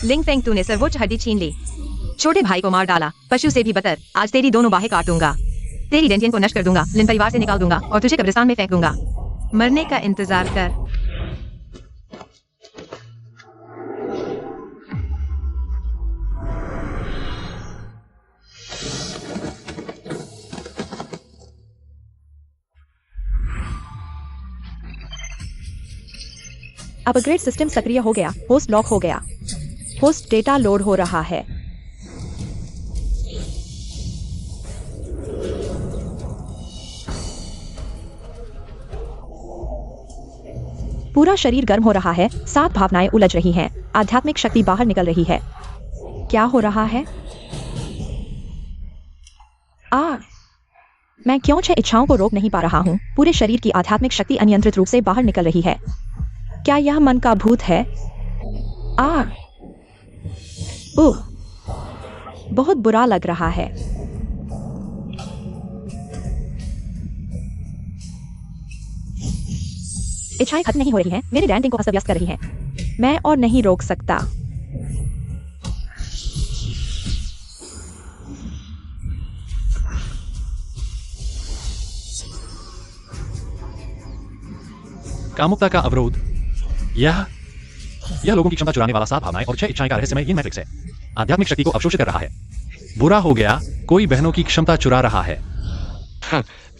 लिंग फेंग, तूने सर्वोच्च हड्डी छीन ली, छोटे भाई को मार डाला, पशु से भी बदतर। आज तेरी दोनों बाहें काट दूंगा, तेरी डेंटियन को नष्ट कर दूंगा, लिन परिवार से निकाल दूंगा और तुझे कब्रिस्तान में फेंक दूंगा। मरने का इंतजार कर। अपग्रेड सिस्टम सक्रिय हो गया। होस्ट लॉक हो गया। होस्ट डेटा लोड हो रहा है। पूरा शरीर गर्म हो रहा है। 7 भावनाएं उलझ रही हैं। आध्यात्मिक शक्ति बाहर निकल रही है। क्या हो रहा है? मैं क्यों 6 इच्छाओं को रोक नहीं पा रहा हूं? पूरे शरीर की आध्यात्मिक शक्ति अनियंत्रित रूप से बाहर निकल रही है। क्या यह मन का भूत है? बहुत बुरा लग रहा है। इच्छाएं खत्म नहीं हो रही हैं। मेरे डैंटिंग को अस्त व्यस्त कर रही हैं। मैं और नहीं रोक सकता। कामुकता का अवरोध। यह लोगों की क्षमता चुराने वाला 7 भावनाएं और 6 इच्छाएं का रहस्यमय ये मैट्रिक्स है। आध्यात्मिक शक्ति को अवशोषित कर रहा है। बुरा हो गया, कोई बहनों की क्षमता चुरा रहा है।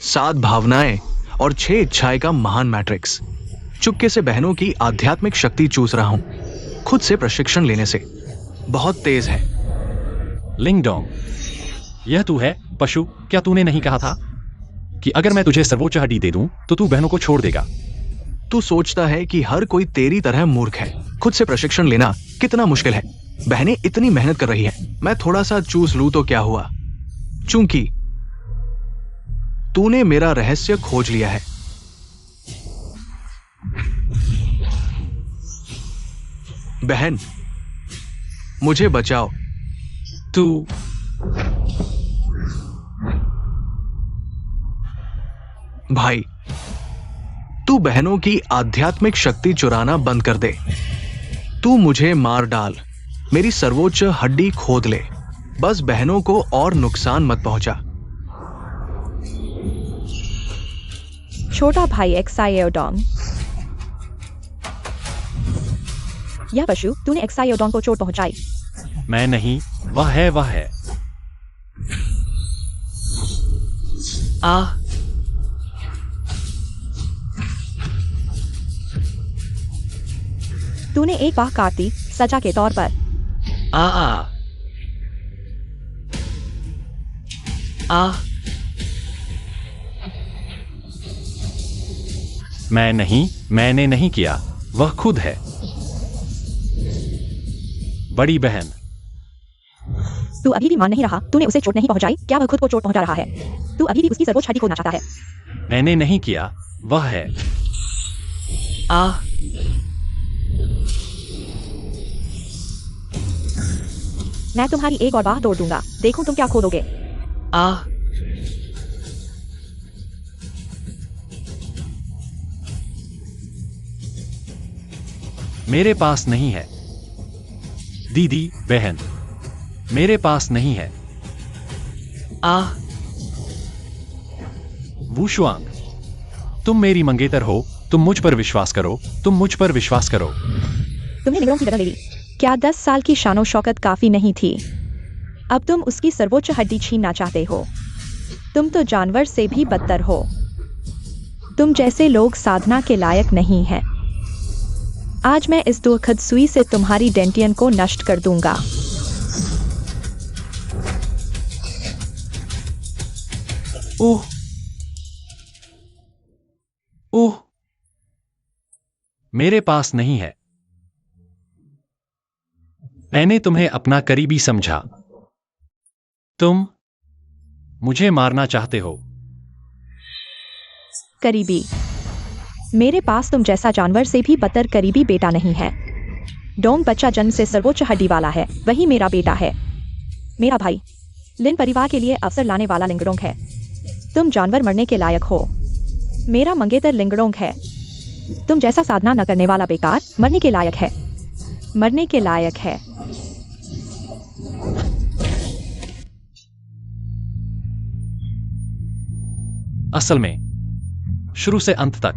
7 भावनाएं और 6 इच्छाएं का महान मैट्रिक्स। चुपके से बहनों की आध्यात्मिक शक्ति चूस रहा हूं, खुद से प्रशिक्षण लेने से। बहुत तेज है। लिंग डोंग, यह तू है पशु? क्या तूने नहीं कहा था कि अगर मैं तुझे सर्वोच्च हड्डी दे दूं तो तू बहनों को छोड़ देगा? तू सोचता है कि हर कोई तेरी तरह मूर्ख है। खुद से प्रशिक्षण लेना कितना मुश्किल है। बहनें इतनी मेहनत कर रही हैं, मैं थोड़ा सा चूस लूं तो क्या हुआ? चूंकि तूने मेरा रहस्य खोज लिया है। बहन, मुझे बचाओ। तू भाई, तू बहनों की आध्यात्मिक शक्ति चुराना बंद कर दे। तू मुझे मार डाल, मेरी सर्वोच्च हड्डी खोद ले, बस बहनों को और नुकसान मत पहुंचा। छोटा भाई एक्सायोडोंग। यह पशु, तूने एक्सायोडोंग को चोट पहुंचाई। मैं नहीं, वह है। तूने एक बाह काट दी सजा के तौर पर। मैं नहीं, मैंने नहीं किया, वह खुद है। बड़ी बहन, तू अभी भी मान नहीं रहा? तूने उसे चोट नहीं पहुंचाई? क्या वह खुद को चोट पहुंचा रहा है? तू अभी भी उसकी सर्वोच्च हड्डी खोदना चाहता है? मैंने नहीं किया, वह है। मैं तुम्हारी एक और बाह तोड़ दूंगा। देखूं तुम क्या खोदोगे। मेरे पास नहीं है। दीदी, बहन, मेरे पास नहीं है। वुशुआंग, तुम मेरी मंगेतर हो। तुम मुझ पर विश्वास करो। तुमने लिंगडोंग की जगह ले ली। क्या 10 साल की शानो शौकत काफी नहीं थी? अब तुम उसकी सर्वोच्च हड्डी छीनना चाहते हो। तुम तो जानवर से भी बदतर हो। तुम जैसे लोग साधना के लायक नहीं हैं। आज मैं इस दुखद सुई से तुम्हारी डेंटियन को नष्ट कर दूंगा। ओह, मेरे पास नहीं है। मैंने तुम्हें अपना करीबी समझा। तुम मुझे मारना चाहते हो। करीबी? मेरे पास तुम जैसा जानवर से भी बदतर करीबी बेटा नहीं है। डोंग बच्चा जन्म से सर्वोच्च हड्डी वाला है, वही मेरा बेटा है। मेरा भाई लिन परिवार के लिए अवसर लाने वाला लिंगडोंग है। तुम जानवर मरने के लायक हो। मेरा मंगेतर लिंगडोंग है। तुम जैसा साधना न करने वाला बेकार मरने के लायक है। असल में शुरू से अंत तक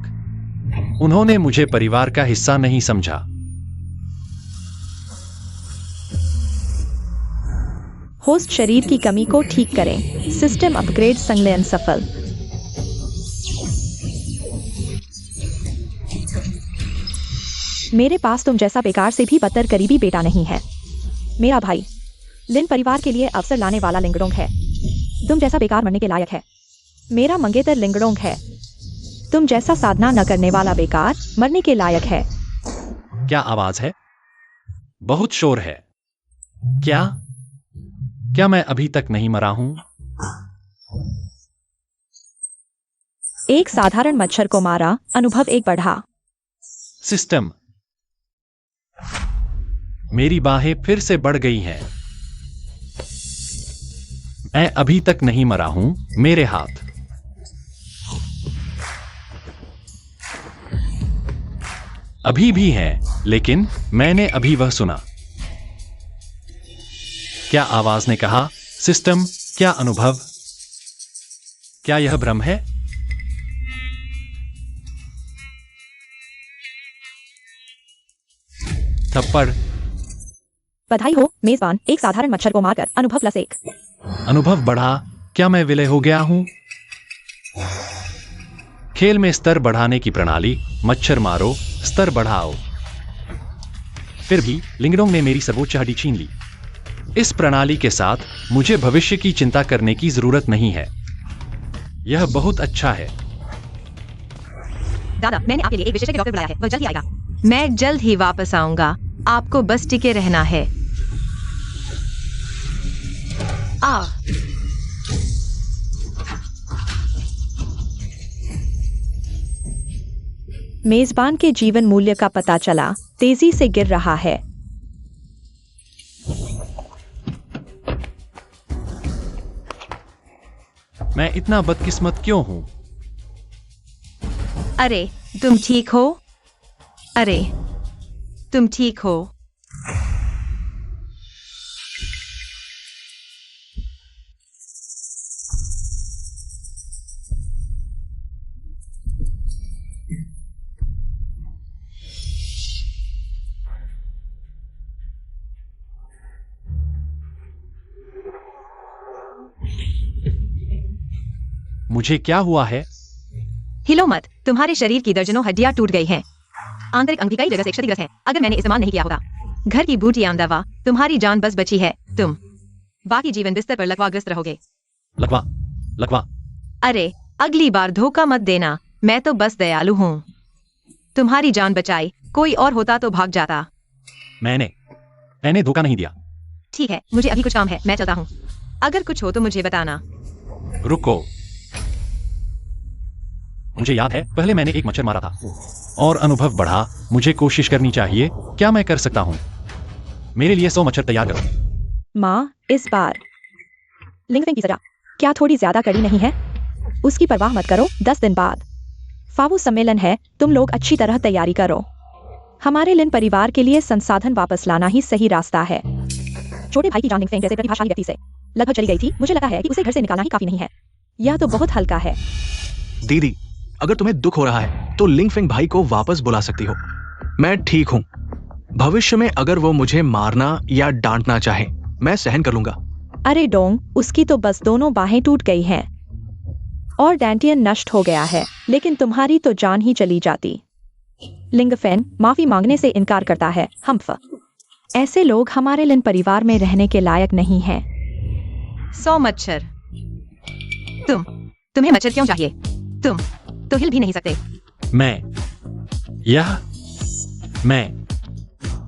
उन्होंने मुझे परिवार का हिस्सा नहीं समझा। होस्ट शरीर की कमी को ठीक करें। सिस्टम अपग्रेड संलयन सफल। मेरे पास तुम जैसा बेकार से भी बदतर करीबी बेटा नहीं है। मेरा भाई लिन परिवार के लिए अवसर लाने वाला लिंगडोंग है। तुम जैसा बेकार मरने के लायक है। मेरा मंगेतर लिंगडोंग है। तुम जैसा साधना न करने वाला बेकार मरने के लायक है। क्या आवाज है? बहुत शोर है। क्या मैं अभी तक नहीं मरा हूं? एक साधारण मच्छर को मारा, अनुभव एक बढ़ा। सिस्टम। मेरी बाहें फिर से बढ़ गई हैं। मैं अभी तक नहीं मरा हूं। मेरे हाथ अभी भी हैं, लेकिन मैंने अभी वह सुना। क्या आवाज ने कहा? सिस्टम, क्या अनुभव? क्या यह भ्रम है? थप्पड़। बधाई हो मेजबान, एक साधारण मच्छर को मारकर अनुभव +1। अनुभव बढ़ा। क्या मैं विलय हो गया हूं? खेल में स्तर बढ़ाने की प्रणाली। मच्छर मारो, स्तर बढ़ाओ। फिर भी लिंगडोंग ने मेरी सर्वोच्च हड्डी छीन ली। इस प्रणाली के साथ मुझे भविष्य की चिंता करने की जरूरत नहीं है। यह बहुत अच्छा है। दादा, मैंने आपके लिए एक विशेषज्ञ डॉक्टर बुलाया है। वह जल्द ही आएगा। मैं जल्द ही वापस आऊंगा। आपको बस टिके रहना है। मेजबान के जीवन मूल्य का पता चला, तेजी से गिर रहा है। मैं इतना बदकिस्मत क्यों हूं? अरे, तुम ठीक हो? अरे, तुम ठीक हो? मुझे क्या हुआ है? हिलो मत। तुम्हारे शरीर की दर्जनों हड्डियां टूट गई हैं। आंतरिक अंग भी कई जगह से क्षतिग्रस्त हैं। अगर मैंने इस्तेमाल नहीं किया होगा। घर की बूटियां दवा, तुम्हारी जान बस बची है। तुम बाकी जीवन बिस्तर पर लकवाग्रस्त रहोगे। लकवा। अरे, अगली बार धोखा मत देना। मैं तो बस दयालु हूँ। तुम्हारी जान बचाई। कोई और होता तो भाग जाता। मैंने धोखा नहीं दिया। ठीक है, मुझे अभी कुछ काम है। मैं चलता हूँ। अगर कुछ हो तो मुझे बताना। रुको। मुझे याद है, पहले मैंने एक मच्छर मारा था और अनुभव बढ़ा। मुझे कोशिश करनी चाहिए। क्या मैं कर सकता हूं? मेरे लिए 100 मच्छर तैयार करो। माँ, इस बार लिंगफिंग की सजा क्या थोड़ी ज्यादा कड़ी नहीं है? उसकी परवाह मत करो। 10 दिन बाद फावू सम्मेलन है। तुम लोग अच्छी तरह तैयारी करो। हमारे लिन परिवार के लिए संसाधन वापस लाना ही सही रास्ता है। छोटे भाई की जान लिंगफिंग जैसे प्रतिभाशाली व्यक्ति से लगभग चली गई थी। मुझे लगता है कि उसे घर से निकालना ही काफी नहीं है। यह तो बहुत हल्का है। दीदी, अगर तुम्हें दुख हो रहा है तो लिंगफिंग भाई को वापस बुला सकती हो। मैं ठीक हूं। भविष्य में अगर वो मुझे मारना या डांटना चाहे, मैं सहन कर लूंगा। अरे डोंग, उसकी तो बस दोनों बाहें टूट गई हैं और डैंटियन नष्ट हो गया है, लेकिन तुम्हारी तो जान ही चली जाती। लिंगफेन माफी मांगने से इनकार करता है। हम्फ, ऐसे लोग हमारे लिन परिवार में रहने के लायक नहीं हैं। 100 मच्छर। तुम्हें मच्छर क्यों चाहिए? तुम तो हिल भी नहीं सकते।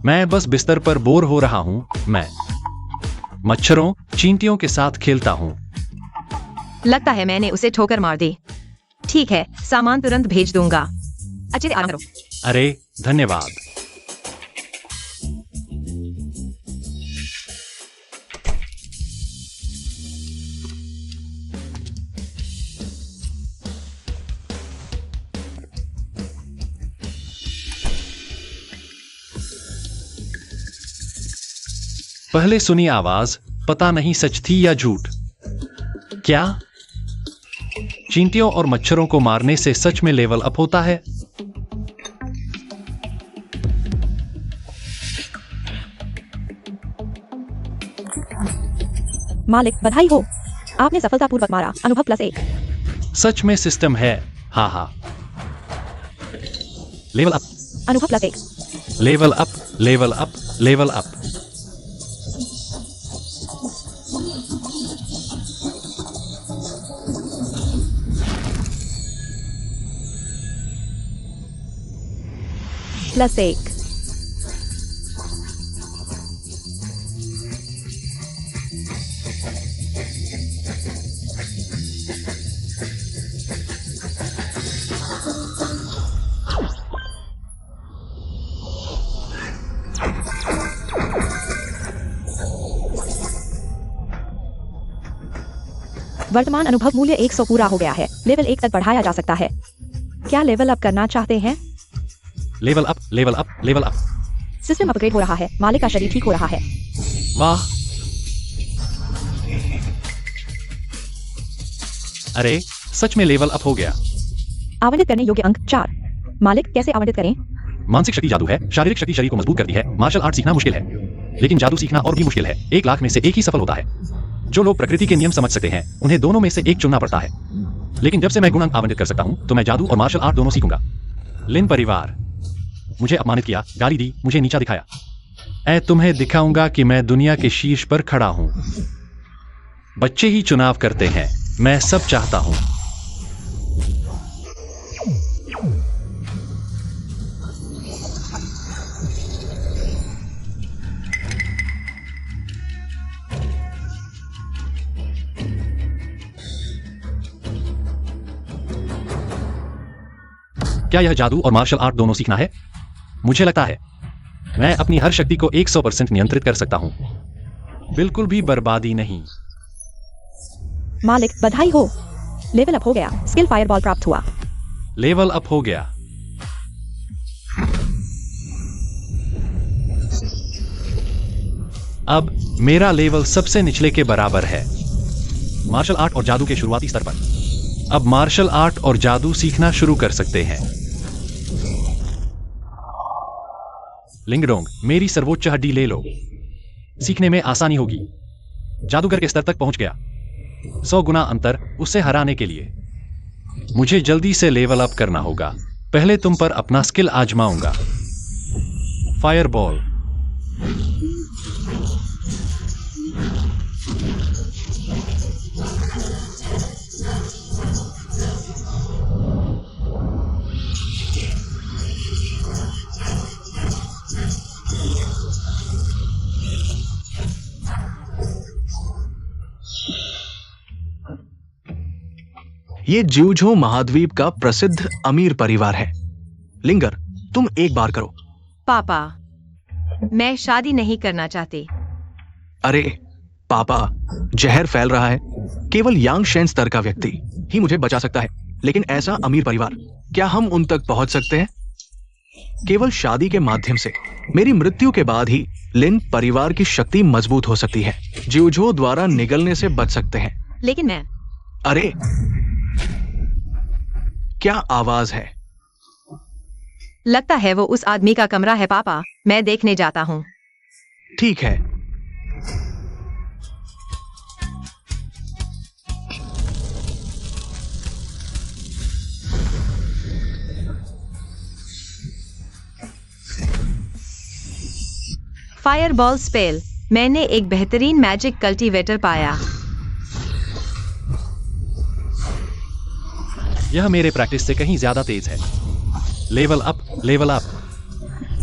मैं बस बिस्तर पर बोर हो रहा हूं। मैं मच्छरों, चींटियों के साथ खेलता हूं। लगता है मैंने उसे ठोकर मार दी। ठीक है, सामान तुरंत भेज दूंगा। अच्छे से आराम करो। अरे, धन्यवाद। पहले सुनी आवाज, पता नहीं सच थी या झूठ। क्या चींटियों और मच्छरों को मारने से सच में लेवल अप होता है? मालिक बधाई हो, आपने सफलतापूर्वक मारा। अनुभव +1। सच में सिस्टम है। हाँ हाँ। लेवल अप, अनुभव +1। Level up, level up, level up. +1। वर्तमान अनुभव मूल्य 100 पूरा हो गया है। लेवल 1 तक बढ़ाया जा सकता है। क्या लेवल अप करना चाहते हैं? Level up, level up, level up. System upgrade हो रहा है। मालिक का शरीर ठीक हो रहा है। वाह। अरे सच में लेवल अप हो गया। आवंटित करने योग्य अंक 4। मालिक कैसे आवंटित करें? मानसिक शक्ति जादू है। शारीरिक शक्ति शरीर को मजबूत करती है। मार्शल आर्ट सीखना मुश्किल है, लेकिन जादू सीखना और भी मुश्किल है। 1 लाख में से एक ही सफल होता है। जो लोग प्रकृति के नियम समझ सकते हैं उन्हें दोनों में से एक चुनना पड़ता है। लेकिन जब से मैं गुणांक आवंटित कर सकता हूं तो मैं जादू और मार्शल आर्ट दोनों सीखूंगा। लिन परिवार मुझे अपमानित किया, गाली दी, मुझे नीचा दिखाया। तुम्हें दिखाऊंगा कि मैं दुनिया के शीर्ष पर खड़ा हूं। बच्चे ही चुनाव करते हैं, मैं सब चाहता हूं। क्या यह जादू और मार्शल आर्ट दोनों सीखना है? मुझे लगता है मैं अपनी हर शक्ति को 100% नियंत्रित कर सकता हूं। बिल्कुल भी बर्बादी नहीं। मालिक बधाई हो, लेवल अप हो गया। स्किल फायरबॉल प्राप्त हुआ। लेवल अप हो गया। अब मेरा लेवल सबसे निचले के बराबर है, मार्शल आर्ट और जादू के शुरुआती स्तर पर। अब मार्शल आर्ट और जादू सीखना शुरू कर सकते हैं। लिंगडोंग, मेरी सर्वोच्च हड्डी ले लो। सीखने में आसानी होगी। जादूगर के स्तर तक पहुंच गया। 100 गुना अंतर उसे हराने के लिए मुझे जल्दी से लेवल अप करना होगा। पहले तुम पर अपना स्किल आजमाऊंगा। फायरबॉल। ये ज्यूझो महाद्वीप का प्रसिद्ध अमीर परिवार है। लिंगर, तुम एक बार करो। पापा, मैं शादी नहीं करना चाहती। अरे पापा, जहर फैल रहा है। केवल यांगशेन स्तर का व्यक्ति ही मुझे बचा सकता है, लेकिन ऐसा अमीर परिवार, क्या हम उन तक पहुंच सकते हैं? केवल शादी के माध्यम से। मेरी मृत्यु के बाद ही लिन परिवार की शक्ति मजबूत हो सकती है। ज्यूझो द्वारा निगलने से बच सकते हैं। लेकिन मैं अरे क्या आवाज है? लगता है वो उस आदमी का कमरा है पापा, मैं देखने जाता हूँ। ठीक है। Fireball spell. मैंने एक बेहतरीन मैजिक कल्टीवेटर पाया। यह मेरे प्रैक्टिस से कहीं ज्यादा तेज है। Level up, level up,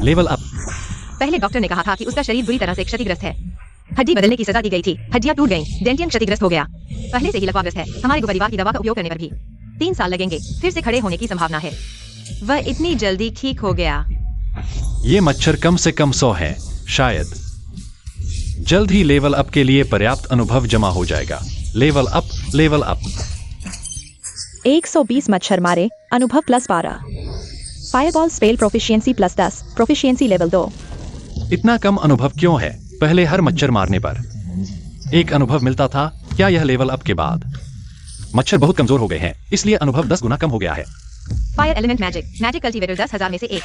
level up. पहले डॉक्टर ने कहा था कि उसका शरीर बुरी तरह से क्षतिग्रस्त है। हड्डी बदलने की सजा दी गई थी, हड्डियां टूट गईं, डेंटियम क्षतिग्रस्त हो गया। पहले से ही लकवाग्रस्त है। हमारे परिवार की दवा का उपयोग करने पर भी 3 साल लगेंगे। फिर से खड़े होने की संभावना है। वह इतनी जल्दी ठीक हो गया। ये मच्छर कम से कम 100 है, शायद। जल्द ही लेवल अप के लिए पर्याप्त अनुभव जमा हो जाएगा। Level up, level up. 120 मच्छर मारे। अनुभव +12। Fireball spell proficiency +10। Proficiency level 2। इतना कम अनुभव क्यों है? पहले हर मच्छर मारने पर 1 अनुभव मिलता था। क्या यह लेवल अप के बाद मच्छर बहुत कमजोर हो गए हैं, इसलिए अनुभव 10 गुना कम हो गया है। फायर एलिमेंट मैजिक कल्टीवेटर 10,000 में से 1।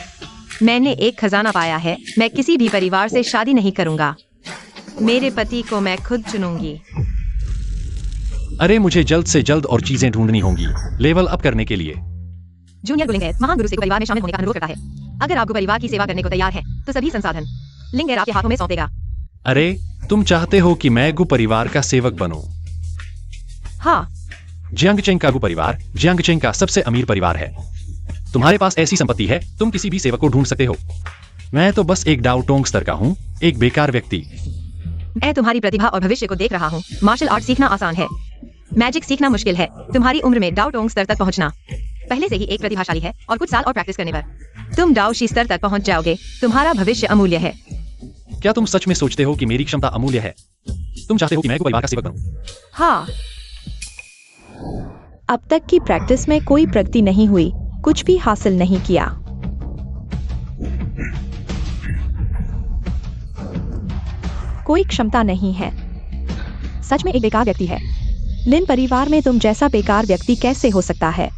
मैंने एक खजाना पाया है। मैं किसी भी परिवार से शादी नहीं करूंगा। मेरे पति को मैं खुद चुनूंगी। अरे मुझे जल्द से जल्द और चीजें ढूंढनी होंगी लेवल अप करने के लिए। जूनियर गुलिंगेर महान गुरु से परिवार में शामिल होने का अनुरोध करता है। अगर आप परिवार की सेवा करने को तैयार हैं, तो सभी संसाधन लिंगेर आपके हाथों में सौंपेगा। अरे तुम चाहते हो कि मैं गु परिवार का सेवक बनूं? हाँ, जियांगचेंग का गु परिवार जियांगचेंग का सबसे अमीर परिवार है। तुम्हारे पास ऐसी संपत्ति है, तुम किसी भी सेवक को ढूंढ सकते हो। मैं तो बस एक डाउटोंग स्तर का हूँ, एक बेकार व्यक्ति। मैं तुम्हारी प्रतिभा और भविष्य को देख रहा हूँ। मार्शल आर्ट सीखना आसान है, मैजिक सीखना मुश्किल है। तुम्हारी उम्र में डाउटोंग स्तर तक पहुँचना पहले से ही एक प्रतिभाशाली है, और कुछ साल और प्रैक्टिस करने पर तुम डाउशी स्तर तक पहुँच जाओगे। तुम्हारा भविष्य अमूल्य है। क्या तुम सच में सोचते हो कि मेरी क्षमता अमूल्य है? तुम चाहते हो कि मैं गु परिवार का सेवक बनूं? हाँ। अब तक की प्रैक्टिस में कोई प्रगति नहीं हुई, कुछ भी हासिल नहीं किया। कोई क्षमता नहीं है। सच में एक बेकार व्यक्ति है। लिन परिवार में तुम जैसा बेकार व्यक्ति कैसे हो सकता है?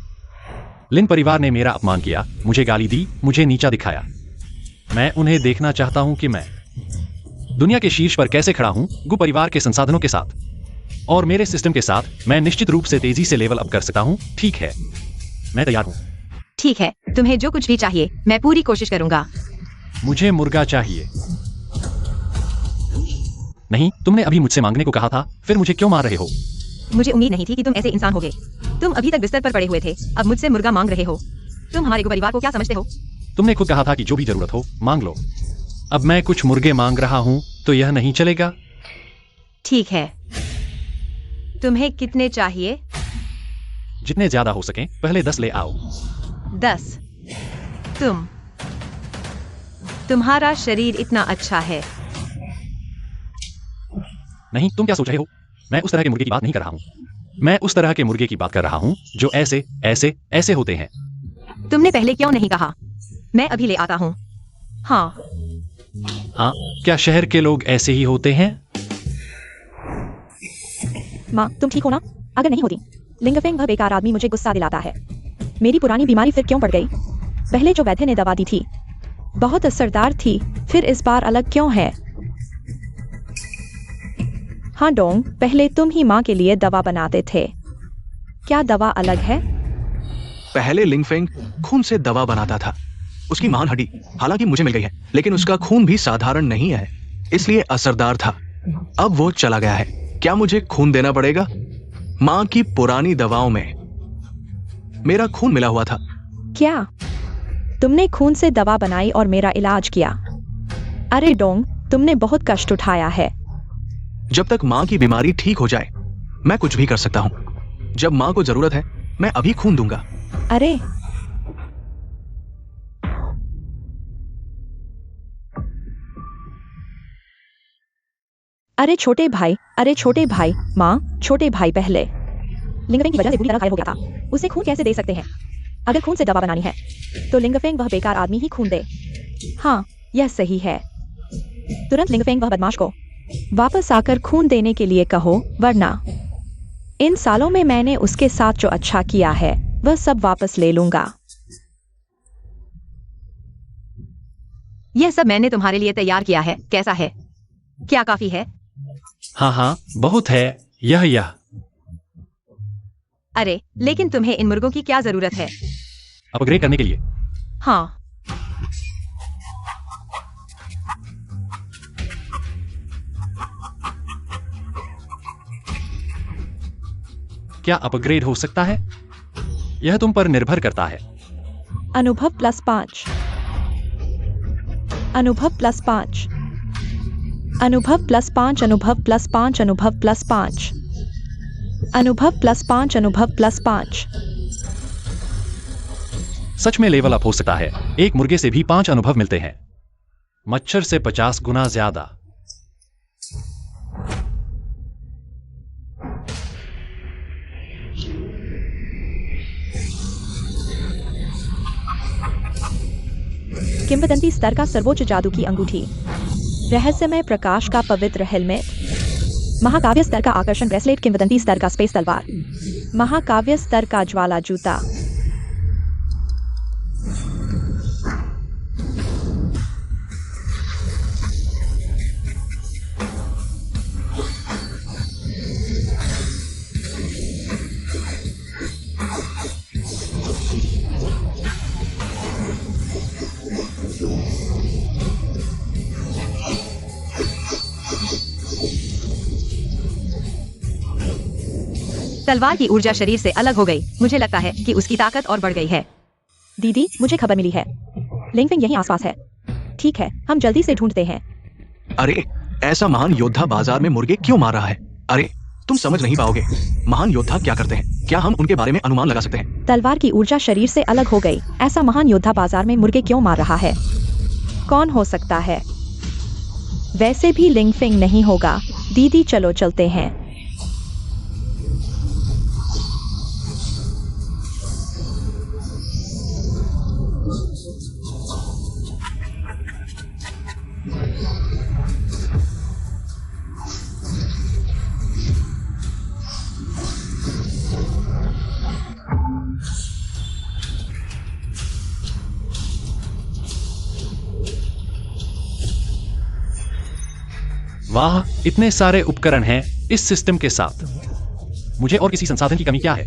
लिन परिवार ने मेरा अपमान किया, मुझे गाली दी, मुझे नीचा दिखाया। मैं उन्हें देखना चाहता हूं कि मैं दुनिया के शीर्ष पर कैसे खड़ा हूं, गु परिवार के संसाधनों के साथ और मेरे सिस्टम के साथ। मैं निश्चित रूप से तेजी से लेवल अप कर सकता हूं। ठीक है, मैं तैयार हूं। ठीक है, तुम्हें जो कुछ भी चाहिए मैं पूरी कोशिश करूंगा। मुझे मुर्गा चाहिए। नहीं, तुमने अभी मुझसे मांगने को कहा था, फिर मुझे क्यों मार रहे हो? मुझे उम्मीद नहीं थी कि तुम ऐसे इंसान होगे। तुम अभी तक बिस्तर पर पड़े हुए थे, अब मुझसे मुर्गा मांग रहे हो। तुम हमारे गु परिवार को क्या समझते हो? तुमने खुद कहा था कि जो भी जरूरत हो मांग लो। अब मैं कुछ मुर्गे मांग रहा हूं, तो यह नहीं चलेगा। ठीक है, तुम्हें कितने चाहिए? जितने ज्यादा हो सके, पहले 10 ले आओ। 10। तुम्हारा शरीर इतना अच्छा है। नहीं, तुम क्या सोच रहे हो? मैं उस तरह के मुर्गे की बात नहीं कर रहा हूं। मैं उस तरह के मुर्गे की बात कर रहा हूं जो ऐसे ऐसे ऐसे होते हैं। तुमने पहले क्यों नहीं कहा? मैं अभी ले आता हूं। हाँ, क्या शहर के लोग ऐसे ही होते हैं? माँ, तुम ठीक हो ना? अगर नहीं होती, लिंगफेंग वह बेकार आदमी मुझे गुस्सा दिलाता है। मेरी पुरानी बीमारी फिर क्यों पड़ गई? पहले जो वैद्य ने दवा दी थी बहुत असरदार थी, फिर इस बार अलग क्यों है? हाँ डोंग, पहले तुम ही माँ के लिए दवा बनाते थे। क्या दवा अलग है? पहले लिंगफेंग खून से दवा बनाता था। उसकी महान हड्डी हालांकि मुझे मिल गई है, लेकिन उसका खून भी साधारण नहीं है, इसलिए असरदार था। अब वो चला गया है। क्या मुझे खून देना पड़ेगा? माँ की पुरानी दवाओं में मेरा खून मिला हुआ था। क्या तुमने खून से दवा बनाई और मेरा इलाज किया? अरे डोंग, तुमने बहुत कष्ट उठाया है। जब तक माँ की बीमारी ठीक हो जाए, मैं कुछ भी कर सकता हूँ। जब माँ को जरूरत है, मैं अभी खून दूंगा। अरे अरे छोटे भाई, माँ, छोटे भाई पहले लिंगफेंग की वजह से बुरी तरह घायल हो गया था। उसे खून कैसे दे सकते हैं? अगर खून से दवा बनानी है, तो लिंगफेंग वह बेकार आदमी ही खून दे। हाँ, यह सही है। तुरंत लिंगफेंग वह बदमाश को वापस आकर खून देने के लिए कहो, वरना इन सालों में मैंने उसके साथ जो अच्छा किया है वह सब वापस ले लूंगा। यह सब मैंने तुम्हारे लिए तैयार किया है। कैसा है? क्या काफी है? हाँ, बहुत है। यह अरे, लेकिन तुम्हें इन मुर्गों की क्या जरूरत है? अपग्रेड करने के लिए। हाँ, क्या अपग्रेड हो सकता है? यह तुम पर निर्भर करता है। अनुभव +5, अनुभव +5, अनुभव +5, अनुभव +5, अनुभव +5, अनुभव +5, अनुभव +5। सच में लेवल अप हो सकता है। एक मुर्गे से भी 5 अनुभव मिलते हैं। मच्छर से 50 गुना ज्यादा। किंवदंती स्तर का सर्वोच्च जादू की अंगूठी, रहस्यमय प्रकाश का पवित्र हेलमेट, महाकाव्य स्तर का आकर्षण ब्रेसलेट, किंवदंती स्तर का स्पेस तलवार, महाकाव्य स्तर का ज्वाला जूता। तलवार की ऊर्जा शरीर से अलग हो गई। मुझे लगता है कि उसकी ताकत और बढ़ गई है। दीदी, मुझे खबर मिली है, लिंगफिंग यहीं आसपास है। ठीक है, हम जल्दी से ढूंढते हैं। अरे, ऐसा महान योद्धा बाजार में मुर्गे क्यों मार रहा है? अरे, तुम समझ नहीं पाओगे। महान योद्धा क्या करते हैं? क्या हम उनके बारे में अनुमान लगा सकते हैं? तलवार की ऊर्जा शरीर से अलग हो गई। ऐसा महान योद्धा बाजार में मुर्गे क्यों मार रहा है? कौन हो सकता है? वैसे भी लिंगफिंग नहीं होगा। दीदी, चलो चलते हैं। वाह, इतने सारे उपकरण हैं इस सिस्टम के साथ। मुझे और किसी संसाधन की कमी क्या है?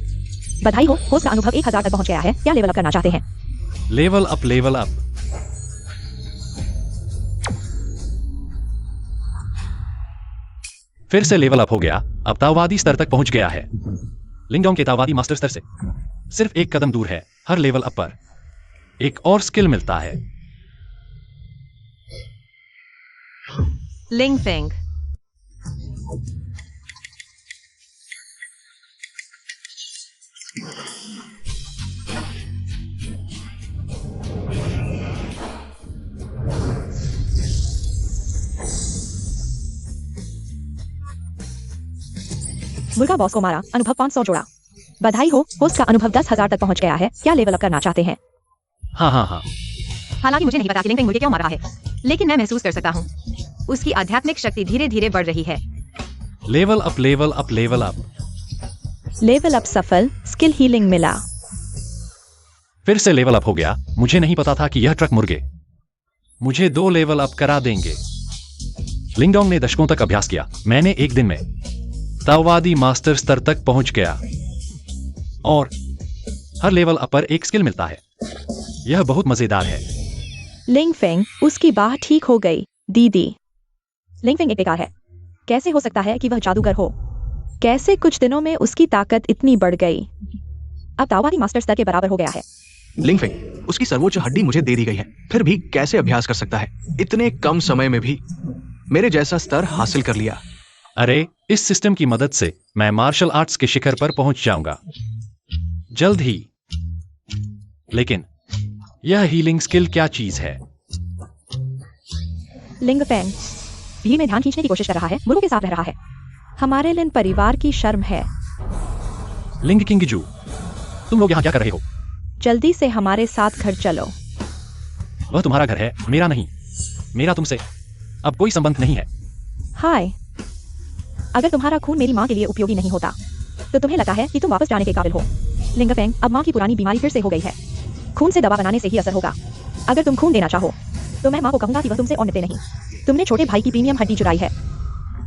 बधाई हो, होस्ट का अनुभव 1000 तक पहुंच गया है। क्या लेवल अप करना चाहते हैं? Level up, level up. फिर से लेवल अप हो गया। अब ताओवादी स्तर तक पहुंच गया है। लिंगडोंग के ताओवादी मास्टर स्तर से सिर्फ एक कदम दूर है। हर लेवल अप पर एक और स्किल मिलता है। लिंगफिंग। मुर्गा बॉस को मारा, अनुभव 500 जोड़ा। बधाई हो, होस्ट का अनुभव 10,000 तक पहुंच गया है। क्या लेवल अप करना चाहते हैं? हाँ। हालांकि मुझे नहीं पता कि लिंगफिंग मुझे क्यों मार रहा है, लेकिन मैं महसूस कर सकता हूँ उसकी आध्यात्मिक शक्ति धीरे धीरे बढ़ रही है। Level up, level up, level up. Level up सफल, स्किल हीलिंग मिला। फिर से लेवल अप हो गया। मुझे नहीं पता था कि यह ट्रक मुर्गे मुझे 2 लेवल अप करा देंगे। लिंगडोंग ने दशकों तक अभ्यास किया। मैंने एक दिन में ताओवादी मास्टर स्तर तक पहुंच गया और हर लेवल अप पर एक स्किल मिलता है। यह बहुत मजेदार है। लिंगफिंग, उसकी बाह ठीक हो गई। दीदी, लिंगफिंग एक बेकार है। कैसे हो सकता है कि वह जादूगर हो? कैसे कुछ दिनों में उसकी ताकत इतनी बढ़ गई? अब ताओवादी मास्टर स्तर के बराबर हो गया है। लिंगफिंग, उसकी सर्वोच्च हड्डी मुझे दे दी गई है, फिर भी कैसे अभ्यास कर सकता है? इतने कम समय में भी मेरे जैसा स्तर हासिल कर लिया। अरे, इस सिस्टम की मदद से मैं मार्शल आर्ट्स के शिखर पर पहुंच जाऊंगा जल्द ही। लेकिन यह हीलिंग स्किल क्या चीज है? लिंगफिंग भीड़ में ध्यान खींचने की कोशिश कर रहा है, मुर्गों के साथ रह रहा है। हमारे लिन परिवार की शर्म है। लिंग किंगजू, तुम लोग यहाँ क्या कर रहे हो? जल्दी से हमारे साथ घर चलो। वह तुम्हारा घर है, मेरा नहीं। मेरा तुमसे अब कोई संबंध नहीं है। हाय, अगर तुम्हारा खून मेरी माँ के लिए उपयोगी नहीं होता तो तुम्हें लगता है कि तुम वापस जाने के काबिल हो। लिंगफिंग, अब माँ की पुरानी बीमारी फिर से हो गई है। खून से दवा बनाने से ही असर होगा। अगर तुम खून देना चाहो तो मैं माँ को कहूंगा कि वह तुमसे और निपटे नहीं। तुमने छोटे भाई की प्रीमियम हड्डी चुराई है।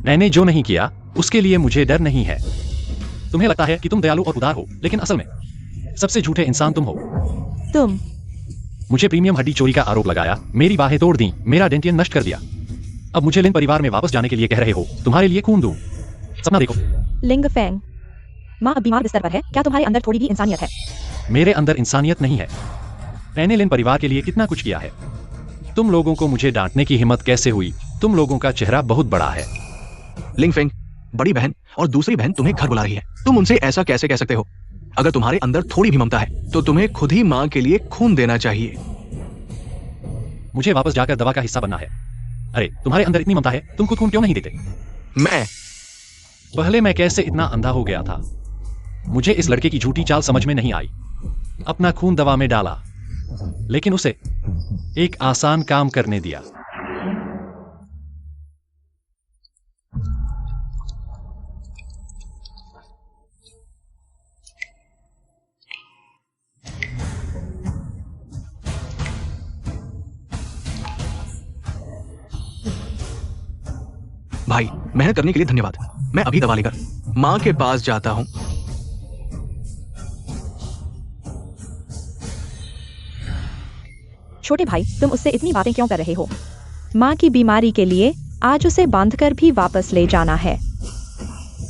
मैंने जो नहीं किया उसके लिए मुझे डर नहीं है। तुम्हें लगता है कि तुम दयालु और उदार हो, लेकिन असल में सबसे झूठे इंसान तुम हो। तुम मुझे प्रीमियम हड्डी चोरी का आरोप लगाया, मेरी बाहें तोड़ दी, मेरा डेंटियन नष्ट कर दिया। अब मुझे लिन परिवार में वापस जाने के लिए कह रहे हो। तुम्हारे लिए खून दूं? सपना देखो। लिंगफिंग, माँ अब बीमार बिस्तर पर है। क्या तुम्हारे अंदर थोड़ी भी इंसानियत है? मेरे अंदर इंसानियत नहीं है। मैंने लिन परिवार के लिए कितना कुछ किया है। तुम लोगों को मुझे डांटने की हिम्मत कैसे हुई? तुम लोगों का चेहरा बहुत बड़ा है। लिंगफिंग, बड़ी बहन और दूसरी बहन तुम्हें घर बुला रही है। तुम उनसे ऐसा कैसे कह सकते हो? अगर तुम्हारे अंदर थोड़ी भी ममता है तो तुम्हें खुद ही माँ के लिए खून देना चाहिए। मुझे वापस जाकर दवा का हिस्सा बनना है। अरे, तुम्हारे अंदर इतनी ममता है, तुम खुद खून क्यों नहीं देते? मैं पहले मैं कैसे इतना अंधा हो गया था? मुझे इस लड़के की झूठी चाल समझ में नहीं आई। अपना खून दवा में डाला, लेकिन उसे एक आसान काम करने दिया। भाई, मेहनत करने के लिए धन्यवाद। मैं अभी दवा लेकर माँ के पास जाता हूँ। छोटे भाई, तुम उससे इतनी बातें क्यों कर रहे हो? माँ की बीमारी के लिए आज उसे बांधकर भी वापस ले जाना है।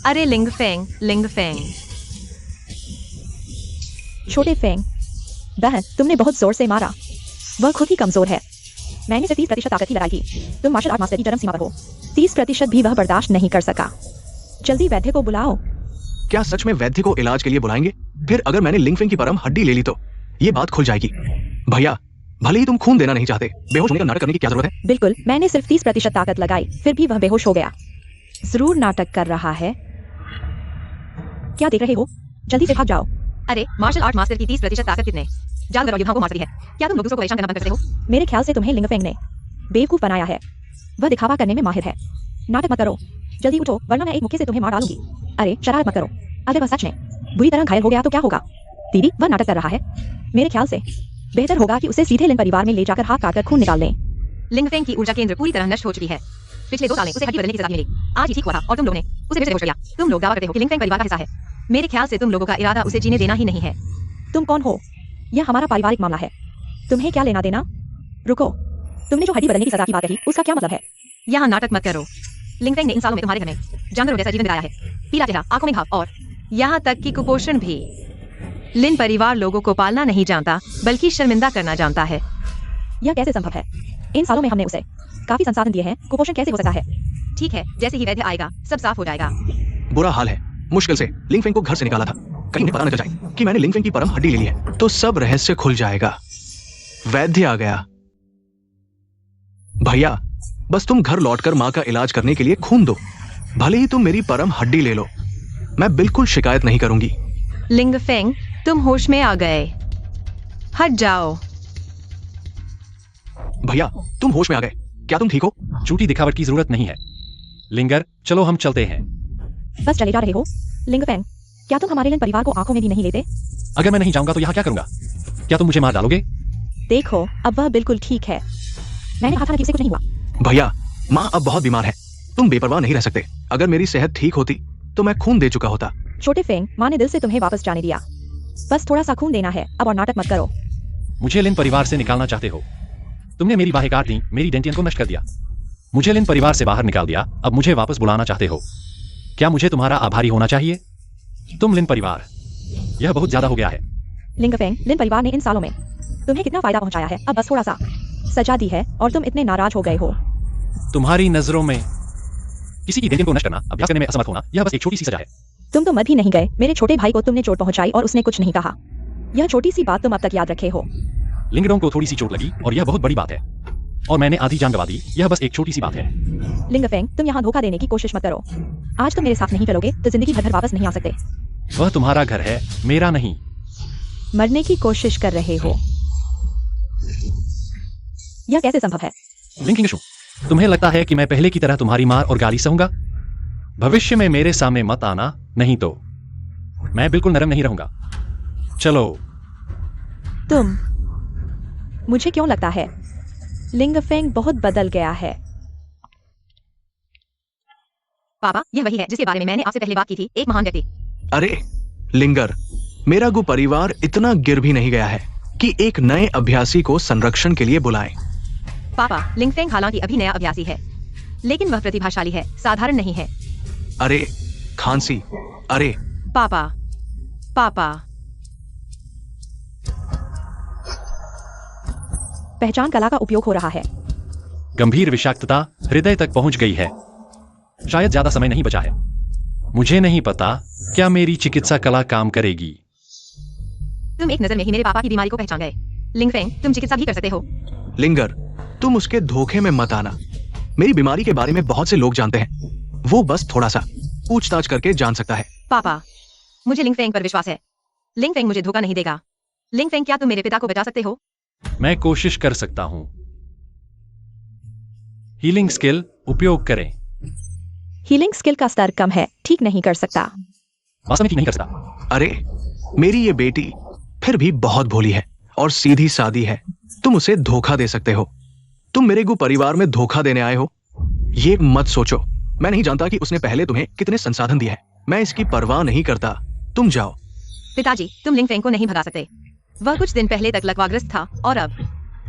अरे लिंग फेंग, छोटे फेंग, बहन, तुमने बहुत जोर से मारा। वह खुद ही कमजोर है। मैंने सिर्फ 30% ताकत ही लगाई थी। तुम मार्शल आर्ट मास्टर की चरम सीमा पर हो। 30% भी वह बर्दाश्त नहीं कर सका। जल्दी वैद्य को बुलाओ। क्या सच में वैद्य को इलाज के लिए बुलाएंगे? फिर अगर मैंने लिंगफेंग की परम हड्डी ले ली तो ये बात खुल जाएगी। भैया, भले ही तुम खून देना नहीं चाहते, बेहोश होने का नाटक करने की क्या जरूरत है? बिल्कुल, मैंने सिर्फ 30% ताकत लगाई, फिर भी वह बेहोश हो गया। जरूर नाटक कर रहा है। क्या देख रहे हो? जल्दी से भाग जाओ। अरे मार्शल आर्ट मास्टर की 30% ताकत कितने जानवर और युद्धाओं को मार सकती है? क्या तुम लोग दूसरों को परेशान करना बंद कर सकते हो? मेरे ख्याल से तुम्हें लिंगफेंग ने बेवकूफ बनाया है। वह दिखावा करने में माहिर है। नाटक मत करो, जल्दी उठो, वरना मैं एक मुक्के से तुम्हें मार डालूंगी। अरे शरारत मत करो। अगर वह सच में बुरी तरह घायल हो गया तो क्या होगा? दीदी, वह नाटक कर रहा है। मेरे ख्याल से बेहतर होगा कि उसे सीधे लिन परिवार में ले जाकर हाथ काटकर खून निकाल लें। लिंगफेंग की ऊर्जा केंद्र पूरी तरह नष्ट हो चुकी है। पिछले 2 साल में उसे हड्डी बदलने की सजा मिली। आज ही ठीक हुआ था और तुम लोगों ने उसे फिर से बेहोश कर दिया। तुम लोग दावा करते हो कि लिंगफेंग परिवार का हिस्सा है। मेरे ख्याल से तुम लोगों का इरादा उसे जीने देना ही नहीं है। तुम कौन हो? यह हमारा पारिवारिक मामला है। तुम्हें क्या लेना देना? रुको, तुमने जो हड्डी बदलने की सजा की बात कही, उसका क्या मतलब है? यहाँ नाटक मत करो। लिंगफेंग ने इन सालों में तुम्हारे घर में जानवरों जैसा जीवन दिलाया है। पीला चेहरा, आंखों में घाव और यहाँ तक कि कुपोषण भी। लिन परिवार लोगों को पालना नहीं जानता, बल्कि शर्मिंदा करना जानता है। यह कैसे संभव है? इन सालों में हमने उसे काफी संसाधन दिए हैं, कुपोषण कैसे हो सकता है? ठीक है, जैसे ही वैद्य आएगा सब साफ हो जाएगा। बुरा हाल है। मुश्किल से लिंगफेंग को घर से निकाला था। कहीं उन्हें पता न चल जाए कि मैंने लिंगफेंग की परम हड्डी ले ली है, तो सब रहस्य खुल जाएगा। वैद्य आ गया। भैया, बस तुम घर लौटकर माँ का इलाज करने के लिए खून दो। भले ही तुम मेरी परम हड्डी ले लो, मैं बिल्कुल शिकायत नहीं करूंगी। लिंगफेंग, तुम होश में आ गए। हट जाओ। भैया, तुम होश में आ गए। क्या तुम ठीक हो? झूठी दिखावट की जरूरत नहीं है। लिंगर, चलो हम चलते हैं। बस चले जा रहे हो? लिंगफेंग, क्या तुम हमारे लिन परिवार को आंखों में भी नहीं लेते? अगर मैं नहीं जाऊंगा तो यहाँ क्या करूंगा? क्या तुम मुझे मार डालोगे? देखो, अब वह बिल्कुल ठीक है। मैंने कहा था ना कि उसे कुछ नहीं हुआ। भैया, माँ अब बहुत बीमार है। तुम बेपरवाह नहीं रह सकते। अगर मेरी सेहत ठीक होती तो मैं खून दे चुका होता। छोटे फेंग, माँ ने दिल से तुम्हें वापस जाने दिया। बस थोड़ा सा खून देना है अब, और नाटक मत करो। मुझे लिन परिवार से निकालना चाहते हो? तुमने मेरी बाहें काट दी, मेरी डेंटियन को नष्ट कर दिया, मुझे लिन परिवार से बाहर निकाल दिया। अब मुझे वापस बुलाना चाहते हो? क्या मुझे तुम्हारा आभारी होना चाहिए? तुम लिन परिवार, यह बहुत ज्यादा हो गया है। लिंगफेंग, लिन परिवार ने इन सालों में तुम्हें कितना फायदा पहुंचाया है, अब बस थोड़ा सा सजा दी है और तुम इतने नाराज हो गए हो। तुम्हारी नजरों में किसी की डेंटियन को नष्ट करना, अभ्यास करने में असमर्थ होना, यह बस एक छोटी सी सजा है। तुम तो मर भी नहीं गए। मेरे छोटे भाई को तुमने चोट पहुंचाई और उसने कुछ नहीं कहा। यह छोटी सी बात तुम अब तक याद रखे हो। लिंगडों को थोड़ी सी चोट लगी और यह बहुत बड़ी बात है, और मैंने आधी जान गंवा दी। यह बस एक छोटी सी बात है। लिंगफेंग, तुम यहाँ धोखा देने की कोशिश मत करो। आज तुम मेरे साथ नहीं चलोगे तो जिंदगी भर घर वापस नहीं आ सकते। वह तुम्हारा घर है, मेरा नहीं। मरने की कोशिश कर रहे हो? यह कैसे संभव है? लिंकिंग, तुम्हें लगता है कि मैं पहले की तरह तुम्हारी मार और गाली सहूंगा? भविष्य में मेरे सामने मत आना, नहीं तो मैं बिल्कुल नरम नहीं रहूंगा। चलो। तुम, मुझे क्यों लगता है लिंगफेंग बहुत बदल गया है। पापा, यह वही है जिसके बारे में मैंने आपसे पहले बात की थी, एक महान व्यक्ति। अरे लिंगर, मेरा गु परिवार इतना गिर भी नहीं गया है कि एक नए अभ्यासी को संरक्षण के लिए बुलाएं। पापा, लिंगफेंग हालांकि अभी नया अभ्यासी है, लेकिन वह प्रतिभाशाली है, साधारण नहीं है। अरे खांसी, अरे पापा, पापा। पहचान कला का उपयोग हो रहा है। गंभीर विषाक्तता हृदय तक पहुंच गई है। शायद ज्यादा समय नहीं बचा है। मुझे नहीं पता क्या मेरी चिकित्सा कला काम करेगी। तुम एक नजर में ही मेरे पापा की बीमारी को पहचान गए। लिंगफेंग, तुम चिकित्सा भी कर सकते हो। लिंगर, तुम उसके धोखे में मत आना। मेरी बीमारी के बारे में बहुत से लोग जानते हैं। वो बस थोड़ा सा पूछताछ करके जान सकता है। पापा, मुझे लिंगफेंग पर विश्वास है। लिंगफेंग मुझे धोखा नहीं देगा। लिंगफेंग, क्या तुम मेरे पिता को बचा सकते हो? मैं कोशिश कर सकता हूं। हीलिंग स्किल उपयोग करें। हीलिंग स्किल का स्तर कम है, ठीक नहीं कर सकता। वास्तव में ठीक नहीं कर सकता। अरे मेरी ये बेटी फिर भी बहुत भोली है और सीधी सादी है। तुम उसे धोखा दे सकते हो। तुम मेरे गु परिवार में धोखा देने आए हो, ये मत सोचो। मैं नहीं जानता कि उसने पहले तुम्हें कितने संसाधन दिए हैं। मैं इसकी परवाह नहीं करता। तुम जाओ। पिताजी, तुम लिंगफेंग को नहीं भगा सकते। वह कुछ दिन पहले तक लकवाग्रस्त था और अब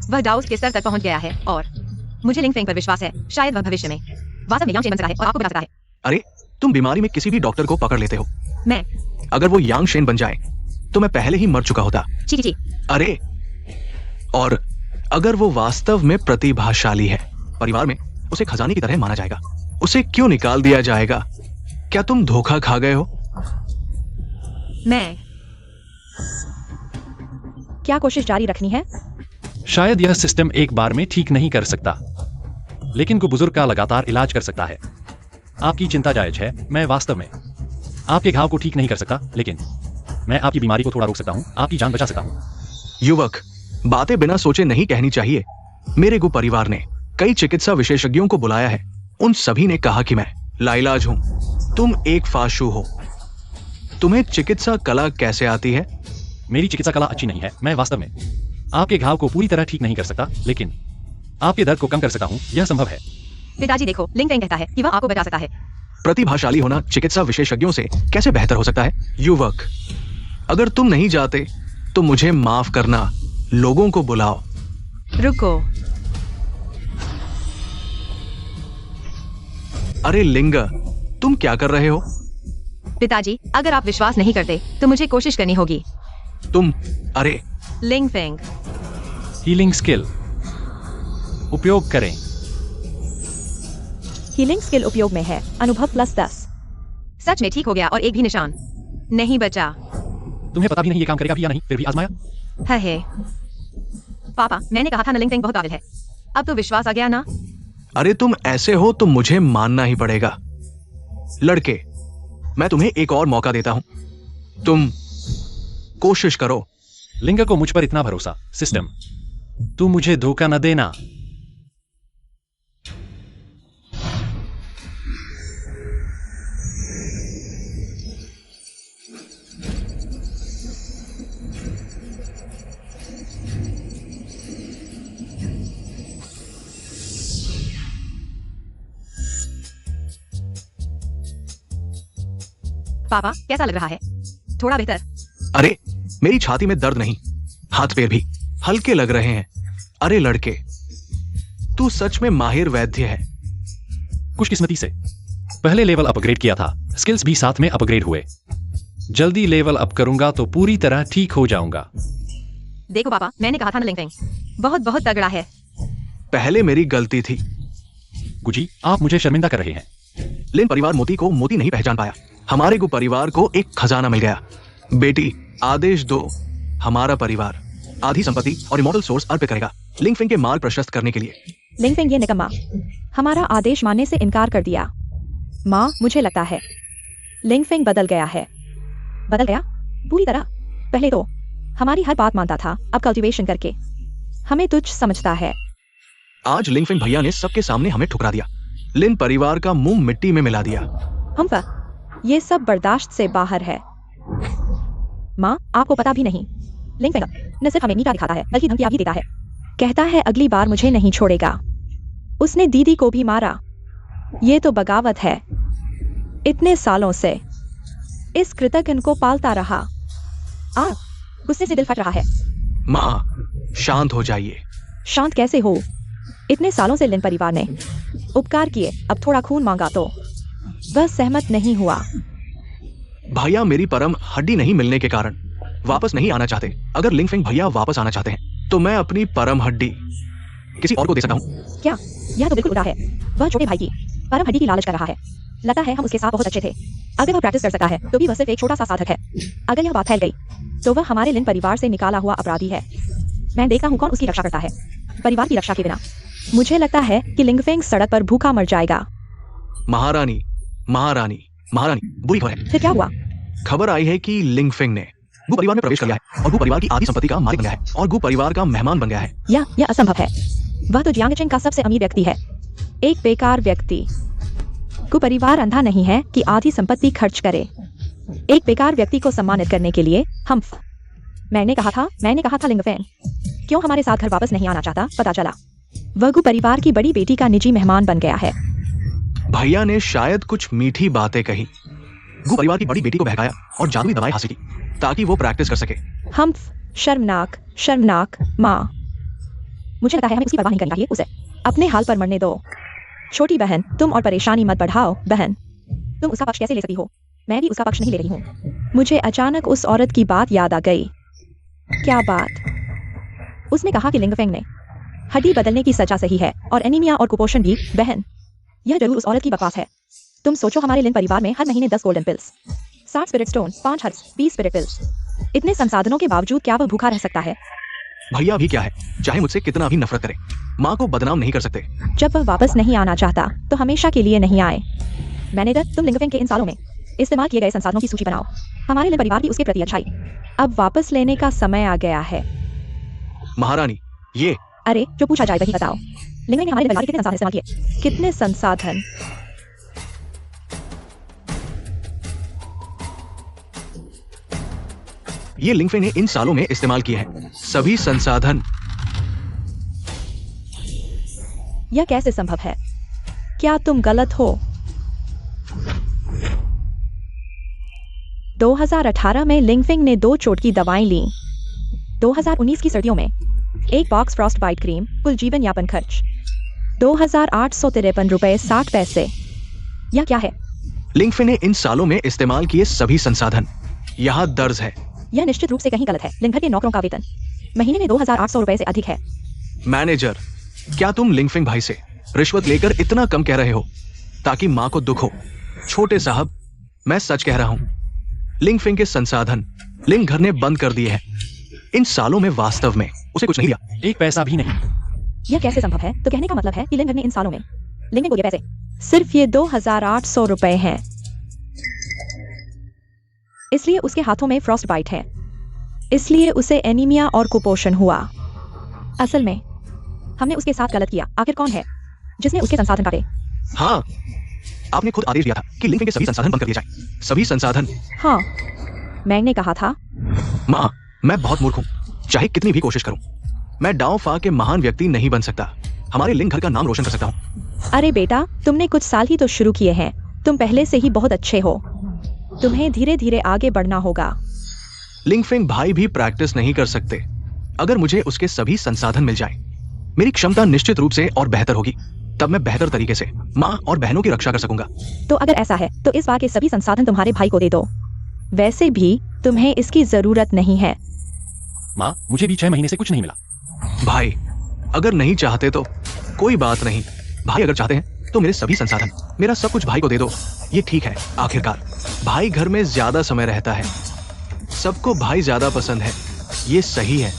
वह डाउस के स्तर तक पहुंच गया है और मुझे लिंगफेंग पर विश्वास है। शायद वह भविष्य में वास्तव में यांगशेन बन सकता है और आपको बचा सकता है। अरे, तुम बीमारी में किसी भी डॉक्टर को पकड़ लेते हो। मैं अगर वो यांगशेन बन जाए तो मैं पहले ही मर चुका होता। ची। अरे, और अगर वो वास्तव में प्रतिभाशाली है, परिवार में उसे खजाने की तरह माना जाएगा। उसे क्यों निकाल दिया जाएगा? क्या तुम धोखा खा गए हो? मैं क्या कोशिश जारी रखनी है? शायद यह सिस्टम एक बार में ठीक नहीं कर सकता, लेकिन को बुजुर्ग का लगातार इलाज कर सकता है। आपकी चिंता जायज है। मैं वास्तव में आपके घाव को ठीक नहीं कर सकता, लेकिन मैं आपकी बीमारी को थोड़ा रोक सकता हूं, आपकी जान बचा सकता हूं। युवक, बातें बिना सोचे नहीं कहनी चाहिए। मेरे गु परिवार ने कई चिकित्सा विशेषज्ञों को बुलाया है। उन सभी ने कहा कि मैं लाइलाज हूं। तुम एक फाशु हो। तुम्हें चिकित्सा कला कैसे आती है? मेरी चिकित्सा कला अच्छी नहीं है। मैं वास्तव में आपके घाव को पूरी तरह ठीक नहीं कर सकता, लेकिन आपके दर्द को कम कर सकता हूं। यह संभव है। पिताजी देखो, लिंगफेंग कहता है कि वह आपको बचा सकता है। प्रतिभाशाली होना चिकित्सा विशेषज्ञों से कैसे बेहतर हो सकता है? युवक, अगर तुम नहीं जाते तो मुझे माफ करना। लोगों को बुलाओ। रुको। अरे लिंग, तुम क्या कर रहे हो? पिताजी, अगर आप विश्वास नहीं करते तो मुझे कोशिश करनी होगी। तुम, अरे लिंगफेंग हीलिंग स्किल उपयोग करें। हीलिंग स्किल उपयोग में है। अनुभव +10। सच में ठीक हो गया और एक भी निशान नहीं बचा। तुम्हें पता भी नहीं ये काम करेगा भी या नहीं, फिर भी आजमाया। है पापा, मैंने कहा था ना लिंगफेंग बहुत काबिल है। अब तो विश्वास आ गया ना? अरे तुम ऐसे हो तो मुझे मानना ही पड़ेगा। लड़के, मैं तुम्हें एक और मौका देता हूं। तुम कोशिश करो। लिंग को मुझ पर इतना भरोसा। सिस्टम, तू मुझे धोखा न देना। पापा, कैसा लग रहा है? थोड़ा बेहतर? अरे, मेरी छाती में दर्द नहीं, हाथ पैर भी हल्के लग रहे हैं। अरे लड़के, तू सच में माहिर वैद्य है। खुशकिस्मती से पहले लेवल अपग्रेड किया था, स्किल्स भी साथ में अपग्रेड हुए। जल्दी लेवल अप करूंगा तो पूरी तरह ठीक हो जाऊंगा। देखो पापा, मैंने कहा था ना लिंगफेंग बहुत बहुत तगड़ा है। पहले मेरी गलती थी। गुजी, आप मुझे शर्मिंदा कर रहे हैं। लिन परिवार मोती को मोती नहीं पहचान पाया। हमारे गु परिवार को एक खजाना मिल गया। बेटी, आदेश दो। हमारा परिवार आधी संपत्ति और इमॉर्टल सोर्स अर्पित करेगा लिंगफेंग के मार्ग प्रशस्त करने के लिए। लिंगफेंग ये निकम्मा हमारा आदेश मानने से इनकार कर दिया। माँ, मुझे लगता है लिंगफेंग बदल गया है। बदल गया पूरी तरह। पहले तो हमारी हर बात मानता था, अब कल्टीवेशन करके हमें तुच्छ समझता है। आज लिंगफेंग भैया ने सबके सामने हमें ठुकरा दिया। लिन परिवार का मुंह मिट्टी में मिला दिया। हम ये सब बर्दाश्त से बाहर है। माँ, आपको पता भी नहीं, लिंगफेंग न सिर्फ हमें नीचा दिखाता है बल्कि धमकियां भी देता है। कहता है अगली बार मुझे नहीं छोड़ेगा। उसने दीदी को भी मारा। ये तो बगावत है। इतने सालों से इस कृतज्ञ को पालता रहा। गुस्से से दिल फट रहा है। माँ, शांत हो जाइए। शांत कैसे हो? इतने सालों से लिन परिवार ने उपकार किए, अब थोड़ा खून मांगा तो वह सहमत नहीं हुआ। भैया मेरी परम हड्डी नहीं मिलने के कारण वापस नहीं आना चाहते। अगर लिंगफेंग भैया वापस आना चाहते हैं तो मैं अपनी परम हड्डी किसी और को दे सकता हूँ। क्या? यह तो बिल्कुल उल्टा है। वह छोटे भाई की परम हड्डी की लालच कर रहा है। लगता है हम उसके साथ बहुत अच्छे थे। अगर वह प्रैक्टिस कर सकता है तो भी वह सिर्फ एक छोटा सा साधक है। अगर यह बात फैल गई तो वह हमारे लिन परिवार से निकाला हुआ अपराधी है। मैं देखता हूँ कौन उसकी रक्षा करता है। परिवार की रक्षा के बिना मुझे लगता है कि लिंगफेंग सड़क पर भूखा मर जाएगा। महारानी, महारानी, महारानी, बुरी खबर है। फिर क्या हुआ? खबर आई है कि लिंगफेंग ने गु परिवार में प्रवेश कर लिया है और गु परिवार की आधी संपत्ति का मालिक बन गया है और गु परिवार का मेहमान बन गया है। यह असंभव है। वह तो जियांगचेन का सबसे अमीर व्यक्ति है। एक बेकार व्यक्ति। गु परिवार अंधा नहीं है कि आधी संपत्ति खर्च करे। एक बेकार व्यक्ति को सम्मानित करने के लिए हम मैंने कहा था लिंगफेंग क्यों हमारे साथ घर वापस नहीं आना चाहता? पता चला वह गु परिवार की बड़ी बेटी का निजी मेहमान बन गया है। भैया ने शायद कुछ मीठी बातें कही। गु परिवार की बड़ी बेटी को बहकाया और जादुई दवाएं हासिल की ताकि वो प्रैक्टिस कर सके। हम शर्मनाक शर्मनाक माँ। मुझे लगता है हमें उसकी परवाह नहीं करनी चाहिए, उसे अपने हाल पर मरने दो। छोटी बहन, तुम और परेशानी मत बढ़ाओ। बहन, तुम उसका पक्ष कैसे ले सकती हो? मैं भी उसका पक्ष नहीं ले रही हूँ। मुझे अचानक उस औरत की बात याद आ गई। क्या बात? उसने कहा कि लिंगफेंग ने हड्डी बदलने की सजा सही है और एनीमिया और कुपोषण भी। बहन, यह जरूर उस औरत की बकवास है। तुम सोचो, हमारे लिन परिवार में हर महीने 10 golden pills, 60 spirit stone, 5 herbs, 20 spirit pills. इतने संसाधनों के बावजूद क्या वह भूखा रह सकता है? भैया भी क्या है, चाहे मुझसे कितना भी नफरत करे, माँ को बदनाम नहीं कर सकते। जब वह वापस नहीं आना चाहता तो हमेशा के लिए नहीं आए। मैनेजर, तुम लिंगफेंग के इन सालों में इस्तेमाल किए गए संसाधनों की सूची बनाओ। हमारे लिन परिवार की उसके प्रति अच्छाई अब वापस लेने का समय आ गया है। महारानी, ये अरे, जो पूछा जाए वही बताओ। लिंगफेंग ने हमारे लिन परिवार के कितने संसाधन इस्तेमाल किए? कितने संसाधन? ये लिंगफेंग ने इन सालों में इस्तेमाल किए हैं सभी संसाधन। यह कैसे संभव है? क्या तुम गलत हो? 2018 में लिंगफेंग ने 2 चोट की दवाएं लीं। 2019 की सर्दियों में 1 बॉक्स फ्रॉस्ट बाइट क्रीम। कुल जीवन यापन खर्च 2,853 रुपए 60 पैसे। यह क्या है? लिंगफेंग ने इन सालों में इस्तेमाल किए सभी संसाधन यहाँ दर्ज है। यह निश्चित रूप से कहीं गलत है। लिंग भर के नौकरों का वेतन महीने में 2,800 रुपए से अधिक है। मैनेजर, क्या तुम लिंगफेंग भाई से रिश्वत लेकर इतना कम कह रहे हो ताकि माँ को दुख हो? छोटे साहब, मैं सच कह रहा हूँ। लिंगफेंग के संसाधन लिंग घर ने बंद कर दिए हैं। इन सालों में वास्तव में उसे कुछ नहीं लिया, एक पैसा भी नहीं। यह कैसे संभव है? तो कहने का मतलब है कि लिंग घर ने इन सालों में लिंग को दिए पैसे सिर्फ ये 2,800 रुपए हैं। इसलिए उसके हाथों में फ्रॉस्ट बाइट है। इसलिए उसे एनीमिया और कुपोषण हुआ। असल में हमने उसके साथ गलत किया। आखिर कौन है जिसने उसके संसाधन काटे? हाँ, आपने खुद आदेश दिया था कि लिंगफेंग के सभी संसाधन बंद कर दिए जाएं। सभी संसाधन। हाँ, मैंने कहा था। माँ, मैं बहुत मूर्ख हूँ। चाहे कितनी भी कोशिश करूँ, मैं डाओ फा के महान व्यक्ति नहीं बन सकता। हमारे लिंग घर का नाम रोशन कर सकता हूँ। अरे बेटा, तुमने कुछ साल ही तो शुरू किए हैं। तुम पहले से ही बहुत अच्छे हो। तुम्हें धीरे धीरे आगे बढ़ना होगा। लिंगफेंग भाई भी प्रैक्टिस नहीं कर सकते। अगर मुझे उसके सभी संसाधन मिल जाएं, मेरी क्षमता निश्चित रूप से और बेहतर होगी। तब मैं बेहतर तरीके से माँ और बहनों की रक्षा कर सकूंगा। तो अगर ऐसा है तो इस बार के सभी संसाधन तुम्हारे भाई को दे दो। वैसे भी तुम्हें इसकी जरूरत नहीं है। माँ, मुझे भी 6 महीने से कुछ नहीं मिला। भाई, अगर नहीं चाहते तो कोई बात नहीं। भाई अगर चाहते हैं तो मेरे सभी संसाधन, मेरा सब कुछ भाई को दे दो। ये ठीक है। आखिरकार भाई घर में ज्यादा समय रहता है। सबको भाई ज्यादा पसंद है। ये सही है।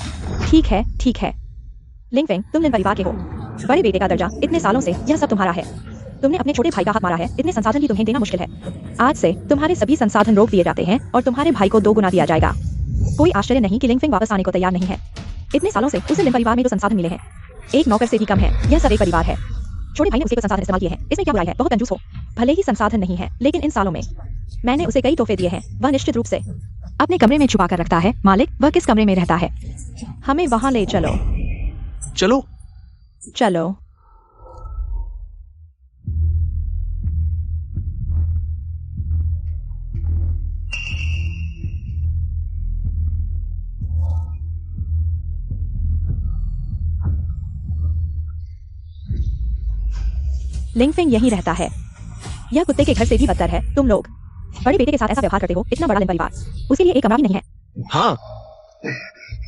ठीक है, ठीक है। लिंगफेंग, तुम लिन परिवार के हो। बड़े बेटे का दर्जा, इतने सालों से यह सब तुम्हारा है। तुमने अपने छोटे भाई का हाथ मारा है। इतने संसाधन भी तुम्हें देना मुश्किल है। आज से तुम्हारे सभी संसाधन रोक दिए जाते हैं और तुम्हारे भाई को 2 गुना दिया जाएगा। कोई आश्चर्य नहीं कि लिंगफेंग वापस आने को तैयार नहीं है। इतने सालों से उसे लिन परिवार में जो संसाधन मिले हैं, एक नौकर से भी कम है। यह सब एक परिवार है। छोटे भाई ने उसके संसाधन इस्तेमाल किए हैं। इसमें क्या बुराई है? बहुत कंजूस हो। भले ही संसाधन नहीं है, लेकिन इन सालों में मैंने उसे कई तोहफे दिए हैं। वह निश्चित रूप से अपने कमरे में छुपा कर रखता है। मालिक, वह किस कमरे में रहता है? हमें वहां ले चलो। चलो। चलो। लिंगफेंग यहीं रहता है। यह कुत्ते के घर से भी बदतर है। तुम लोग बड़े बेटे के साथ ऐसा व्यवहार करते हो। इतना बड़ा लिन परिवार, उसके लिए एक कमरा भी नहीं है। हाँ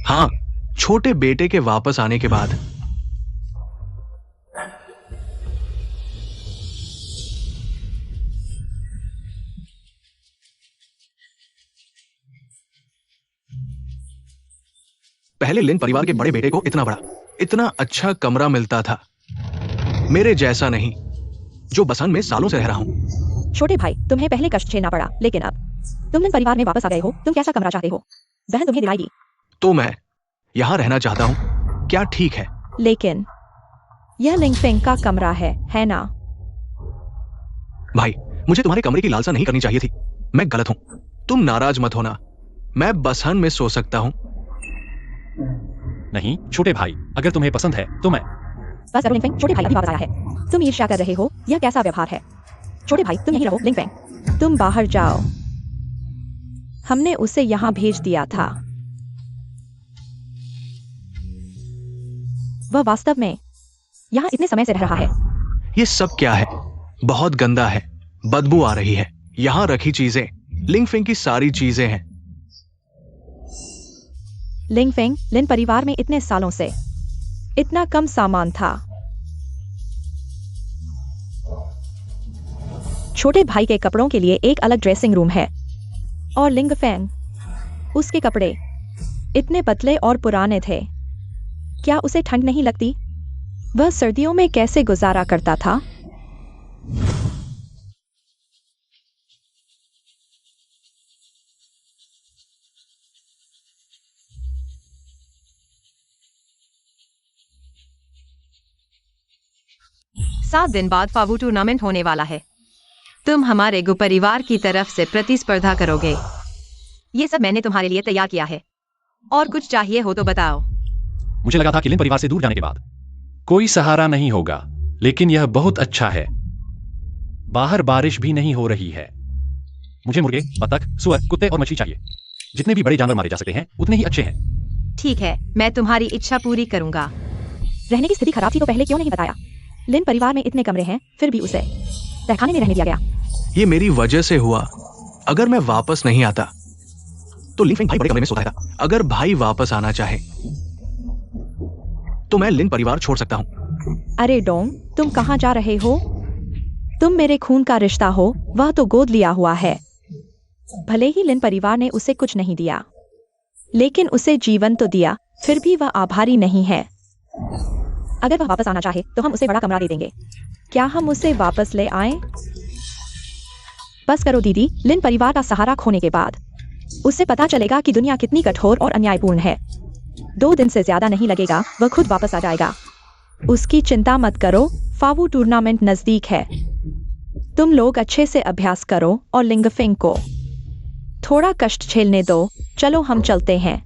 हाँ, छोटे बेटे के वापस आने के बाद पहले लिन परिवार के बड़े बेटे को इतना बड़ा, इतना अच्छा कमरा मिलता था। मेरे जैसा नहीं, जो बसन में सालों से रह रहा हूँ। छोटे भाई, तुम्हें पहले कष्ट झेलना पड़ा, लेकिन अब तुम लिन परिवार में वापस आ गए हो। तुम कैसा कमरा चाहते हो? बहन तुम्हें दिलाएगी। तो मैं यहाँ रहना चाहता हूँ। क्या ठीक है? लेकिन यह लिंगफेंग का कमरा है ना? भाई, मुझे तुम्हारे कमरे की लालसा नहीं करनी चाहिए थी। मैं गलत हूँ। तुम नाराज मत होना। मैं बसहन में सो सकता हूँ। नहीं छोटे भाई, अगर तुम्हें पसंद है तो मैं। बस करो लिंगफेंग, छोटे भाई अभी वापस आया है। तुम ईर्ष्या कर रहे हो। यह कैसा व्यवहार है? छोटे भाई तुम यहीं रहो लिंग फेंग। तुम बाहर जाओ। हमने उसे यहाँ भेज दिया था। वह वास्तव में यहाँ इतने समय से रह रहा है। ये सब क्या है? बहुत गंदा है, बदबू आ रही है। यहाँ रखी चीजें लिंग फेंग की सारी चीजें हैं। लिंग फेंग, लिन परिवार में इतने सालों से इतना कम सामान था। छोटे भाई के कपड़ों के लिए एक अलग ड्रेसिंग रूम है और लिंग फेंग, उसके कपड़े इतने पतले और पुराने थे। क्या उसे ठंड नहीं लगती? वह सर्दियों में कैसे गुजारा करता था? सात दिन बाद फावू टूर्नामेंट होने वाला है। तुम हमारे गु परिवार की तरफ से प्रतिस्पर्धा करोगे। ये सब मैंने तुम्हारे लिए तैयार किया है। और कुछ चाहिए हो तो बताओ। मुझे लगा था कि लिन परिवार से दूर जाने के बाद कोई सहारा नहीं होगा, लेकिन यह बहुत अच्छा है। बाहर बारिश भी नहीं हो रही है। मुझे मुर्गे, बतख, सुअर, कुत्ते और मछली चाहिए। जितने भी बड़े जानवर मारे जा सकते हैं उतने ही अच्छे हैं। ठीक है, मैं तुम्हारी इच्छा पूरी करूंगा। रहने की स्थिति खराब थी तो पहले क्यों नहीं बताया? लिन परिवार में इतने कमरे हैं, फिर भी उसे तहखाने में रहने दिया गया। ये मेरी वजह से हुआ। अगर मैं वापस नहीं आता तो लिन फेंग भाई बड़े कमरे में सोता था। अगर भाई वापस आना चाहे तो मैं लिन परिवार छोड़ सकता हूँ। अरे डोंग, तुम कहाँ जा रहे हो? तुम मेरे खून का रिश्ता हो, वह तो गोद लिया हुआ है। भले ही लिन परिवार ने उसे कुछ नहीं दिया, लेकिन उसे जीवन तो दिया, फिर भी वह आभारी नहीं है। अगर वह वापस आना चाहे तो हम उसे बड़ा कमरा दे देंगे। क्या हम उसे वापस ले आएं? बस करो दीदी, लिन परिवार का सहारा खोने के बाद उसे पता चलेगा कि दुनिया कितनी कठोर और अन्यायपूर्ण है। 2 दिन से ज्यादा नहीं लगेगा, वह खुद वापस आ जाएगा। उसकी चिंता मत करो, फावू टूर्नामेंट नजदीक है। तुम लोग अच्छे से अभ्यास करो और लिंग फेंग को थोड़ा कष्ट झेलने दो। चलो हम चलते हैं।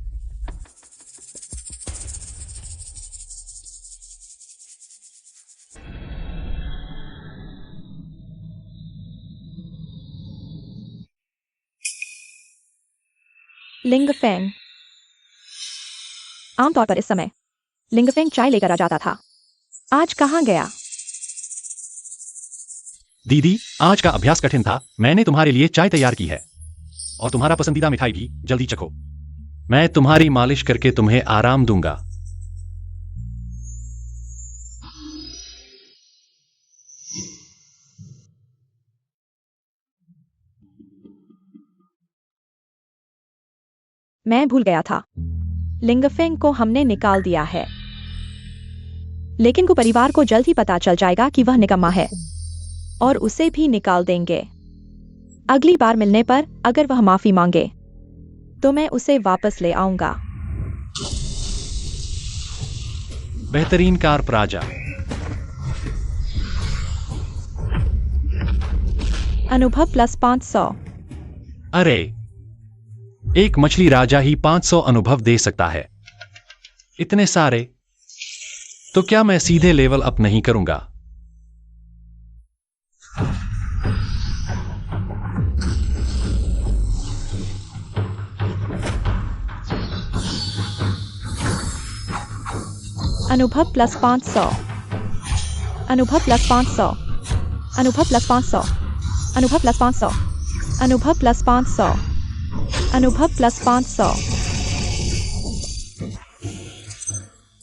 लिंग फेंग। आमतौर पर इस समय लिंग फेंग चाय लेकर आ जाता था। आज कहाँ गया? दीदी, आज का अभ्यास कठिन था। मैंने तुम्हारे लिए चाय तैयार की है और तुम्हारा पसंदीदा मिठाई भी। जल्दी चखो। मैं तुम्हारी मालिश करके तुम्हें आराम दूंगा। मैं भूल गया था, लिंग फेंग को हमने निकाल दिया है। लेकिन को परिवार को जल्द ही पता चल जाएगा कि वह निकम्मा है और उसे भी निकाल देंगे। अगली बार मिलने पर अगर वह माफी मांगे तो मैं उसे वापस ले आऊंगा। बेहतरीन कार प्राजा। अनुभव प्लस 500। अरे, एक मछली राजा ही 500 अनुभव दे सकता है। इतने सारे? तो क्या मैं सीधे लेवल अप नहीं करूंगा? अनुभव प्लस 500। अनुभव प्लस 500। अनुभव प्लस 500। अनुभव प्लस 500। अनुभव प्लस 500। अनुभव प्लस 500।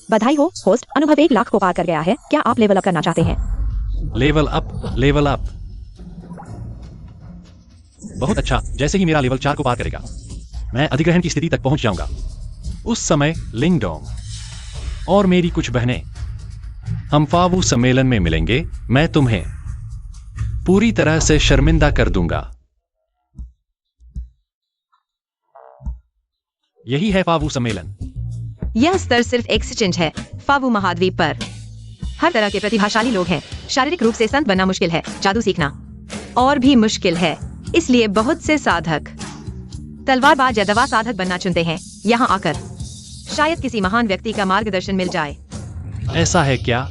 बधाई हो होस्ट, अनुभव 1 लाख को पार कर गया है। क्या आप लेवल अप करना चाहते हैं? Level up, level up. बहुत अच्छा। जैसे ही मेरा लेवल 4 को पार करेगा मैं अधिग्रहण की स्थिति तक पहुंच जाऊंगा। उस समय लिंगडोंग और मेरी कुछ बहनें हम फावू सम्मेलन में मिलेंगे। मैं तुम्हें पूरी तरह से शर्मिंदा कर दूंगा। यही है फावू सम्मेलन। यह स्तर सिर्फ एक्सचेंज है। फावू महाद्वीप पर हर तरह के प्रतिभाशाली लोग हैं। शारीरिक रूप से संत बनना मुश्किल है, जादू सीखना और भी मुश्किल है। इसलिए बहुत से साधक तलवारबाज या दवा साधक बनना चुनते हैं। यहाँ आकर शायद किसी महान व्यक्ति का मार्गदर्शन मिल जाए। ऐसा है क्या?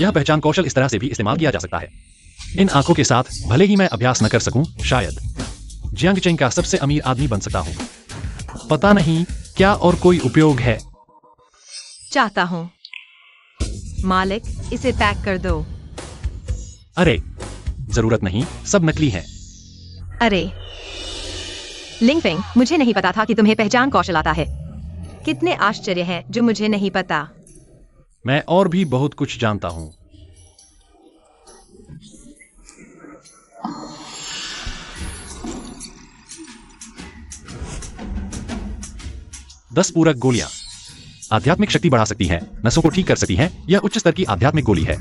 यह पहचान कौशल इस तरह से भी इस्तेमाल किया जा सकता है। इन आंखों के साथ भले ही मैं अभ्यास न कर सकूं, शायद जियांग चेंग का सबसे अमीर आदमी बन सकता हूं। पता नहीं क्या और कोई उपयोग है। चाहता हूँ। मालिक, इसे पैक कर दो। अरे जरूरत नहीं, सब नकली हैं। अरे लिंगफेंग, मुझे नहीं पता था कि तुम्हें पहचान कौशल आता है। कितने आश्चर्य हैं जो मुझे नहीं पता। मैं और भी बहुत कुछ जानता हूं। दस पूरक गोलियां आध्यात्मिक शक्ति बढ़ा सकती हैं, नसों को ठीक कर सकती हैं। यह उच्च स्तर की आध्यात्मिक गोली है।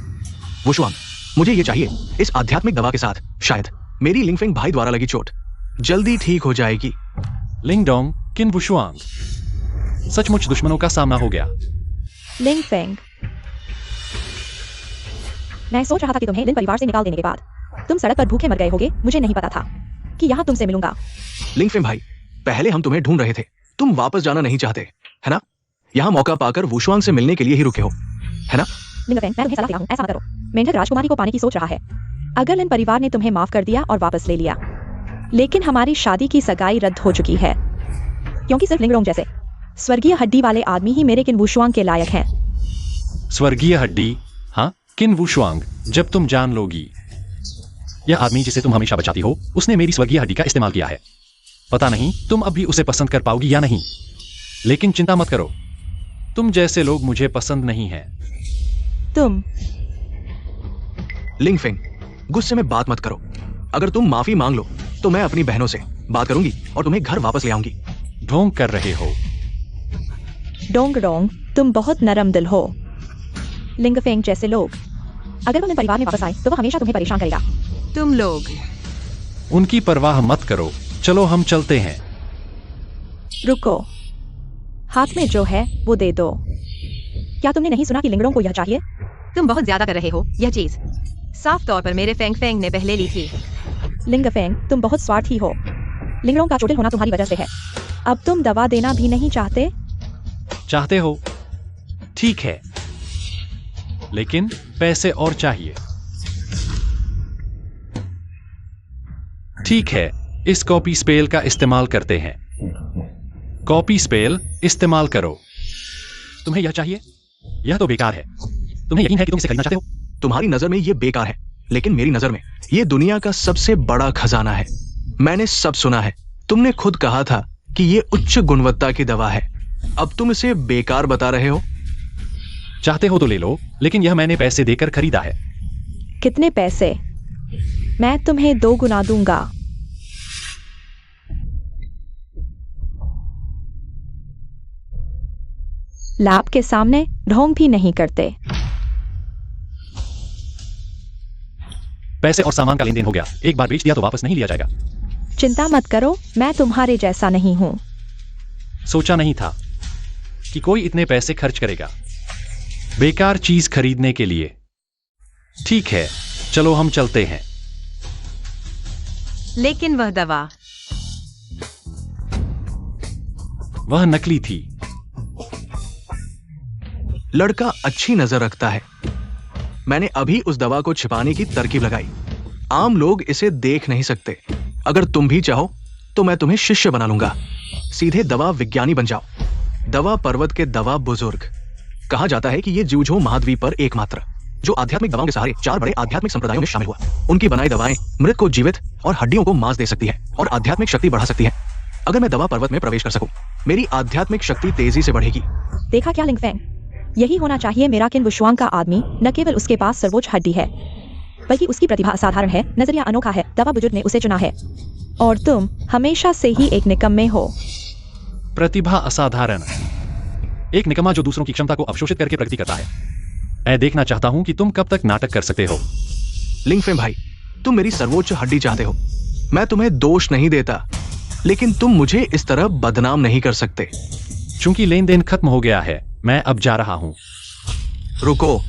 वुशुआंग, मुझे ये चाहिए। इस आध्यात्मिक दवा के साथ शायद मेरी लिंगफेंग भाई द्वारा लगी चोट जल्दी ठीक हो जाएगी। लिंगडोंग किन वुशुआंग, सचमुच दुश्मनों का सामना हो गया। लिंगफेंग, मैं सोच रहा था कि तुम्हें लिन परिवार से निकाल देने के बाद तुम सड़क पर भूखे मर गए होगे। मुझे नहीं पता था कि यहाँ तुमसे मिलूंगा। लिंगफेंग भाई, पहले हम तुम्हें ढूंढ रहे थे। तुम वापस जाना नहीं चाहते, है ना? यहाँ मौका पाकर वुशुआंग से मिलने के लिए ही रुके हो, है ना? लिंगफेंग, मैं तुम्हें सलाह देता हूँ, ऐसा मत करो। मेंढक राजकुमारी को पाने की सोच रहा है। अगर लिन परिवार ने तुम्हें माफ कर दिया और वापस ले लिया, लेकिन हमारी शादी की सगाई रद्द हो चुकी है, क्योंकि सिर्फ लिंगडोंग जैसे स्वर्गीय हड्डी वाले आदमी ही मेरे किन वुशुआंग के लायक हैं। स्वर्गीय हड्डी? हाँ, किन वुशुआंग, जब तुम जान लोगी। यह आदमी जिसे तुम हमेशा बचाती हो, उसने मेरी स्वर्गीय हड्डी का इस्तेमाल किया है। पता नहीं तुम अब भी उसे पसंद कर पाओगी या नहीं, लेकिन चिंता मत करो, तुम जैसे लोग मुझे पसंद नहीं हैं। तुम लिंगफेंग, गुस्से में बात मत करो। अगर तुम माफी मांग लो तो मैं अपनी बहनों से बात करूंगी और तुम्हें घर वापस ले आऊंगी। ढोंग कर रहे हो। डोंग डोंग, तुम बहुत नरम दिल हो। लिंगफेंग जैसे लोग अगर वो लिन परिवार में वापस आए तो वो हमेशा तुम्हें परेशान करेगा। तुम लोग उनकी परवाह मत करो, चलो हम चलते हैं। रुको, हाथ में जो है वो दे दो। क्या तुमने नहीं सुना कि लिंगडोंग को यह चाहिए? तुम बहुत ज्यादा कर रहे हो। यह चीज साफ तौर पर मेरे फेंग फेंग ने पहले ली थी। लिंगफेंग, तुम बहुत स्वार्थी हो। लिंगडोंग का चोटिल होना तुम्हारी वजह से है। अब तुम दवा देना भी नहीं चाहते? चाहते हो? ठीक है, लेकिन पैसे और चाहिए। ठीक है, इस कॉपी स्पेल का इस्तेमाल करते हैं। कॉपी स्पेल इस्तेमाल करो। तुम्हें यह चाहिए? यह तो बेकार है। तुम्हें यकीन है कि तुम इसे खरीदना चाहते हो? तुम्हारी नजर में ये बेकार है, लेकिन मेरी नजर में ये दुनिया का सबसे बड़ा खजाना है। मैंने सब सुना है। तुमने खुद कहा था कि ये उच्च गुणवत्ता की दवा है। अब तुम इसे बेकार बता रहे हो? चाहते हो तो ले लो, लेकिन यह मैंने पैसे देकर खरीदा है। कितने पैसे? मैं तुम्हें 2 गुना दूंगा। लैब के सामने ढोंग भी नहीं करते। पैसे और सामान का लेन देन हो गया। एक बार बेच दिया तो वापस नहीं लिया जाएगा। चिंता मत करो, मैं तुम्हारे जैसा नहीं हूं। सोचा नहीं था कि कोई इतने पैसे खर्च करेगा बेकार चीज खरीदने के लिए। ठीक है, चलो हम चलते हैं। लेकिन वह दवा वह नकली थी। लड़का अच्छी नजर रखता है। मैंने अभी उस दवा को छिपाने की तरकीब लगाई। आम लोग इसे देख नहीं सकते। अगर तुम भी चाहो तो मैं तुम्हें शिष्य बना लूंगा। सीधे दवा विज्ञानी बन जाओ। दवा पर्वत के दवा बुजुर्ग। कहा जाता है कि ये ज्यूझो महाद्वीप पर एकमात्र जो आध्यात्मिक दवाओं के सहारे 4 बड़े आध्यात्मिक संप्रदायों में शामिल हुआ। उनकी बनाई दवाएं मृत को जीवित और हड्डियों को मांस दे सकती है और आध्यात्मिक शक्ति बढ़ा सकती है। अगर मैं दवा पर्वत में प्रवेश कर सकूं, मेरी आध्यात्मिक शक्ति तेजी से बढ़ेगी। देखा क्या लिंगफेंग? यही होना चाहिए मेरा किन वुशुआंग का आदमी। न केवल उसके पास सर्वोच्च हड्डी है, बल्कि उसकी प्रतिभा असाधारण है, नजरिया अनोखा है। दवा बुजुर्ग ने उसे चुना है और तुम हमेशा से ही एक निकम्मे हो। प्रतिभा असाधारण, एक निकम्मा जो दूसरों की क्षमता को अवशोषित करके प्रगति करता है। मैं देखना चाहता हूं कि तुम कब तक नाटक कर सकते हो। लिंगफेंग भाई, तुम मेरी सर्वोच्च हड्डी चाहते हो। मैं तुम्हें दोष नहीं देता, लेकिन तुम मुझे इस तरह बदनाम नहीं कर सकते। चूंकि लेन देन खत्म हो गया है, मैं अब जा रहा हूं। रुको।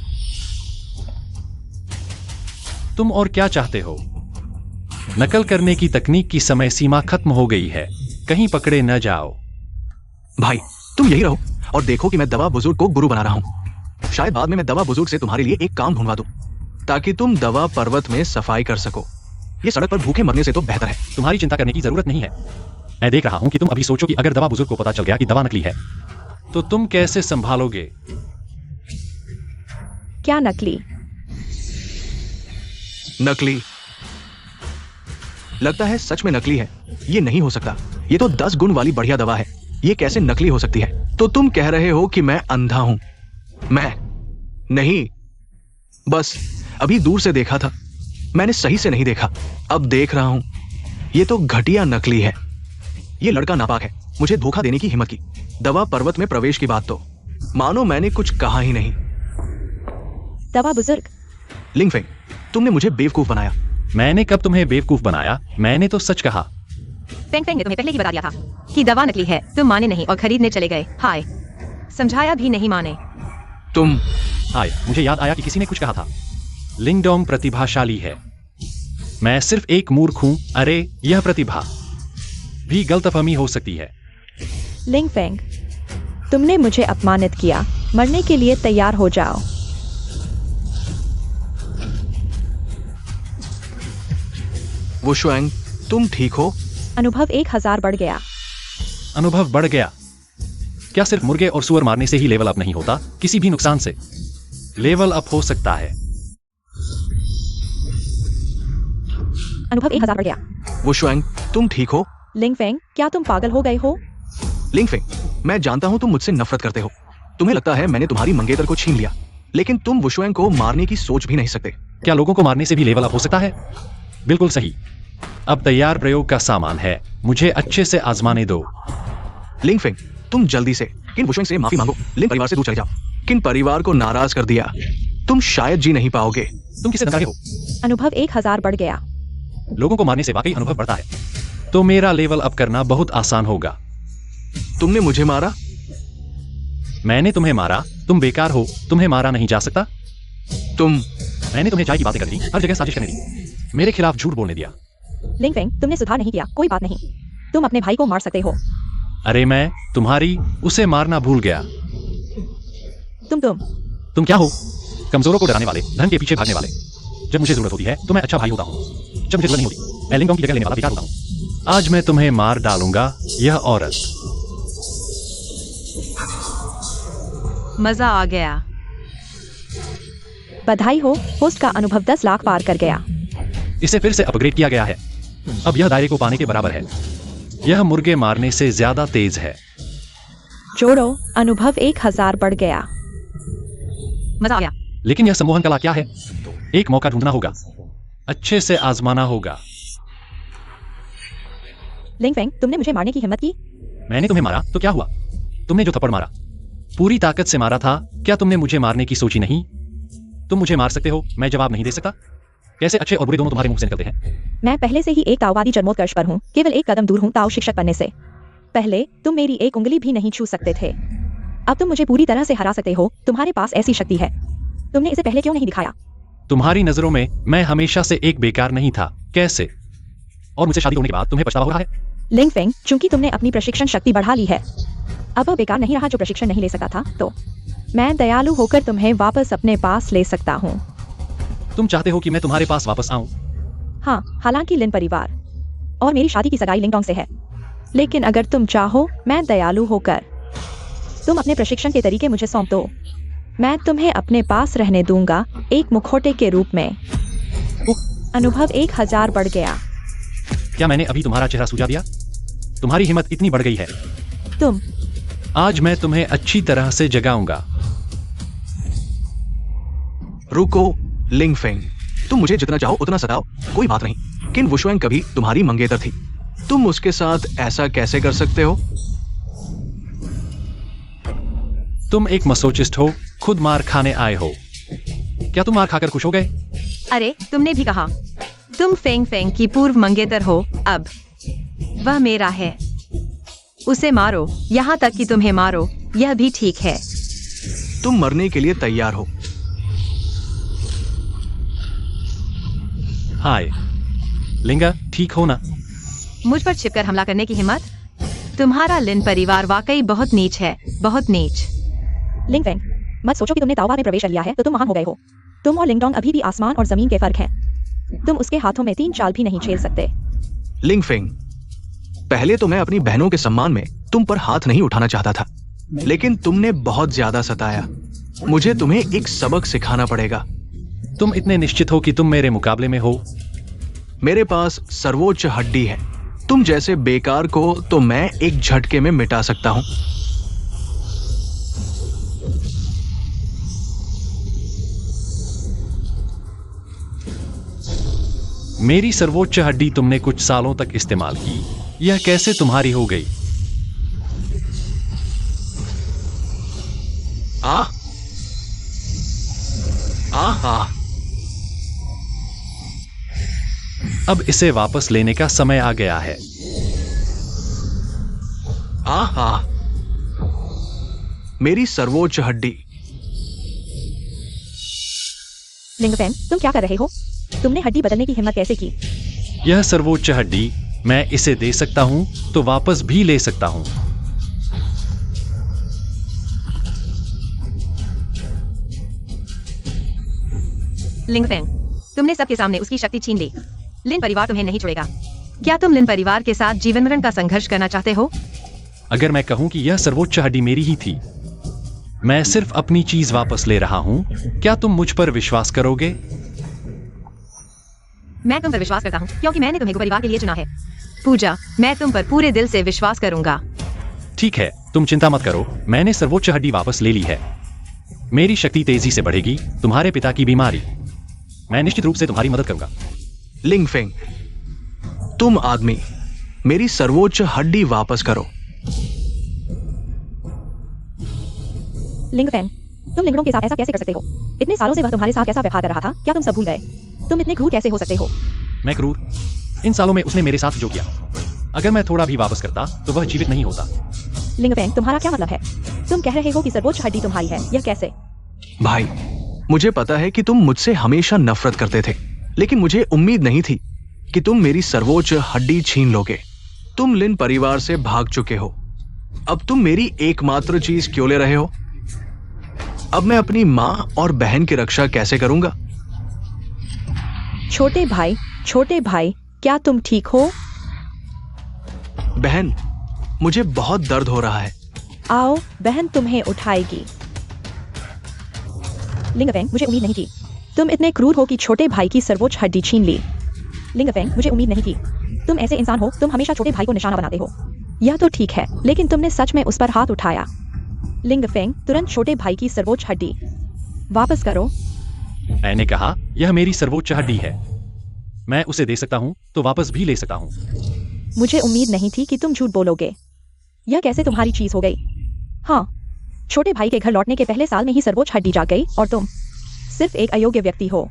तुम और क्या चाहते हो? नकल करने की तकनीक की समय सीमा खत्म हो गई है, कहीं पकड़े न जाओ। भाई, तुम यही रहो और देखो कि मैं दवा बुजुर्ग को गुरु बना रहा हूं। शायद बाद में मैं दवा बुजुर्ग से तुम्हारे लिए एक काम ढूंढवा दूं, ताकि तुम दवा पर्वत में सफाई कर सको। ये सड़क पर भूखे मरने से तो बेहतर है। तुम्हारी चिंता करने की जरूरत नहीं है। मैं देख रहा हूं कि तुम अभी सोचो कि अगर दवा बुजुर्ग को पता चल गया कि दवा नकली है तो तुम कैसे संभालोगे। क्या नकली? नकली? लगता है सच में नकली है। ये नहीं हो सकता। ये तो 10 गुण वाली बढ़िया दवा है। ये कैसे नकली हो सकती है? तो तुम कह रहे हो कि मैं अंधा हूं? मैं नहीं, बस अभी दूर से देखा था। मैंने सही से नहीं देखा, अब देख रहा हूं। ये तो घटिया नकली है। ये लड़का नापाक है, मुझे धोखा देने की हिम्मत की। दवा पर्वत में प्रवेश की बात तो मानो मैंने कुछ कहा ही नहीं। दवा बुजुर्ग? लिंगफेंग, तुमने मुझे बेवकूफ बनाया। मैंने कब तुम्हें बेवकूफ बनाया? मैंने तो सच कहा। फेंग फेंग ने तुम्हें पहले ही बता दिया था कि दवा नकली है। तुम माने नहीं और खरीदने चले गए। हाय, समझाया भी नहीं माने। तुम हाय, मुझे याद आया कि किसी ने कुछ कहा था। लिंगडोंग प्रतिभाशाली है। मैं सिर्फ एक मूर्ख हूं। अरे, यह प्रतिभा भी गलतफहमी हो सकती है। लिंगफेंग, तुमने मुझे अपमानित किया। मरने के लिए तैयार हो जाओ। वुशुएंग, तुम ठीक हो? अनुभव 1000 बढ़ गया। अनुभव बढ़ गया? क्या सिर्फ मुर्गे और सुअर मारने से ही लेवल अप नहीं होता? किसी भी नुकसान से लेवल अप हो सकता है। अनुभव 1000 बढ़ गया। वुशुएंग, तुम ठीक हो? लिंगफेंग, क्या तुम पागल हो गए हो? लिंगफेंग, मैं जानता हूं तुम मुझसे नफरत करते हो। तुम्हें लगता है मैंने तुम्हारी मंगेतर को छीन लिया, लेकिन तुम वुशुएंग को मारने की सोच भी नहीं सकते। क्या लोगों को मारने से भी लेवल अप हो सकता है? बिल्कुल सही। अब तैयार प्रयोग का सामान है, मुझे अच्छे से आजमाने दो। लिंगफेंग, तुम जल्दी से किन वुशुएंग से माफी मांगो। लिंग परिवार से दूर चले जाओ। किन परिवार को नाराज कर दिया, तुम शायद जी नहीं पाओगे। तुम किसे धमका रहे हो? अनुभव 1000 बढ़ गया। लोगों को मारने से वाकई अनुभव बढ़ता है, तो मेरा लेवल अप करना बहुत आसान होगा। तुमने मुझे मारा? मैंने तुम्हें मारा? तुम बेकार हो, तुम्हें मारा नहीं जा सकता। मैंने तुम्हें चाय की बातें करने दी, हर जगह साजिश करने दी, मेरे खिलाफ झूठ बोलने दिया। लिंगफेंग, तुमने सुधार नहीं किया। कोई बात नहीं, तुम अपने भाई को मार सकते हो। अरे, मैं तुम्हारी उसे मारना भूल गया। तुम क्या हो? कमजोरों को डराने वाले, धन के पीछे भागने वाले। जब मुझे जरूरत होती है तो मैं अच्छा भाई होता हूँ। जब मुझे जरूरत नहीं होती, मैं लिंगडोंग की जगह लेने वाला बेकार होता हूँ। आज मैं तुम्हें मार डालूंगा। यह औरत। मजा आ गया। बधाई हो, होस्ट का अनुभव 10 लाख पार कर गया। इसे फिर से अपग्रेड किया गया है। अब यह दायरे को पाने के बराबर है। यह मुर्गे मारने से ज्यादा तेज है। जोड़ो, अनुभव 1000 बढ़ गया। मजा आ गया। लेकिन यह सम्मोहन कला क्या है? एक मौका ढूंढना होगा, अच्छे से आजमाना होगा। लिंगफेंग, तुमने मुझे मारने की हिम्मत की। मैंने तुम्हें मारा तो क्या हुआ? तुमने जो थप्पड़ मारा पूरी ताकत से मारा था। क्या तुमने मुझे मारने की सोची नहीं? तुम मुझे मार सकते हो, मैं जवाब नहीं दे सकता। कैसे अच्छे और बुरे दोनों तुम्हारे मुंह से निकलते हैं। मैं पहले से ही एक ताओवादी जन्मोत्कर्ष पर हूँ। केवल एक कदम दूर हूँ ताओ शिक्षक बनने से। पहले तुम मेरी एक उंगली भी नहीं छू सकते थे। अब तुम मुझे पूरी तरह से हरा सकते हो। तुम्हारे पास ऐसी शक्ति है। तुमने इसे पहले क्यों नहीं दिखाया? तुम्हारी नजरों में मैं हमेशा से एक बेकार नहीं था। कैसे? और मुझसे शादी होने के बाद तुम्हें पछतावा हो रहा है? लिंगफेंग, चूंकि तुमने अपनी प्रशिक्षण शक्ति बढ़ा ली है, अब वह बेकार नहीं रहा जो प्रशिक्षण नहीं ले सका था। तो मैं दयालु होकर तुम्हें वापस अपने पास ले सकता हूँ। तुम चाहते हो कि मैं तुम्हारे पास वापस आऊं? हाँ, हालांकि लिन परिवार और मेरी शादी की सगाई लिंगडोंग से है। लेकिन अगर तुम चाहो, मैं दयालु होकर तुम अपने प्रशिक्षण के तरीके मुझे सौंप दो। मैं तुम्हें अपने पास रहने दूंगा, एक मुखौटे के रूप में। अनुभव 1000 बढ़ गया। क्या मैंने अभी तुम्हारा चेहरा सूझा दिया? तुम्हारी हिम्मत इतनी बढ़ गई है। तुम आज मैं तुम्हें अच्छी तरह से जगाऊंगा। रुको लिंगफेंग, तुम मुझे जितना चाहो उतना सताओ, कोई बात नहीं। किन वुशुएंग कभी तुम्हारी मंगेतर थी। तुम उसके साथ ऐसा कैसे कर सकते हो? तुम एक मसोचिस्ट हो, खुद मार खाने आए हो। क्या तुम मार खाकर खुश हो गए? अरे, तुमने भी कहा तुम फेंग फेंग की पूर्व मंगेतर हो। अब वह मेरा है। उसे मारो, यहाँ तक कि तुम्हें मारो, यह भी ठीक है। तुम मरने के लिए तैयार हो। हाय लिंगा, ठीक हो ना? मुझ पर छिपकर हमला करने की हिम्मत? तुम्हारा लिन परिवार वाकई बहुत नीच है, बहुत नीच। लिंगफेंग, मत सोचो कि तुमने ताओबा में प्रवेश कर लिया है तो तुम महान हो गए हो। तुम और लिंगडोंग अभी भी आसमान और जमीन के फर्क हैं। तुम उसके हाथों में 3 चाल भी नहीं झेल सकते। लिंगफेंग, पहले तो मैं अपनी बहनों के सम्मान में तुम पर हाथ नहीं उठाना चाहता था, लेकिन तुमने बहुत ज्यादा सताया। मुझे तुम्हें एक सबक सिखाना पड़ेगा। तुम इतने निश्चित हो कि तुम मेरे मुकाबले में हो? मेरे पास सर्वोच्च हड्डी है। तुम जैसे बेकार को तो मैं एक झटके में मिटा सकता हूं। मेरी सर्वोच्च हड्डी तुमने कुछ सालों तक इस्तेमाल की, यह कैसे तुम्हारी हो गई? अब इसे वापस लेने का समय आ गया है। मेरी सर्वोच्च हड्डी। लिंगफेंग, तुम क्या कर रहे हो? तुमने हड्डी बदलने की हिम्मत कैसे की? यह सर्वोच्च हड्डी मैं इसे दे सकता हूं तो वापस भी ले सकता हूं। लिंगफेंग, तुमने सबके सामने उसकी शक्ति छीन ली। लिन परिवार तुम्हें नहीं छोड़ेगा। क्या तुम लिन परिवार के साथ जीवन मरण का संघर्ष करना चाहते हो? अगर मैं कहूं कि यह सर्वोच्च हड्डी मेरी ही थी, मैं सिर्फ अपनी चीज वापस ले रहा हूं, क्या तुम मुझ पर विश्वास करोगे? मैं तुम पर विश्वास करता हूँ क्योंकि मैंने तुम्हें परिवार के लिए चुना है। पूजा, मैं तुम पर पूरे दिल से विश्वास करूंगा। ठीक है, तुम चिंता मत करो, मैंने सर्वोच्च हड्डी वापस ले ली है। मेरी शक्ति तेजी से बढ़ेगी। तुम्हारे पिता की बीमारी, मैं निश्चित रूप से तुम्हारी मदद करूंगा। लिंगफेंग, तुम आदमी, मेरी सर्वोच्च हड्डी वापस करो। लिंगफेंग, तुम लिंगडोंग के साथ ऐसा कैसे कर सकते हो? इतने सालों से वह तुम्हारे साथ कैसा व्यवहार कर रहा था, क्या तुम सब भूल गए? तुम इतने क्रूर कैसे हो सकते हो? मैं क्रूर? इन सालों में उसने मेरे साथ जो किया, अगर मैं थोड़ा भी वापस करता तो वह जीवित नहीं होता। लिंगफेंग, तुम्हारा क्या मतलब है? तुम कह रहे हो कि सर्वोच्च हड्डी तुम्हारी है, यह कैसे? भाई, मुझे पता है कि तुम मुझसे हमेशा नफरत करते थे, लेकिन मुझे उम्मीद नहीं थी कि तुम मेरी सर्वोच्च हड्डी छीन लोगे। तुम लिन परिवार से भाग चुके हो, अब तुम मेरी एकमात्र चीज क्यों ले रहे हो? अब मैं अपनी मां और बहन की रक्षा कैसे करूंगा? छोटे भाई, क्या तुम ठीक हो? बहन, मुझे बहुत दर्द हो रहा है। आओ, बहन तुम्हें उठाएगी। लिंगफेंग, मुझे उम्मीद नहीं थी। तुम इतने क्रूर हो कि छोटे भाई की सर्वोच्च हड्डी छीन ली। लिंगफेंग, मुझे उम्मीद नहीं थी। तुम ऐसे इंसान हो, तुम हमेशा छोटे भाई को निशाना बनाते हो। यह तो ठीक है, लेकिन तुमने सच में उस पर हाथ उठाया। लिंगफेंग, तुरंत छोटे भाई की सर्वोच्च हड्डी वापस करो। मैंने कहा यह मेरी सर्वोच्च हड्डी है, मैं उसे दे सकता हूं तो वापस भी ले सकता हूं। मुझे उम्मीद नहीं थी कि तुम झूठ बोलोगे। यह कैसे तुम्हारी चीज हो गई? हाँ, छोटे भाई के घर लौटने के पहले साल में ही सर्वोच्च हड्डी जाग गई और तुम सिर्फ एक अयोग्य व्यक्ति हो।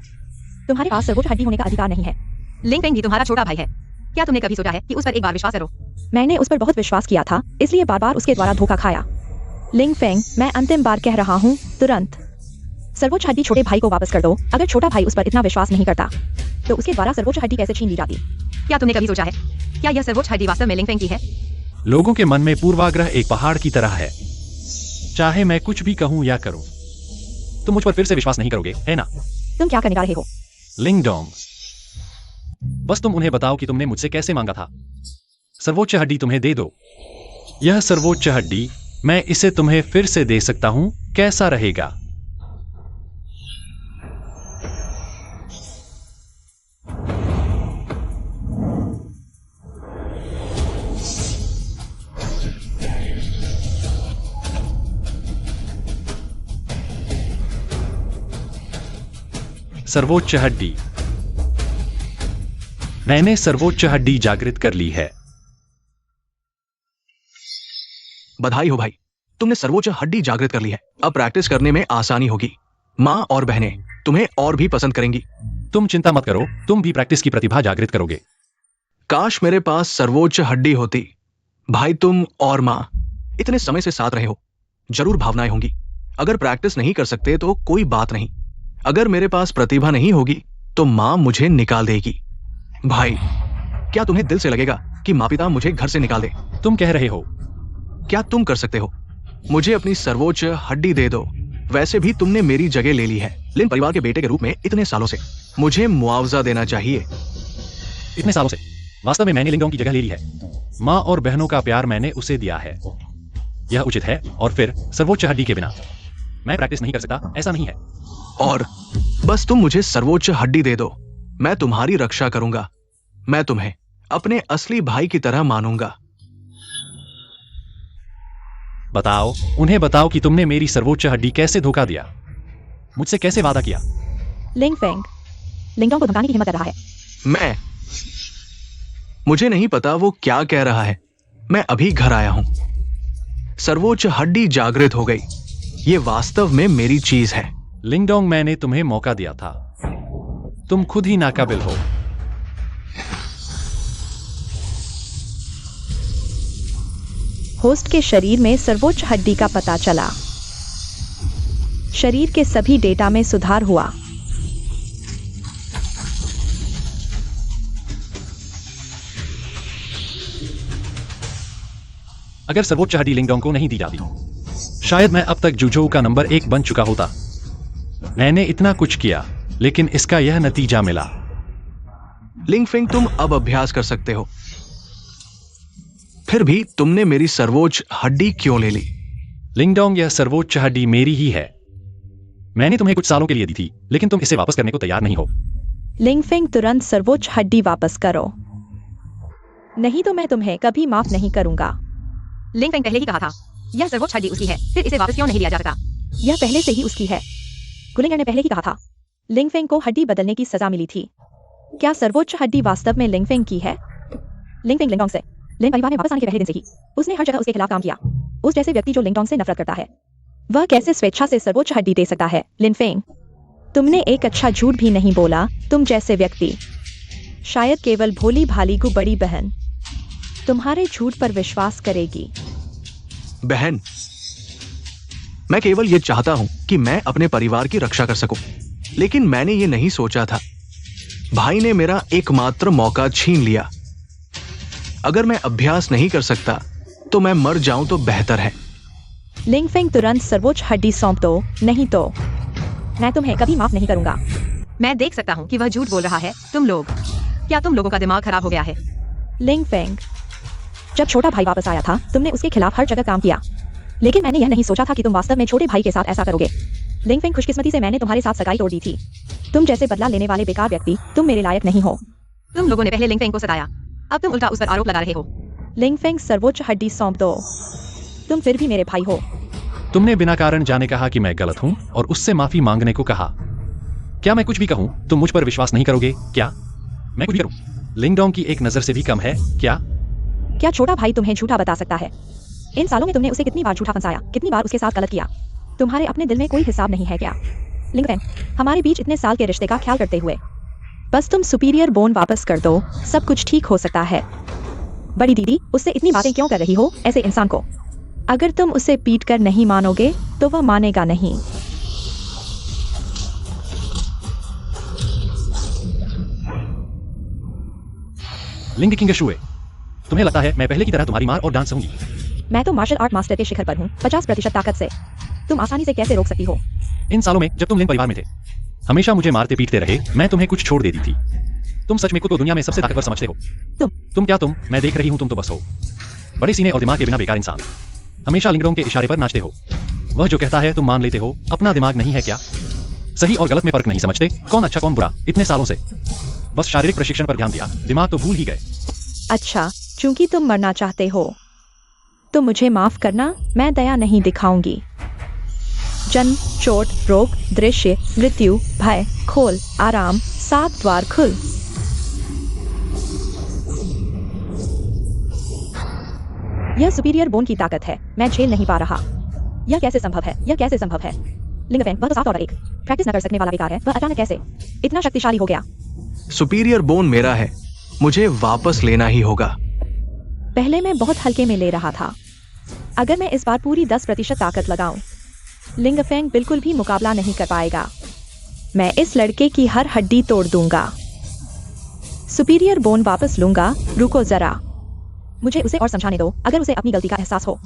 तुम्हारे पास सर्वोच्च हड्डी होने का अधिकार नहीं है। लिंगफेंग भी तुम्हारा छोटा भाई है। क्या तुमने कभी सोचा है कि उस पर एक बार विश्वास करो? मैंने उस पर बहुत विश्वास किया था, इसलिए बार बार उसके द्वारा धोखा खाया। लिंगफेंग, मैं अंतिम बार कह रहा हूँ, तुरंत सर्वोच्च हड्डी छोटे भाई को वापस कर दो। अगर छोटा भाई उस पर इतना विश्वास नहीं करता तो उसके द्वारा सर्वोच्च हड्डी कैसे छीन ली जाती? क्या तुमने कभी सोचा है, क्या यह सर्वोच्च हड्डी वास्तव में लिंगफेंग की है? लोगों के मन में पूर्वाग्रह एक पहाड़ की तरह है। चाहे मैं कुछ भी कहूं या करूं, तुम मुझ पर फिर से विश्वास नहीं करोगे, है ना? तुम क्या करने जा रहे हो? लिंगडोंग, बस तुम उन्हें बताओ कि तुमने मुझसे कैसे मांगा था। सर्वोच्च हड्डी तुम्हें दे दो। यह सर्वोच्च हड्डी, मैं इसे तुम्हें फिर से दे सकता हूं, कैसा रहेगा? सर्वोच्च हड्डी, मैंने सर्वोच्च हड्डी जागृत कर ली है। बधाई हो भाई, तुमने सर्वोच्च हड्डी जागृत कर ली है। अब प्रैक्टिस करने में आसानी होगी। मां और बहनें तुम्हें और भी पसंद करेंगी। तुम चिंता मत करो, तुम भी प्रैक्टिस की प्रतिभा जागृत करोगे। काश मेरे पास सर्वोच्च हड्डी होती। भाई, तुम और मां इतने समय से साथ रहे हो, जरूर भावनाएं होंगी। अगर प्रैक्टिस नहीं कर सकते तो कोई बात नहीं। अगर मेरे पास प्रतिभा नहीं होगी तो मां मुझे निकाल देगी। भाई, क्या तुम्हें दिल से लगेगा कि माँ पिता मुझे घर से निकाल दे? तुम कह रहे हो? क्या तुम कर सकते हो? मुझे अपनी सर्वोच्च हड्डी दे दो, वैसे भी तुमने मेरी जगह ले ली है लिन परिवार के बेटे के रूप में इतने सालों से। मुझे मुआवजा देना चाहिए। इतने सालों से वास्तव में मैंने लिंगडोंग की जगह ले ली है। माँ और बहनों का प्यार मैंने उसे दिया है, यह उचित है। और फिर सर्वोच्च हड्डी के बिना मैं प्रैक्टिस नहीं कर सकता, ऐसा नहीं है। और बस तुम मुझे सर्वोच्च हड्डी दे दो, मैं तुम्हारी रक्षा करूंगा। मैं तुम्हें अपने असली भाई की तरह मानूंगा। बताओ, उन्हें बताओ कि तुमने मेरी सर्वोच्च हड्डी कैसे धोखा दिया, मुझसे कैसे वादा किया। लिंग फेंग लिंगडोंग को धमकाने की हिम्मत कर रहा है। मुझे नहीं पता वो क्या कह रहा है। मैं अभी घर आया हूं। सर्वोच्च हड्डी जागृत हो गई। ये वास्तव में मेरी चीज है। लिंगडोंग, मैंने तुम्हें मौका दिया था, तुम खुद ही नाकाबिल हो। होस्ट के शरीर में सर्वोच्च हड्डी का पता चला। शरीर के सभी डेटा में सुधार हुआ। अगर सर्वोच्च हड्डी लिंगडोंग को नहीं दी जाती, शायद मैं अब तक जुझोऊ का नंबर 1 बन चुका होता। मैंने इतना कुछ किया, लेकिन इसका यह नतीजा मिला। लिंगफेंग, तुम अब अभ्यास कर सकते हो। फिर भी तुमने मेरी सर्वोच्च हड्डी क्यों ले ली? लिंगडोंग, यह सर्वोच्च हड्डी मेरी ही है। मैंने तुम्हें कुछ सालों के लिए दी थी, लेकिन तुम इसे वापस करने को तैयार नहीं हो। लिंगफेंग, तुरंत सर्वोच्च हड्डी वापस करो, नहीं तो मैं तुम्हें कभी माफ नहीं करूंगा। लिंगफेंग पहले ही कहा था, यह सर्वोच्च हड्डी उसकी है, फिर इसे वापस क्यों नहीं लिया जा सकता? यह पहले से ही उसकी है। गुलिंगर ने पहले ही कहा था, लिंगफेंग को हड्डी बदलने की सजा मिली थी। क्या सर्वोच्च हड्डी वास्तव में लिंगफेंग की है? लिंगफेंग लिंगडोंग से लिंग परिवार में वापस आने के पहले दिन से ही उसने हर जगह उसके खिलाफ काम किया। उस जैसे व्यक्ति जो लिंगडोंग से नफरत करता है, वह कैसे स्वेच्छा से सर्वोच्च हड्डी दे सकता है? लिनफेंग, तुमने एक अच्छा झूठ भी नहीं बोला। तुम जैसे व्यक्ति, शायद केवल भोली भाली को बड़ी बहन तुम्हारे झूठ पर विश्वास करेगी। बहन, मैं केवल ये चाहता हूं कि मैं अपने परिवार की रक्षा कर सकूं, लेकिन मैंने ये नहीं सोचा था। भाई ने मेरा एकमात्र मौका छीन लिया। अगर मैं अभ्यास नहीं कर सकता तो मैं मर जाऊं तो बेहतर है। लिंगफेंग, तुरंत सर्वोच्च हड्डी सौंप दो, नहीं तो मैं तुम्हें कभी माफ नहीं करूंगा। मैं देख सकता हूँ कि वह झूठ बोल रहा है। क्या तुम लोगों का दिमाग खराब हो गया है? लिंगफेंग, जब छोटा भाई वापस आया था, तुमने उसके खिलाफ हर जगह काम किया, लेकिन मैंने यह नहीं सोचा था कि तुम वास्तव में छोटे भाई के साथ ऐसा करोगे। लिंगफेंग, खुशकिस्मती से मैंने तुम्हारे साथ सगाई तोड़ दी थी। तुम जैसे बदला लेने वाले बेकार व्यक्ति, तुम मेरे लायक नहीं हो। तुम लोगों ने पहले लिंगफेंग को सताया, अब तुम उल्टा उस पर आरोप लगा रहे हो। लिंगफेंग, सर्वोच्च हड्डी सौंप दो। तुम फिर भी मेरे भाई हो। तुमने बिना कारण जाने कहा कि मैं गलत हूं और उससे माफी मांगने को कहा। क्या मैं कुछ भी कहूं तुम मुझ पर विश्वास नहीं करोगे? क्या मैं कुछ भी करूं लिंगडोंग की एक नजर से भी कम है क्या? छोटा भाई तुम्हें झूठा बता सकता है? इन सालों में तुमने उसे कितनी बार झूठा फंसाया, कितनी बार उसके साथ गलत किया? तुम्हारे अपने दिल में कोई हिसाब नहीं है क्या? लिंगफेंग, हमारे बीच इतने साल के रिश्ते का ख्याल करते हुए बस तुम सुपीरियर बोन वापस कर दो, सब कुछ ठीक हो सकता है। बड़ी दीदी, उससे इतनी बातें क्यों कर रही हो ऐसे इंसान को? अगर तुम उसे पीट कर नहीं मानोगे तो वह मानेगा नहीं। लिंग किंग शुए, तुम्हें लगता है मैं पहले की तरह तुम्हारी मार और डांस सहूंगी? मैं तो मार्शल आर्ट मास्टर के शिखर पर हूँ, 50% ताकत से। तुम आसानी से कैसे रोक सकती हो? इन सालों में जब तुम लिंग परिवार में थे, हमेशा मुझे मारते पीटते रहे, मैं तुम्हें कुछ छोड़ देती थी। तुम सच में खुद को दुनिया में सबसे ताकतवर समझते हो। तुम मैं देख रही हूं, तुम तो बस हो बड़े सीने और दिमाग के बिना बेकार इंसान। हमेशा लिंगडोंग के इशारे पर नाचते हो। वह जो कहता है तुम मान लेते हो। अपना दिमाग नहीं है क्या? सही और गलत में फर्क नहीं समझते, कौन अच्छा कौन बुरा। इतने सालों से बस शारीरिक प्रशिक्षण पर ध्यान दिया, दिमाग तो भूल ही गए। अच्छा, चूंकि तुम मरना चाहते हो तो मुझे माफ करना, मैं दया नहीं दिखाऊंगी। जन्म, चोट, रोग, दृश्य, मृत्यु, भय, खोल, आराम, 7 द्वार खुल। यह सुपीरियर बोन की ताकत है, मैं झेल नहीं पा रहा। यह कैसे संभव है? लिंगफेंग, वह तो साफ तौर एक प्रैक्टिस न कर सकने वाला बेकार है। वह अचानक कैसे इतना शक्तिशाली हो गया? सुपीरियर बोन मेरा है, मुझे वापस लेना ही होगा। पहले मैं बहुत हल्के में ले रहा था। अगर मैं इस बार पूरी 10% ताकत लगाऊं, लिंगफेंग बिल्कुल भी मुकाबला नहीं कर पाएगा। मैं इस लड़के की हर हड्डी तोड़ दूंगा। सुपीरियर बोन वापस लूंगा। रुको जरा, मुझे उसे और समझाने दो। अगर उसे अपनी गलती का एहसास हो,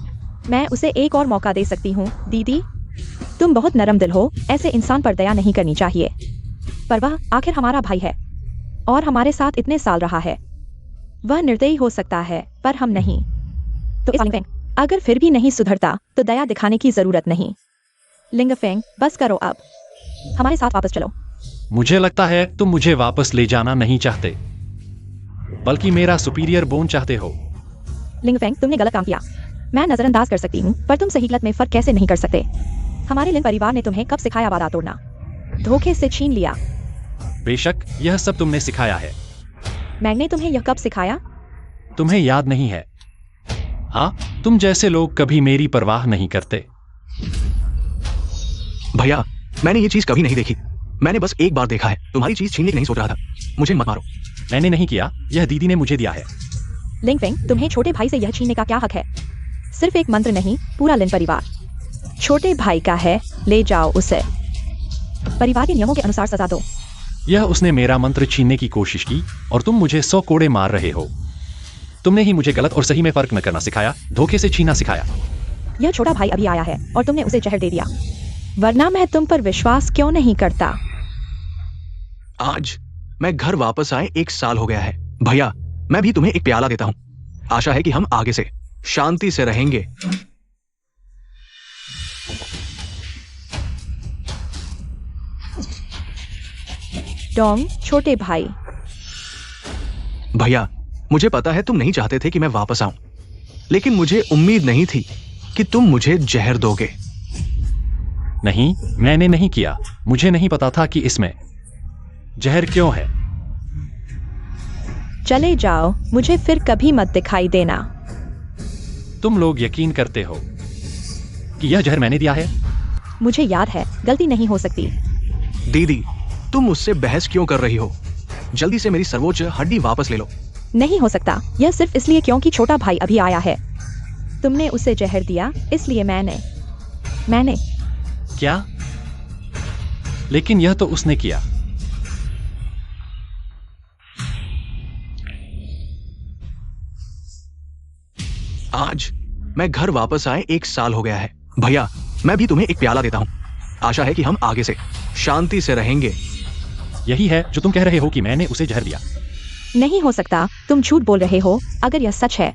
मैं उसे एक और मौका दे सकती हूँ। दीदी, तुम बहुत नरम दिल हो, ऐसे इंसान पर दया नहीं करनी चाहिए। पर वह आखिर हमारा भाई है और हमारे साथ इतने साल रहा है। वह निर्दयी हो सकता है पर हम नहीं। तो इस लिंगफेंग, अगर फिर भी नहीं सुधरता तो दया दिखाने की जरूरत नहीं। लिंगफेंग, बस करो अब, हमारे साथ वापस चलो। मुझे लगता है तुम मुझे वापस ले जाना नहीं चाहते, बल्कि मेरा सुपीरियर बोन चाहते हो। लिंगफेंग, तुमने गलत काम किया। मैं नजरअंदाज कर सकती हूँ, पर तुम सही गलत में फर्क कैसे नहीं कर सकते? हमारे लिन परिवार ने तुम्हें कब सिखाया वादा तोड़ना? धोखे से छीन लिया। बेशक यह सब तुमने सिखाया है। मैंने तुम्हें यह कब सिखाया? तुम्हें याद नहीं है? हाँ, तुम जैसे लोग कभी मेरी परवाह नहीं करते। भैया, मैंने ये चीज कभी नहीं देखी। मैंने बस एक बार देखा है। तुम्हारी चीज छीनने की नहीं सोच रहा था। मुझे मत मारो। मैंने नहीं किया, यह दीदी ने मुझे दिया है। लिंगफेंग, तुम्हें छोटे भाई से यह छीनने का क्या हक है? सिर्फ एक मंत्र नहीं, पूरा लिन परिवार छोटे भाई का है। ले जाओ उसे, परिवार के नियमों के अनुसार सजा दो। यह उसने मेरा मंत्र छीनने की कोशिश की और तुम मुझे 100 कोड़े मार रहे हो। तुमने ही मुझे गलत और सही में फर्क न करना सिखाया, धोखे से छीना सिखाया। यह छोटा भाई अभी आया है और तुमने उसे जहर दे दिया, वरना मैं तुम पर विश्वास क्यों नहीं करता? आज मैं घर वापस आए 1 साल हो गया है। भैया, मैं भी तुम्हें एक प्याला देता हूँ। आशा है कि हम आगे से शांति से रहेंगे। डोंग, छोटे भाई। भैया, मुझे पता है तुम नहीं चाहते थे कि मैं वापस आऊं, लेकिन मुझे उम्मीद नहीं थी कि तुम मुझे जहर दोगे। नहीं, मैंने नहीं किया। मुझे नहीं पता था कि इसमें जहर क्यों है। चले जाओ, मुझे फिर कभी मत दिखाई देना। तुम लोग यकीन करते हो कि यह जहर मैंने दिया है? मुझे याद है, गलती नहीं हो सकती। दीदी, तुम मुझसे बहस क्यों कर रही हो? जल्दी से मेरी सर्वोच्च हड्डी वापस ले लो। नहीं हो सकता, यह सिर्फ इसलिए क्योंकि छोटा भाई अभी आया है। तुमने उसे जहर दिया, इसलिए मैंने क्या? लेकिन यह तो उसने किया। आज मैं घर वापस आए 1 साल हो गया है। भैया, मैं भी तुम्हें एक प्याला देता हूँ। आशा है कि हम आगे से शांति से रहेंगे। यही है जो तुम कह रहे हो कि मैंने उसे जहर दिया? नहीं हो सकता, तुम झूठ बोल रहे हो। अगर यह सच है,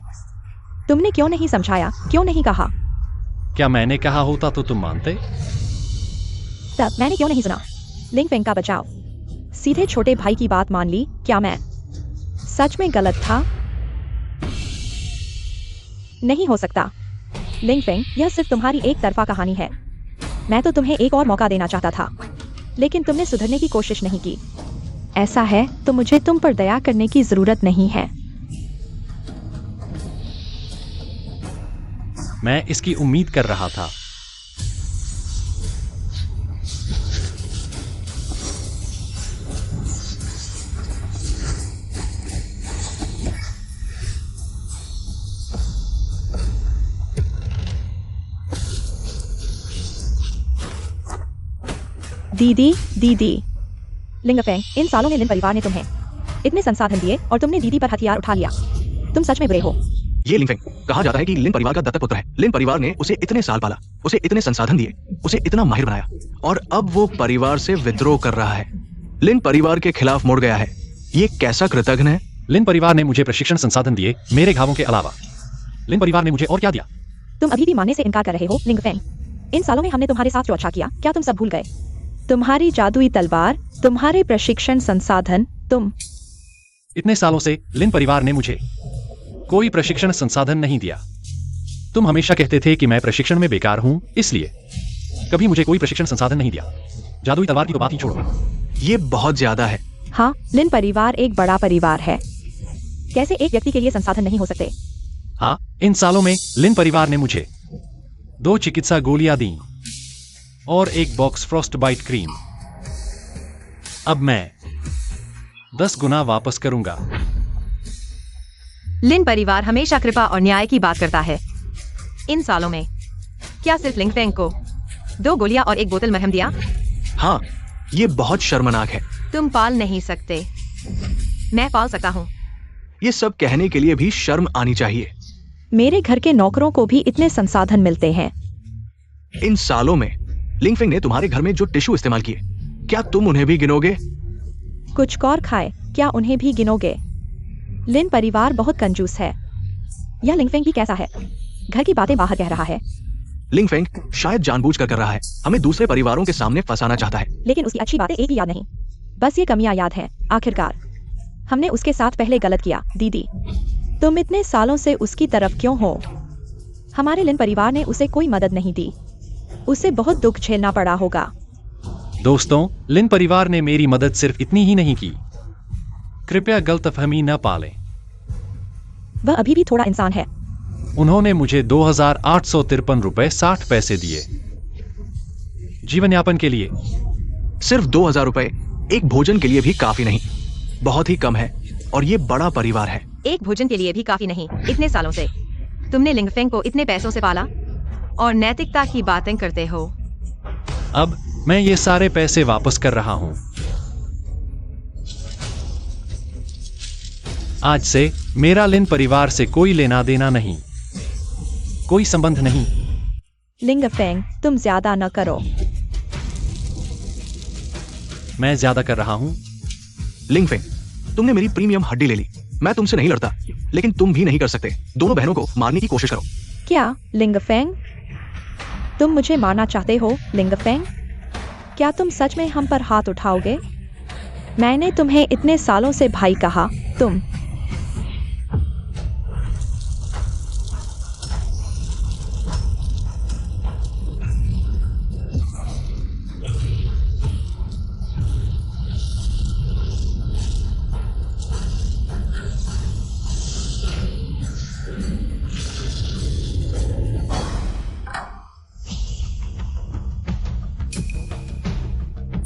तुमने क्यों नहीं समझाया, क्यों नहीं कहा? क्या मैंने कहा होता तो तुम मानते? तब मैंने क्यों नहीं सुना? लिंगफेंग का बचाव, सीधे छोटे भाई की बात मान ली। क्या मैं सच में गलत था? नहीं हो सकता। लिंगफेंग, यह सिर्फ तुम्हारी एक तरफा कहानी है। मैं तो तुम्हें एक और मौका देना चाहता था, लेकिन तुमने सुधरने की कोशिश नहीं की। ऐसा है तो मुझे तुम पर दया करने की जरूरत नहीं है। मैं इसकी उम्मीद कर रहा था। दीदी, लिंगफेंग, इन सालों में लिन परिवार ने तुम्हें इतने संसाधन दिए और तुमने दीदी पर हथियार उठा लिया। तुम सच में बुरे हो। ये लिंगफेंग, कहा जाता है कि लिन परिवार का दत्तक पुत्र है। लिन परिवार ने उसे इतने साल पाला, उसे इतने संसाधन दिए, उसे इतना माहिर बनाया, और अब वो परिवार से विद्रोह कर रहा है। लिन परिवार के खिलाफ मुड़ गया है। ये कैसा कृतघ्न है? लिन परिवार ने मुझे प्रशिक्षण संसाधन दिए, मेरे घावों के अलावा। लिन परिवार ने मुझे और क्या दिया? तुम अभी भी मानने से इनकार कर रहे हो। लिंगफेंग, इन सालों में हमने तुम्हारे साथ जो अच्छा किया, क्या तुम सब भूल गए? तुम्हारी जादुई तलवार, तुम्हारे प्रशिक्षण संसाधन, तुम। इतने सालों से लिन परिवार ने मुझे कोई प्रशिक्षण संसाधन नहीं दिया। तुम हमेशा कहते थे कि मैं प्रशिक्षण में बेकार हूं, इसलिए कभी मुझे कोई प्रशिक्षण संसाधन नहीं दिया। जादुई तलवार की तो बात ही छोड़ो। ये बहुत ज्यादा है। हाँ, लिन परिवार एक बड़ा परिवार है। कैसे एक व्यक्ति के लिए संसाधन नहीं हो सकते? हाँ, इन सालों में लिन परिवार ने मुझे 2 चिकित्सा गोलियां दी और 1 बॉक्स फ्रॉस्ट बाइट क्रीम। अब मैं 10 गुना वापस करूंगा। लिन परिवार हमेशा कृपा और न्याय की बात करता है। इन सालों में क्या सिर्फ लिंगफेंग को 2 गोलियां और 1 बोतल मरहम दिया? हाँ, ये बहुत शर्मनाक है। तुम पाल नहीं सकते, मैं पाल सकता हूँ। ये सब कहने के लिए भी शर्म आनी चाहिए। मेरे घर के नौकरों को भी इतने संसाधन मिलते हैं। इन सालों में लिंगफेंग ने तुम्हारे घर में जो टिश्यू इस्तेमाल किए, क्या तुम उन्हें भी गिनोगे? कुछ और खाए, क्या उन्हें भी गिनोगे? लिन परिवार बहुत कंजूस है। यह लिंगफेंग ही कैसा है? घर की बातें बाहर कह रहा है, लिंगफेंग शायद जानबूझकर कर रहा है, हमें दूसरे परिवारों के सामने फंसाना चाहता है। लेकिन उसकी अच्छी बातें एक भी याद नहीं, बस ये कमियां याद हैं। आखिरकार हमने उसके साथ पहले गलत किया। दीदी, तुम इतने सालों से उसकी तरफ क्यों हो? हमारे लिन परिवार ने उसे कोई मदद नहीं दी, उसे बहुत दुख झेलना पड़ा होगा। दोस्तों, लिन परिवार ने मेरी मदद सिर्फ इतनी ही नहीं की। कृपया गलतफहमी न पालें। वह अभी भी थोड़ा इंसान है। उन्होंने मुझे 2,853 रुपए 60 पैसे दिए जीवन यापन के लिए। सिर्फ 2,000 रुपए एक भोजन के लिए भी काफी नहीं, बहुत ही कम है, और ये बड़ा परिवार है। एक भोजन के लिए भी काफी नहीं। इतने सालों से तुमने लिंगफेंग को इतने पैसों से पाला और नैतिकता की बातें करते हो। अब मैं ये सारे पैसे वापस कर रहा हूं। आज से मेरा लिन परिवार से कोई लेना देना नहीं, कोई संबंध नहीं। लिंगफेंग, तुम ज्यादा न करो। मैं ज्यादा कर रहा हूं। लिंगफेंग, तुमने मेरी प्रीमियम हड्डी ले ली। मैं तुमसे नहीं लड़ता, लेकिन तुम भी नहीं कर सकते। दोनों बहनों को मारने की कोशिश करो। क्या लिंगफेंग, तुम मुझे मारना चाहते हो? लिंगफेंग, क्या तुम सच में हम पर हाथ उठाओगे? मैंने तुम्हें इतने सालों से भाई कहा, तुम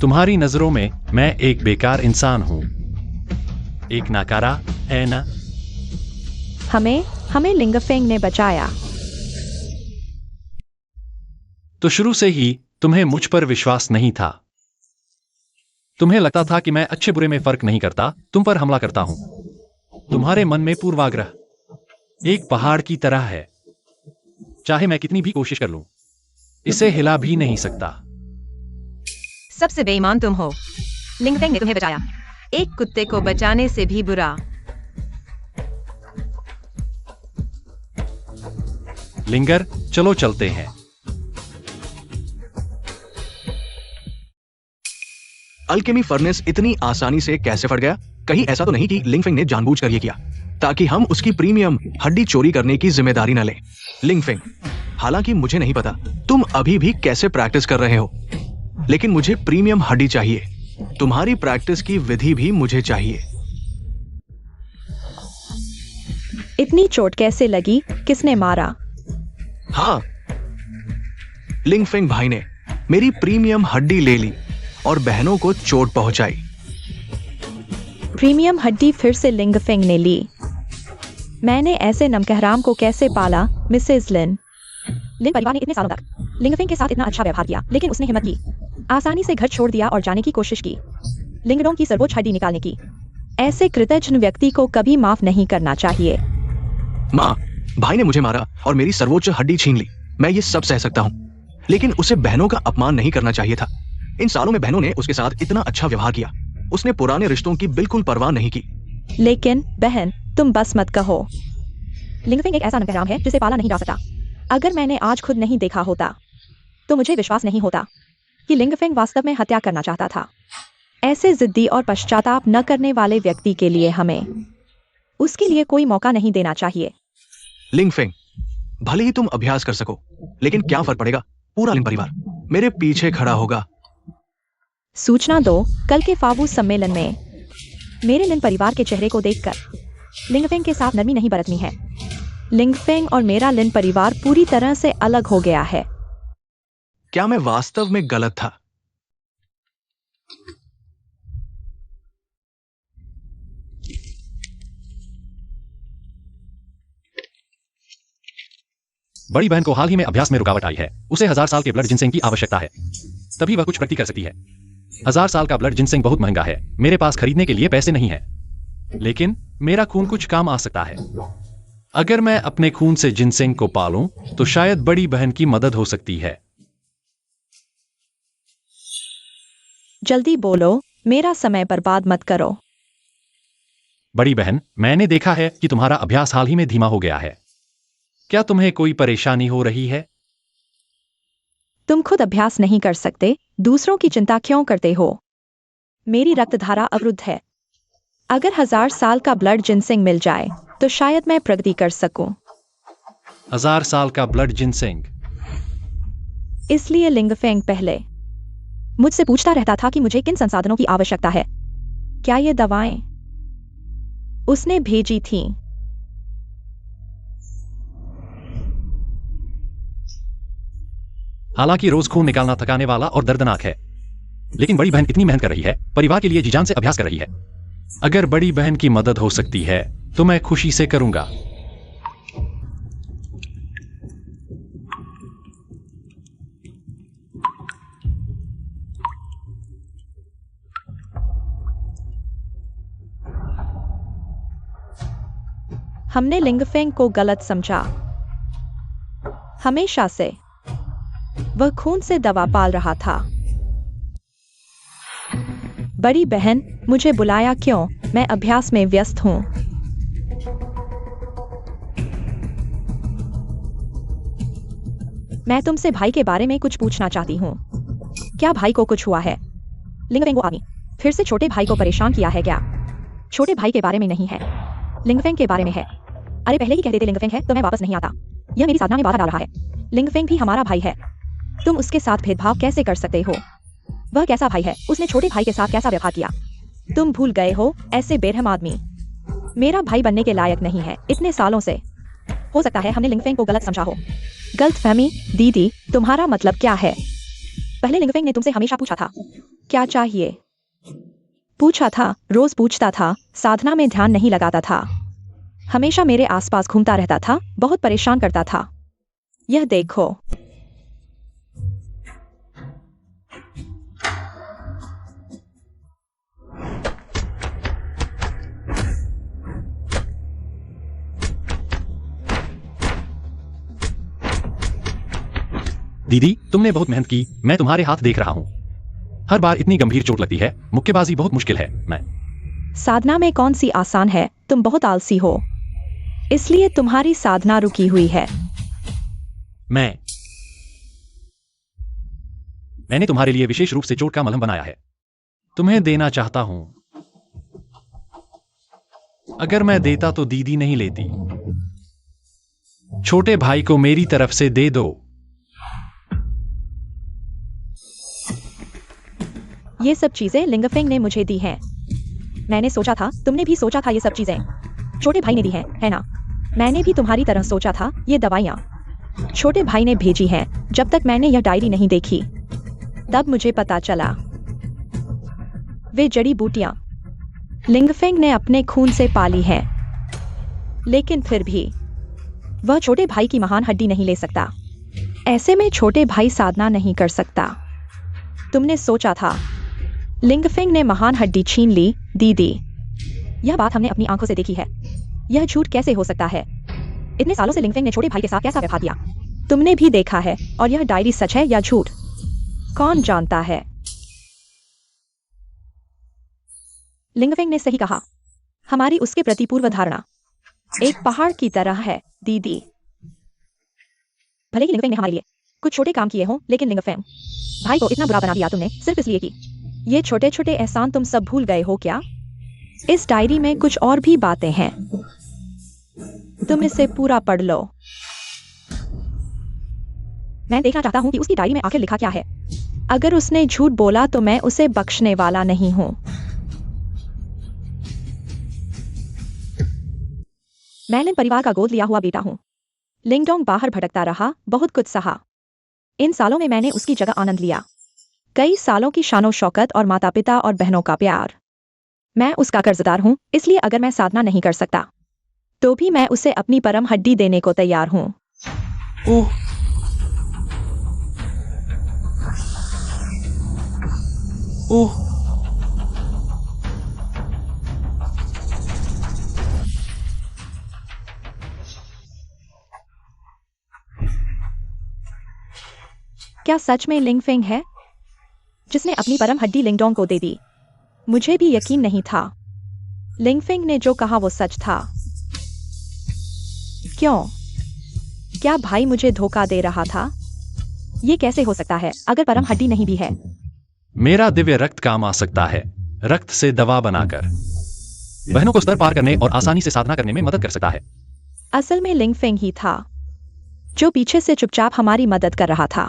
तुम्हारी नजरों में मैं एक बेकार इंसान हूं, एक नाकारा, है ना? हमें लिंगफेंग ने बचाया। तो शुरू से ही तुम्हें मुझ पर विश्वास नहीं था। तुम्हें लगता था कि मैं अच्छे बुरे में फर्क नहीं करता, तुम पर हमला करता हूं। तुम्हारे मन में पूर्वाग्रह एक पहाड़ की तरह है। चाहे मैं कितनी भी कोशिश कर लूं, इसे हिला भी नहीं सकता। सबसे बेईमान तुम हो। लिंगफेंग ने तुम्हें बचाया, एक कुत्ते को बचाने से भी बुरा। लिंगर, चलो चलते हैं। अल्केमी फर्नेस इतनी आसानी से कैसे फट गया? कहीं ऐसा तो नहीं कि लिंगफेंग ने जानबूझकर ये किया ताकि हम उसकी प्रीमियम हड्डी चोरी करने की जिम्मेदारी न लें? लिंगफेंग, हालांकि मुझे नहीं पता तुम अभी भी कैसे प्रैक्टिस कर रहे हो, लेकिन मुझे प्रीमियम हड्डी चाहिए। तुम्हारी प्रैक्टिस की विधि भी मुझे चाहिए। इतनी चोट कैसे लगी? किसने मारा? हाँ, लिंगफेंग भाई ने मेरी प्रीमियम हड्डी ले ली और बहनों को चोट पहुंचाई। प्रीमियम हड्डी फिर से लिंगफेंग ने ली। मैंने ऐसे नमकहराम को कैसे पाला? मिसेस लिन। लिन परिवार ने इतने सालों तक लिंगफेंग के साथ इतना अच्छा व्यवहार किया, लेकिन उसने हिम्मत की, आसानी से घर छोड़ दिया और जाने की कोशिश की, लिंगडोंग की सर्वोच्च हड्डी निकालने की। ऐसे कृतज्ञ व्यक्ति को कभी माफ नहीं करना चाहिए। माँ, भाई ने मुझे मारा और मेरी सर्वोच्च हड्डी छीन ली। मैं ये सब सह सकता हूँ, लेकिन उसे बहनों का अपमान नहीं करना चाहिए था। इन सालों में बहनों ने उसके साथ इतना अच्छा व्यवहार किया, उसने पुराने रिश्तों की बिल्कुल परवाह नहीं की। लेकिन बहन, तुम बस मत कहो। लिंगफेंग एक ऐसा नमकहराम है जिसे पाला नहीं जा सकता। अगर मैंने आज खुद नहीं देखा होता तो मुझे विश्वास नहीं होता कि लिंगफेंग वास्तव में हत्या करना चाहता था। ऐसे जिद्दी और पश्चाताप न करने वाले व्यक्ति के लिए हमें उसके लिए कोई मौका नहीं देना चाहिए। लिंगफेंग, भले ही तुम अभ्यास कर सको, लेकिन क्या फर्क पड़ेगा? पूरा लिन परिवार मेरे पीछे खड़ा होगा। सूचना दो, कल के फावू सम्मेलन में मेरे लिन परिवार के चेहरे को देखकर लिंगफेंग के साथ नरमी नहीं बरतनी है। लिंगफेंग और मेरा लिन परिवार पूरी तरह से अलग हो गया है। क्या मैं वास्तव में गलत था? बड़ी बहन को हाल ही में अभ्यास में रुकावट आई है। उसे 1000 साल के ब्लड जिनसेंग की आवश्यकता है, तभी वह कुछ प्रगति कर सकती है। 1000 साल का ब्लड जिनसेंग बहुत महंगा है, मेरे पास खरीदने के लिए पैसे नहीं है, लेकिन मेरा खून कुछ काम आ सकता है। अगर मैं अपने खून से जिनसेंग को पालूं तो शायद बड़ी बहन की मदद हो सकती है। जल्दी बोलो, मेरा समय बर्बाद मत करो। बड़ी बहन, मैंने देखा है कि तुम्हारा अभ्यास हाल ही में धीमा हो गया है। क्या तुम्हें कोई परेशानी हो रही है? तुम खुद अभ्यास नहीं कर सकते, दूसरों की चिंता क्यों करते हो? मेरी रक्तधारा अवरुद्ध है। अगर 1000 साल का ब्लड जिनसिंग मिल जाए तो शायद मैं प्रगति कर सकूं। 1000 साल का ब्लड जिनसिंग? इसलिए लिंगफेंग पहले मुझसे पूछता रहता था कि मुझे किन संसाधनों की आवश्यकता है। क्या ये दवाएं उसने भेजी थीं? हालांकि रोज खून निकालना थकाने वाला और दर्दनाक है, लेकिन बड़ी बहन इतनी मेहनत कर रही है, परिवार के लिए जी जान से अभ्यास कर रही है। अगर बड़ी बहन की मदद हो सकती है तो मैं खुशी से करूंगा। हमने लिंगफेंग को गलत समझा। हमेशा से वह खून से दवा पाल रहा था। बड़ी बहन, मुझे बुलाया क्यों? मैं अभ्यास में व्यस्त हूं। मैं तुमसे भाई के बारे में कुछ पूछना चाहती हूँ। क्या भाई को कुछ हुआ है? लिंगफेंग वो आदमी फिर से छोटे भाई को परेशान किया है क्या? छोटे भाई के बारे में नहीं है, लिंगफेंग के बारे में है। अरे पहले ही कह देते लिंगफेंग है तो मैं वापस नहीं आता। यह मेरी साधना में बाधा डाल रहा है। लिंगफेंग भी हमारा भाई है। तुम उसके साथ भेदभाव कैसे कर सकते हो? वह कैसा भाई है? उसने छोटे भाई के साथ कैसा व्यवहार किया? तुम भूल गए हो, ऐसे बेरहम आदमी मेरा भाई बनने के लायक नहीं है इतने सालों से। हो सकता है हमने लिंगफेंग को गलत समझा हो। गलतफहमी? दीदी, तुम्हारा मतलब क्या है? पहले लिंगफेंग ने तुमसे हमेशा पूछा था क्या चाहिए। पूछा था, रोज पूछता था, साधना में ध्यान नहीं लगाता था, हमेशा मेरे आसपास घूमता रहता था, बहुत परेशान करता था। यह देखो। दीदी, तुमने बहुत मेहनत की, मैं तुम्हारे हाथ देख रहा हूं। हर बार इतनी गंभीर चोट लगती है, मुक्केबाजी बहुत मुश्किल है। मैं साधना में कौन सी आसान है? तुम बहुत आलसी हो, इसलिए तुम्हारी साधना रुकी हुई है। मैंने तुम्हारे लिए विशेष रूप से चोट का मलहम बनाया है, तुम्हें देना चाहता हूं। अगर मैं देता तो दीदी नहीं लेती। छोटे भाई को मेरी तरफ से दे दो। ये सब चीजें लिंगफेंग ने मुझे दी हैं। मैंने सोचा था तुमने भी सोचा था ये सब चीजें छोटे भाई ने दी हैं, है ना? मैंने भी तुम्हारी तरह सोचा था ये दवाइयाँ छोटे भाई ने भेजी हैं। जब तक मैंने यह डायरी नहीं देखी तब मुझे पता चला वे जड़ी बूटियां लिंगफेंग ने अपने खून से पाली हैं। लेकिन फिर भी वह छोटे भाई की महान हड्डी नहीं ले सकता। ऐसे में छोटे भाई साधना नहीं कर सकता। तुमने सोचा था लिंगफेंग ने महान हड्डी छीन ली। दीदी, यह बात हमने अपनी आंखों से देखी है। यह झूठ कैसे हो सकता है? इतने सालों से लिंगफेंग ने छोटे भाई के साथ कैसा व्यवहार किया? तुमने भी देखा है। और यह डायरी सच है या झूठ, कौन जानता है? लिंगफेंग ने सही कहा। हमारी उसके प्रति पूर्व धारणा एक पहाड़ की तरह है। दीदी, भले ही लिंगफेंग ने हमारे लिए कुछ छोटे काम किए हों, लेकिन लिंगफेंग भाई को इतना बुरा बना दिया तुमने सिर्फ इसलिए कि ये छोटे छोटे एहसान तुम सब भूल गए हो क्या? इस डायरी में कुछ और भी बातें हैं, तुम इसे पूरा पढ़ लो। मैं देखना चाहता हूं कि उसकी डायरी में आखिर लिखा क्या है। अगर उसने झूठ बोला तो मैं उसे बख्शने वाला नहीं हूं। मैं लिन परिवार का गोद लिया हुआ बेटा हूं। लिंगडोंग बाहर भटकता रहा, बहुत कुछ सहा। इन सालों में मैंने उसकी जगह आनंद लिया। कई सालों की शानो शौकत और माता पिता और बहनों का प्यार। मैं उसका कर्जदार हूं, इसलिए अगर मैं साधना नहीं कर सकता तो भी मैं उसे अपनी परम हड्डी देने को तैयार हूं। ओह, ओह, क्या सच में लिंगफेंग है? जिसने अपनी परम हड्डी लिंगडोंग को दे दी। मुझे भी यकीन नहीं था लिंगफेंग ने जो कहा वो सच था। क्यों? क्या भाई मुझे धोखा दे रहा था? ये कैसे हो सकता है अगर परम हड्डी नहीं भी है? मेरा दिव्य रक्त काम आ सकता है, रक्त से दवा बनाकर बहनों को स्तर पार करने और आसानी से साधना करने में मदद कर सकता है। असल में लिंगफेंग ही था जो पीछे से चुपचाप हमारी मदद कर रहा था।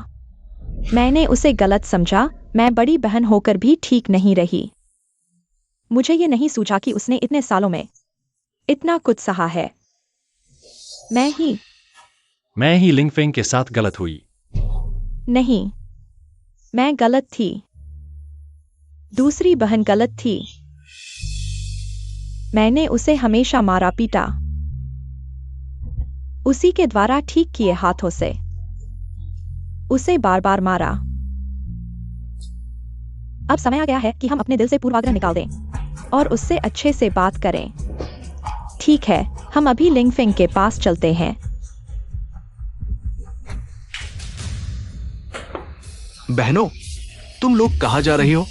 मैंने उसे गलत समझा। मैं बड़ी बहन होकर भी ठीक नहीं रही। मुझे ये नहीं सूझा कि उसने इतने सालों में इतना कुछ सहा है। मैं ही लिंगफेंग के साथ गलत हुई। नहीं, मैं गलत थी। दूसरी बहन गलत थी। मैंने उसे हमेशा मारा पीटा, उसी के द्वारा ठीक किए हाथों से उसे बार बार मारा। अब समय आ गया है कि हम अपने दिल से पूर्वाग्रह निकाल दें और उससे अच्छे से बात करें। ठीक है, हम अभी लिंगफेंग के पास चलते हैं। बहनों, तुम लोग कहाँ जा रही हो?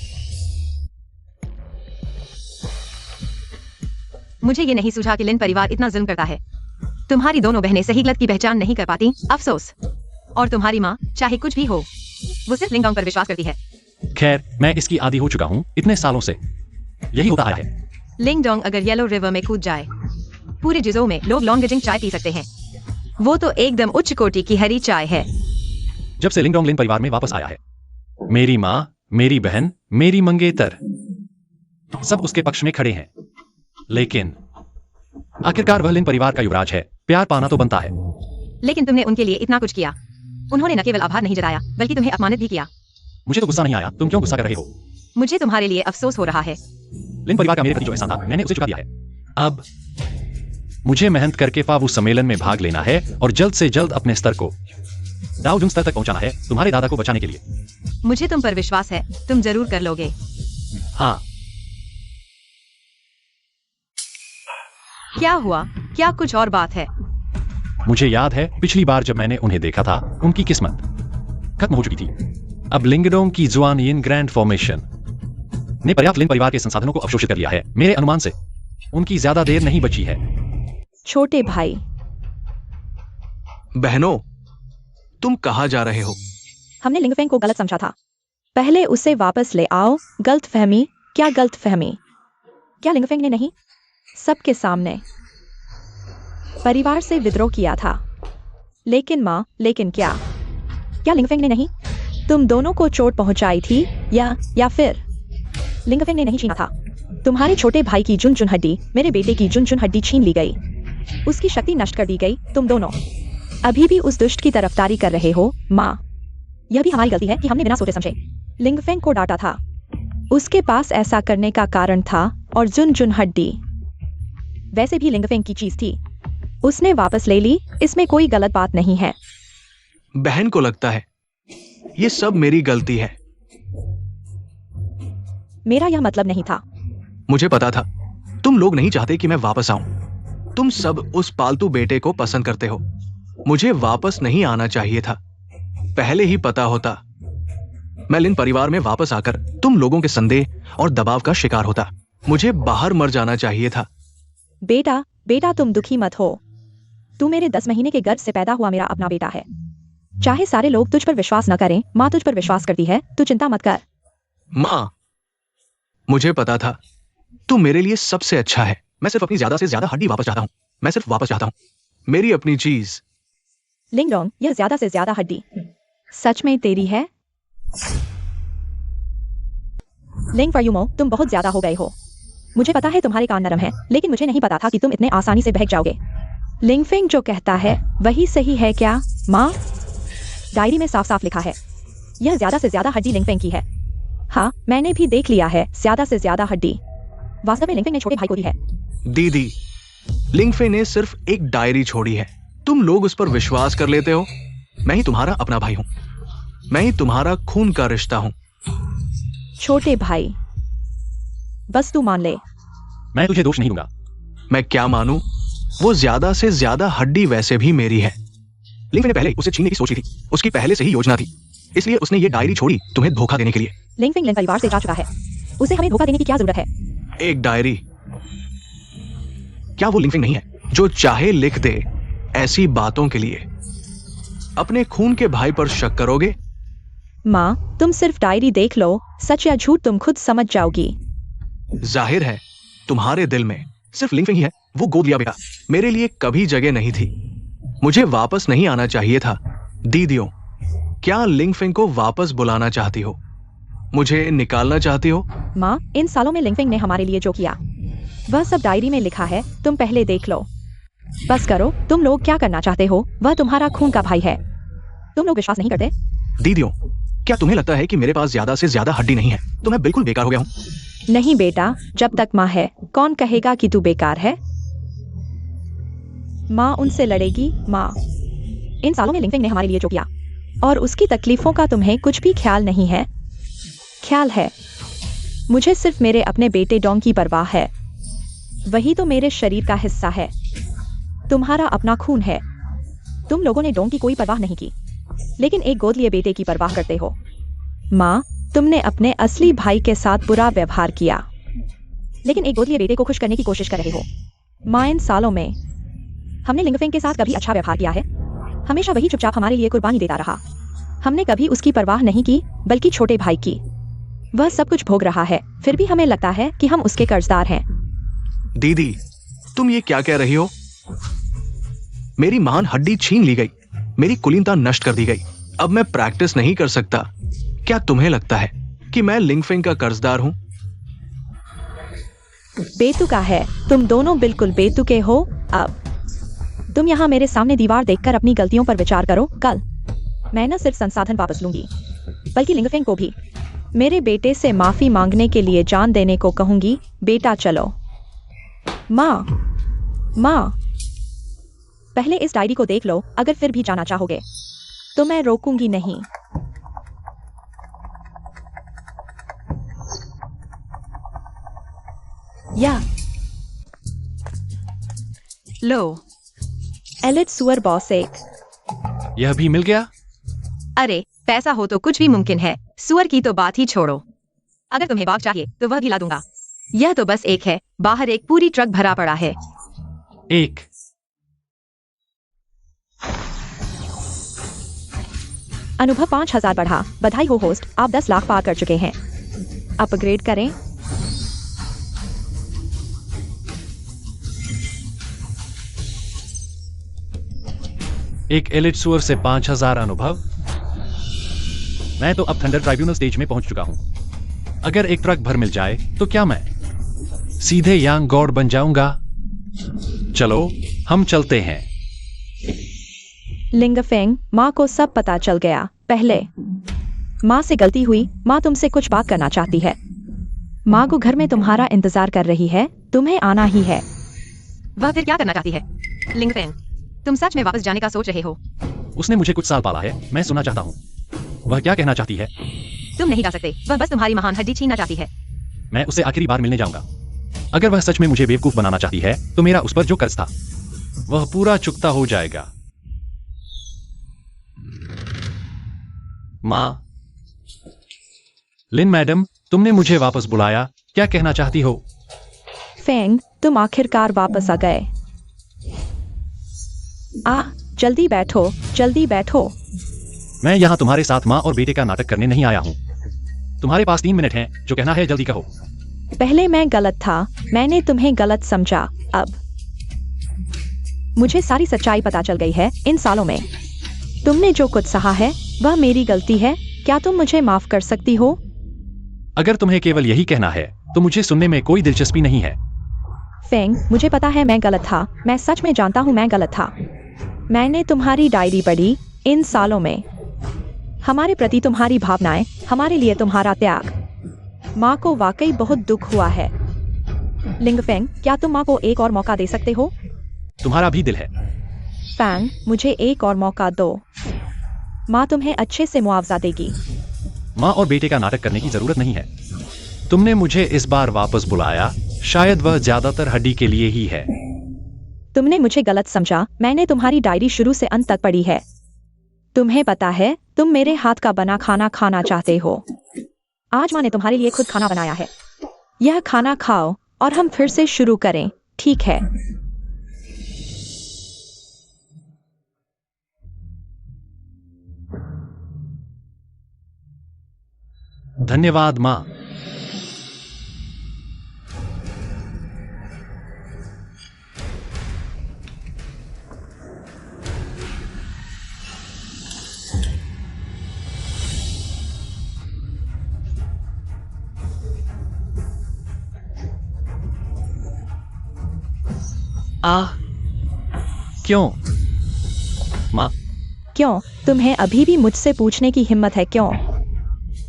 मुझे ये नहीं सूझा कि लिन परिवार इतना जुल्म करता है। तुम्हारी दोनों बहनें सही गलत की पहचान नहीं कर पाती, अफसोस। और तुम्हारी माँ, चाहे कुछ भी हो, वो सिर्फ लिंगडोंग पर विश्वास करती है। खैर, मैं इसकी आदी हो चुका हूँ इतने सालों से। यही होता आया है। लिंगडोंग अगर येलो रिवर में कूद जाए, पूरे जिजो में लोग लॉन्गजिंग चाय पी सकते हैं। वो तो एकदम उच्च कोटि की हरी चाय है। जब से लिंगडोंग लिन परिवार में वापस आया है, मेरी माँ, मेरी बहन, मेरी मंगेतर सब उसके पक्ष में खड़े हैं। लेकिन आखिरकार वह लिन परिवार का युवराज है, प्यार पाना तो बनता है। लेकिन तुमने उनके लिए इतना कुछ किया। उन्होंने न केवल आभार नहीं जताया, बल्कि तुम्हें अपमानित भी किया। मुझे तो गुस्सा नहीं आया, तुम क्यों गुस्सा कर रहे हो? मुझे तुम्हारे लिए अफसोस हो रहा है। लिन परिवार का मेरे प्रति जो एहसान था, मैंने उसे चुका दिया है। अब मुझे मेहनत करके फावू सम्मेलन में भाग लेना है और जल्द से जल्द अपने स्तर को दाओजुंग स्तर तक पहुंचाना है, तुम्हारे दादा को बचाने के लिए। मुझे तुम पर विश्वास है, तुम जरूर कर लोगे। हाँ। क्या हुआ? क्या कुछ और बात है? मुझे याद है पिछली बार जब मैंने उन्हें देखा था, उनकी किस्मत खत्म हो चुकी थी। अब लिंगडोंग की जुआन यिन ग्रैंड फॉर्मेशन ने पर्याप्त लिन परिवार के संसाधनों को अवशोषित कर लिया है। मेरे अनुमान से उनकी ज्यादा देर नहीं बची है। छोटे भाई। बहनों, तुम कहाँ जा रहे हो? हमने लिंगफेंग को गलत समझा था। पहले उसे वापस ले आओ। गलतफहमी? क्या गलतफहमी? क्या लिंगफेंग ने नहीं सबके सामने परिवार से विद्रोह किया था? लेकिन माँ, लेकिन क्या लिंगफेंग ने नहीं तुम दोनों को चोट पहुंचाई थी? या फिर लिंगफेंग ने नहीं छीना था? तुम्हारे छोटे भाई की जुन जुन हड्डी मेरे बेटे की जुन जुन हड्डी छीन ली गई, उसकी शक्ति नष्ट कर दी गई। तुम दोनों अभी भी उस दुष्ट की तरफदारी कर रहे हो। माँ, यह भी हमारी गलती है कि हमने बिना सोचे समझे लिंगफेंग को डांटा था। उसके पास ऐसा करने का कारण था। और जुन जुन हड्डी वैसे भी लिंगफेंग की चीज थी, उसने वापस ले ली। इसमें कोई गलत बात नहीं है। बहन को लगता है ये सब मेरी गलती है। मेरा यह मतलब नहीं था। मुझे पता था तुम लोग नहीं चाहते कि मैं वापस आऊं। तुम सब उस पालतू बेटे को पसंद करते हो। मुझे वापस नहीं आना चाहिए था। पहले ही पता होता, मैं लिन परिवार में वापस आकर तुम लोगों के संदेह और दबाव का शिकार होता। मुझे बाहर मर जाना चाहिए था। बेटा तुम दुखी मत हो। तू मेरे 10 महीने के गर्भ से पैदा हुआ मेरा अपना बेटा है। चाहे सारे लोग तुझ पर विश्वास न करें, माँ तुझ पर विश्वास करती है। तू चिंता मत कर। माँ, मुझे पता था तू मेरे लिए सबसे अच्छा है। मैं सिर्फ अपनी ज्यादा से ज्यादा हड्डी वापस चाहता हूँ। मैं सिर्फ वापस चाहता हूँ मेरी अपनी चीज। लिंगडोंग, यह ज्यादा से ज्यादा हड्डी सच में तेरी है? लिंग फर्यूमो, तुम बहुत ज्यादा हो गए हो। मुझे पता है तुम्हारे कान नरम हैं, लेकिन मुझे नहीं पता था कि तुम इतने आसानी से बहक जाओगे। लिंगफेंग जो कहता है वही सही है क्या माँ? डायरी में साफ साफ लिखा है यह ज्यादा से ज्यादा हड्डी लिंगफेंग की है। हाँ, मैंने भी देख लिया है ज्यादा से ज्यादा हड्डी वास्तव में लिंगफेंग ने छोटे भाई को दी है। दीदी, लिंगफे ने सिर्फ एक डायरी छोड़ी है। तुम लोग उस पर विश्वास कर लेते हो। मैं ही तुम्हारा अपना भाई हूं। मैं ही तुम्हारा खून का रिश्ता हूं। छोटे भाई, बस तू मान ले। मैं तुझे दोष नहीं दूंगा। मैं क्या मानूं? वो ज्यादा से ज्यादा हड्डी वैसे भी मेरी है। लिंगफे ने पहले उसे छीनने की सोची थी। उसकी पहले से ही योजना थी। इसलिए उसने ये डायरी छोड़ी तुम्हें धोखा देने के लिए। लिंगफिंग लिन परिवार से जा चुका है, उसे हमें धोखा देने की क्या जरूरत है? एक डायरी, क्या वो लिंगफिंग नहीं है जो चाहे लिख दे ऐसी बातों के लिए? अपने खून के भाई पर शक करोगे? माँ, तुम सिर्फ डायरी देख लो, सच या झूठ तुम खुद समझ जाओगी। जाहिर है तुम्हारे दिल में सिर्फ लिंगफिंग ही है। वो गोद लिया बेटा मेरे लिए कभी जगह नहीं थी। मुझे वापस नहीं आना चाहिए था। दीदियों, क्या लिंगफिंग को वापस बुलाना चाहती हो? मुझे निकालना चाहती हो? माँ, इन सालों में लिंगफिंग ने हमारे लिए जो किया वह सब डायरी में लिखा है, तुम पहले देख लो। बस करो, तुम लोग क्या करना चाहते हो? वह तुम्हारा खून का भाई है। तुम लोग विश्वास नहीं करते? दीदियों, क्या तुम्हें लगता है कि मेरे पास ज्यादा से ज्यादा हड्डी नहीं है तो मैं बिल्कुल बेकार हो गया हूँ? नहीं बेटा, जब तक माँ है कौन कहेगा कि तू बेकार है? माँ उनसे लड़ेगी। माँ, इन सालों में लिंगफिंग ने हमारे लिए जो किया और उसकी तकलीफों का तुम्हें कुछ भी ख्याल नहीं है? ख्याल है। मुझे सिर्फ मेरे अपने बेटे डोंग की परवाह है। वही तो मेरे शरीर का हिस्सा है, तुम्हारा अपना खून है। तुम लोगों ने डोंग की कोई परवाह नहीं की, लेकिन एक गोद लिए बेटे की परवाह करते हो। माँ, तुमने अपने असली भाई के साथ बुरा व्यवहार किया, लेकिन एक गोद लिए बेटे को खुश करने की कोशिश कर रहे हो। माँ, इन सालों में हमने लिंगफिंग के साथ कभी अच्छा व्यवहार किया है? हमेशा वही चुपचाप हमारे लिए कुर्बानी देता रहा। हमने कभी उसकी परवाह नहीं की, बल्कि छोटे भाई की। वह सब कुछ भोग रहा है, फिर भी हमें लगता है कि हम उसके कर्जदार हैं। दीदी, तुम ये क्या कह रही हो? मेरी महान हड्डी छीन ली गई, मेरी कुलीनता नष्ट कर दी गई। अब मैं प्रैक्टिस नहीं कर सकता। क्या तुम्हें लगता है कि मैं लिंगफिंग का कर्जदार हूं? बेतुका है, तुम दोनों बिल्कुल बेतुके हो। अब तुम यहाँ मेरे सामने दीवार देखकर अपनी गलतियों पर विचार करो। कल मैं न सिर्फ संसाधन वापस लूंगी, बल्कि लिंगफिंग को भी मेरे बेटे से माफी मांगने के लिए जान देने को कहूंगी। बेटा चलो। माँ, माँ, पहले इस डायरी को देख लो। अगर फिर भी जाना चाहोगे तो मैं रोकूंगी नहीं। या लो। एलिट सुअर बॉस एक। यह भी मिल गया? अरे, पैसा हो तो कुछ भी मुमकिन है। सुअर की तो बात ही छोड़ो। अगर तुम्हें बाघ चाहिए तो वह भी ला दूंगा। यह तो बस एक है, बाहर एक पूरी ट्रक भरा पड़ा है। एक। अनुभव 5000 बढ़ा। बधाई हो होस्ट, आप 10 लाख पार कर चुके हैं। अपग्रेड करें। एक एलिट सुअर से 5000 अनुभव। मैं तो अब थंडर ट्राइब्यूनल स्टेज में पहुंच चुका हूं। अगर एक ट्रक भर मिल जाए तो क्या मैं सीधे यांग गॉड बन जाऊंगा? चलो हम चलते हैं। लिंगफिंग, माँ को सब पता चल गया। पहले माँ से गलती हुई। माँ तुमसे कुछ बात करना चाहती है। माँ को घर में तुम्हारा इंतजार कर रही है, तुम्हें आना ही है। वह फिर क्या करना चाहती है? लिंगफिंग, तुम सच में वापस जाने का सोच रहे हो? उसने मुझे कुछ साल पाला है, मैं सुनना चाहता हूँ वह क्या कहना चाहती है। तुम नहीं जा सकते। वह बस तुम्हारी महान हड्डी छीनना चाहती है। मैं उससे आखिरी बार मिलने जाऊंगा। अगर वह सच में मुझे बेवकूफ बनाना चाहती है तो मेरा उस पर जो कर्ज था वह पूरा चुकता हो जाएगा। माँ। लिन मैडम, तुमने मुझे वापस बुलाया, क्या कहना चाहती हो? फेंग, तुम आखिरकार वापस आ गए। जल्दी बैठो, जल्दी बैठो। मैं यहाँ तुम्हारे साथ माँ और बेटे का नाटक करने नहीं आया हूँ। तुम्हारे पास 3 मिनट हैं, जो कहना है जल्दी कहो। पहले मैं गलत था, मैंने तुम्हें गलत समझा। अब मुझे सारी सच्चाई पता चल गई है। इन सालों में तुमने जो कुछ सहा है वह मेरी गलती है। क्या तुम मुझे माफ कर सकती हो? अगर तुम्हें केवल यही कहना है तो मुझे सुनने में कोई दिलचस्पी नहीं है। फेंग, मुझे पता है मैं गलत था। मैं सच में जानता हूँ मैं गलत था। मैंने तुम्हारी डायरी पढ़ी। इन सालों में हमारे प्रति तुम्हारी भावनाएं, हमारे लिए तुम्हारा त्याग। माँ को वाकई बहुत दुख हुआ है। लिंगफेंग, क्या तुम माँ को एक और मौका दे सकते हो? तुम्हारा भी दिल है। फैंग, मुझे एक और मौका दो। माँ तुम्हें अच्छे से मुआवजा देगी। माँ और बेटे का नाटक करने की जरूरत नहीं है। तुमने मुझे इस बार वापस बुलाया, शायद वह ज्यादातर हड्डी के लिए ही है। तुमने मुझे गलत समझा। मैंने तुम्हारी डायरी शुरू से अंत तक पढ़ी है। तुम्हें पता है तुम मेरे हाथ का बना खाना खाना चाहते हो। आज माँ ने तुम्हारे लिए खुद खाना बनाया है। यह खाना खाओ और हम फिर से शुरू करें, ठीक है? धन्यवाद माँ। क्यों माँ? क्यों? तुम्हें अभी भी मुझसे पूछने की हिम्मत है क्यों?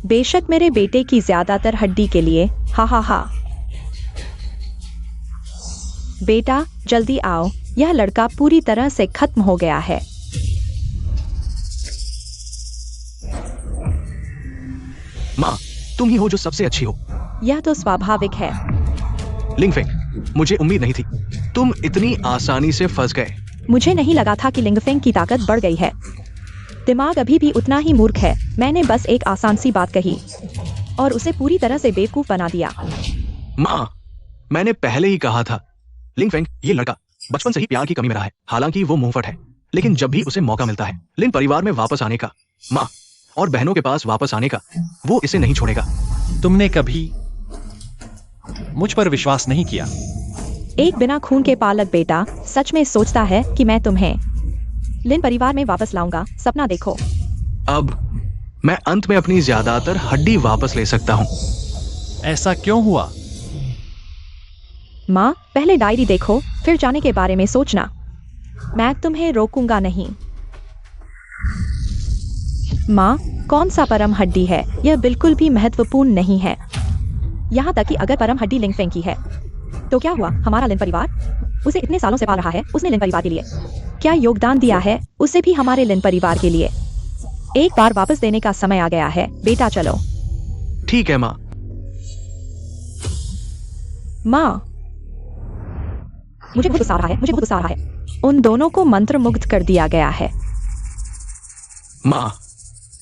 बेशक मेरे बेटे की ज्यादातर हड्डी के लिए, हा हा हा। बेटा जल्दी आओ, यह लड़का पूरी तरह से खत्म हो गया है। माँ, तुम ही हो जो सबसे अच्छी हो। यह तो स्वाभाविक है। लिंगफेंग, मुझे उम्मीद नहीं थी तुम इतनी आसानी से फंस गए। मुझे नहीं लगा था कि लिंगफेंग की ताकत बढ़ गई है। दिमाग अभी भी उतना ही मूर्ख है। मैंने बस एक आसान सी बात कही और उसे पूरी तरह से बेवकूफ बना दिया। माँ, मैंने पहले ही कहा था, लिंगफेंग ये लड़का बचपन से ही प्यार की कमी में रहा है। हालांकि वो मुंहफट है, लेकिन जब भी उसे मौका मिलता है लिन परिवार में वापस आने का, माँ और बहनों के पास वापस आने का, वो इसे नहीं छोड़ेगा। तुमने कभी मुझ पर विश्वास नहीं किया। एक बिना खून के पालक बेटा सच में सोचता है कि मैं तुम्हें लिन परिवार में वापस लाऊंगा? सपना देखो। अब मैं अंत में अपनी ज्यादातर हड्डी वापस ले सकता हूँ। ऐसा क्यों हुआ? माँ, पहले डायरी देखो, फिर जाने के बारे में सोचना। मैं तुम्हें रोकूंगा नहीं। माँ, कौन सा परम हड्डी है? यह बिल्कुल भी महत्वपूर्ण नहीं है। यहाँ तक कि अगर परम हड्डी लिंगफेंग की है तो क्या हुआ? हमारा लिन परिवार उसे इतने सालों से पाल रहा है। उसने लिन परिवार के लिए क्या योगदान दिया है? उसे भी हमारे लिन परिवार के लिए एक बार वापस देने का समय आ गया है। बेटा चलो। ठीक है माँ। माँ, मुझे बहुत गुस्सा आ रहा है। मुझे बहुत गुस्सा आ रहा है। उन दोनों को मंत्र मुग्ध कर दिया गया है। माँ,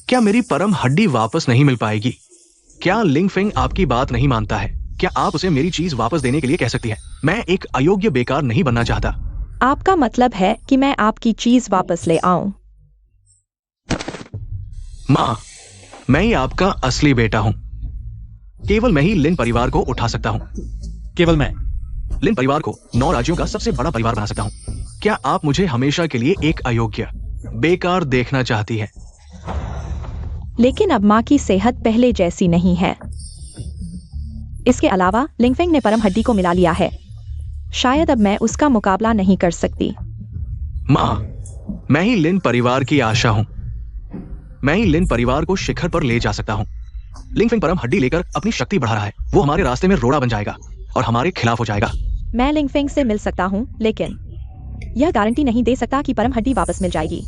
क्या मेरी परम हड्डी वापस नहीं मिल पाएगी? क्या लिंगफेंग आपकी बात नहीं मानता है? क्या आप उसे मेरी चीज वापस देने के लिए कह सकती है? मैं एक अयोग्य बेकार नहीं बनना चाहता। आपका मतलब है कि मैं आपकी चीज वापस ले आऊं? माँ, मैं ही आपका असली बेटा हूँ। केवल मैं ही लिन परिवार को उठा सकता हूँ। केवल मैं लिन परिवार को 9 राज्यों का सबसे बड़ा परिवार बना सकता हूँ। क्या आप मुझे हमेशा के लिए एक अयोग्य बेकार देखना चाहती है? लेकिन अब माँ की सेहत पहले जैसी नहीं है। इसके अलावा लिंगफेंग ने परम हड्डी को मिला लिया है। शायद अब मैं उसका मुकाबला नहीं कर सकती। माँ, मैं ही लिन परिवार की आशा हूँ। मैं ही लिन परिवार को शिखर पर ले जा सकता हूँ। लिंगफेंग परम हड्डी लेकर अपनी शक्ति बढ़ा रहा है। वो हमारे रास्ते में रोड़ा बन जाएगा और हमारे खिलाफ हो जाएगा। मैं लिंगफेंग से मिल सकता हूँ, लेकिन यह गारंटी नहीं दे सकता कि परम हड्डी वापस मिल जाएगी।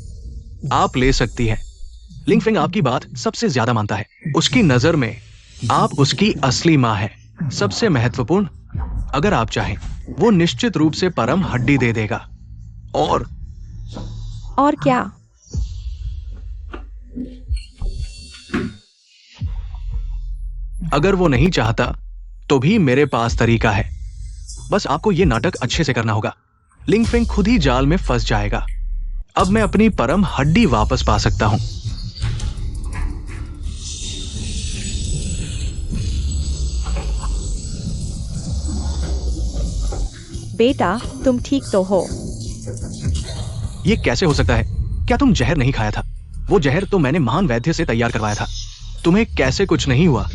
आप ले सकती हैं। लिंगफेंग आपकी बात सबसे ज्यादा मानता है। उसकी नजर में आप उसकी असली माँ है। सबसे महत्वपूर्ण, अगर आप चाहें वो निश्चित रूप से परम हड्डी दे देगा। और क्या? अगर वो नहीं चाहता तो भी मेरे पास तरीका है। बस आपको ये नाटक अच्छे से करना होगा। लिंगफेंग खुद ही जाल में फंस जाएगा। अब मैं अपनी परम हड्डी वापस पा सकता हूं। बेटा, तुम ठीक तो हो? ये कैसे हो सकता है? क्या तुम जहर नहीं खाया था? वो जहर तो मैंने महान वैद्य से तैयार करवाया था। तुम्हें कैसे कुछ नहीं हुआ?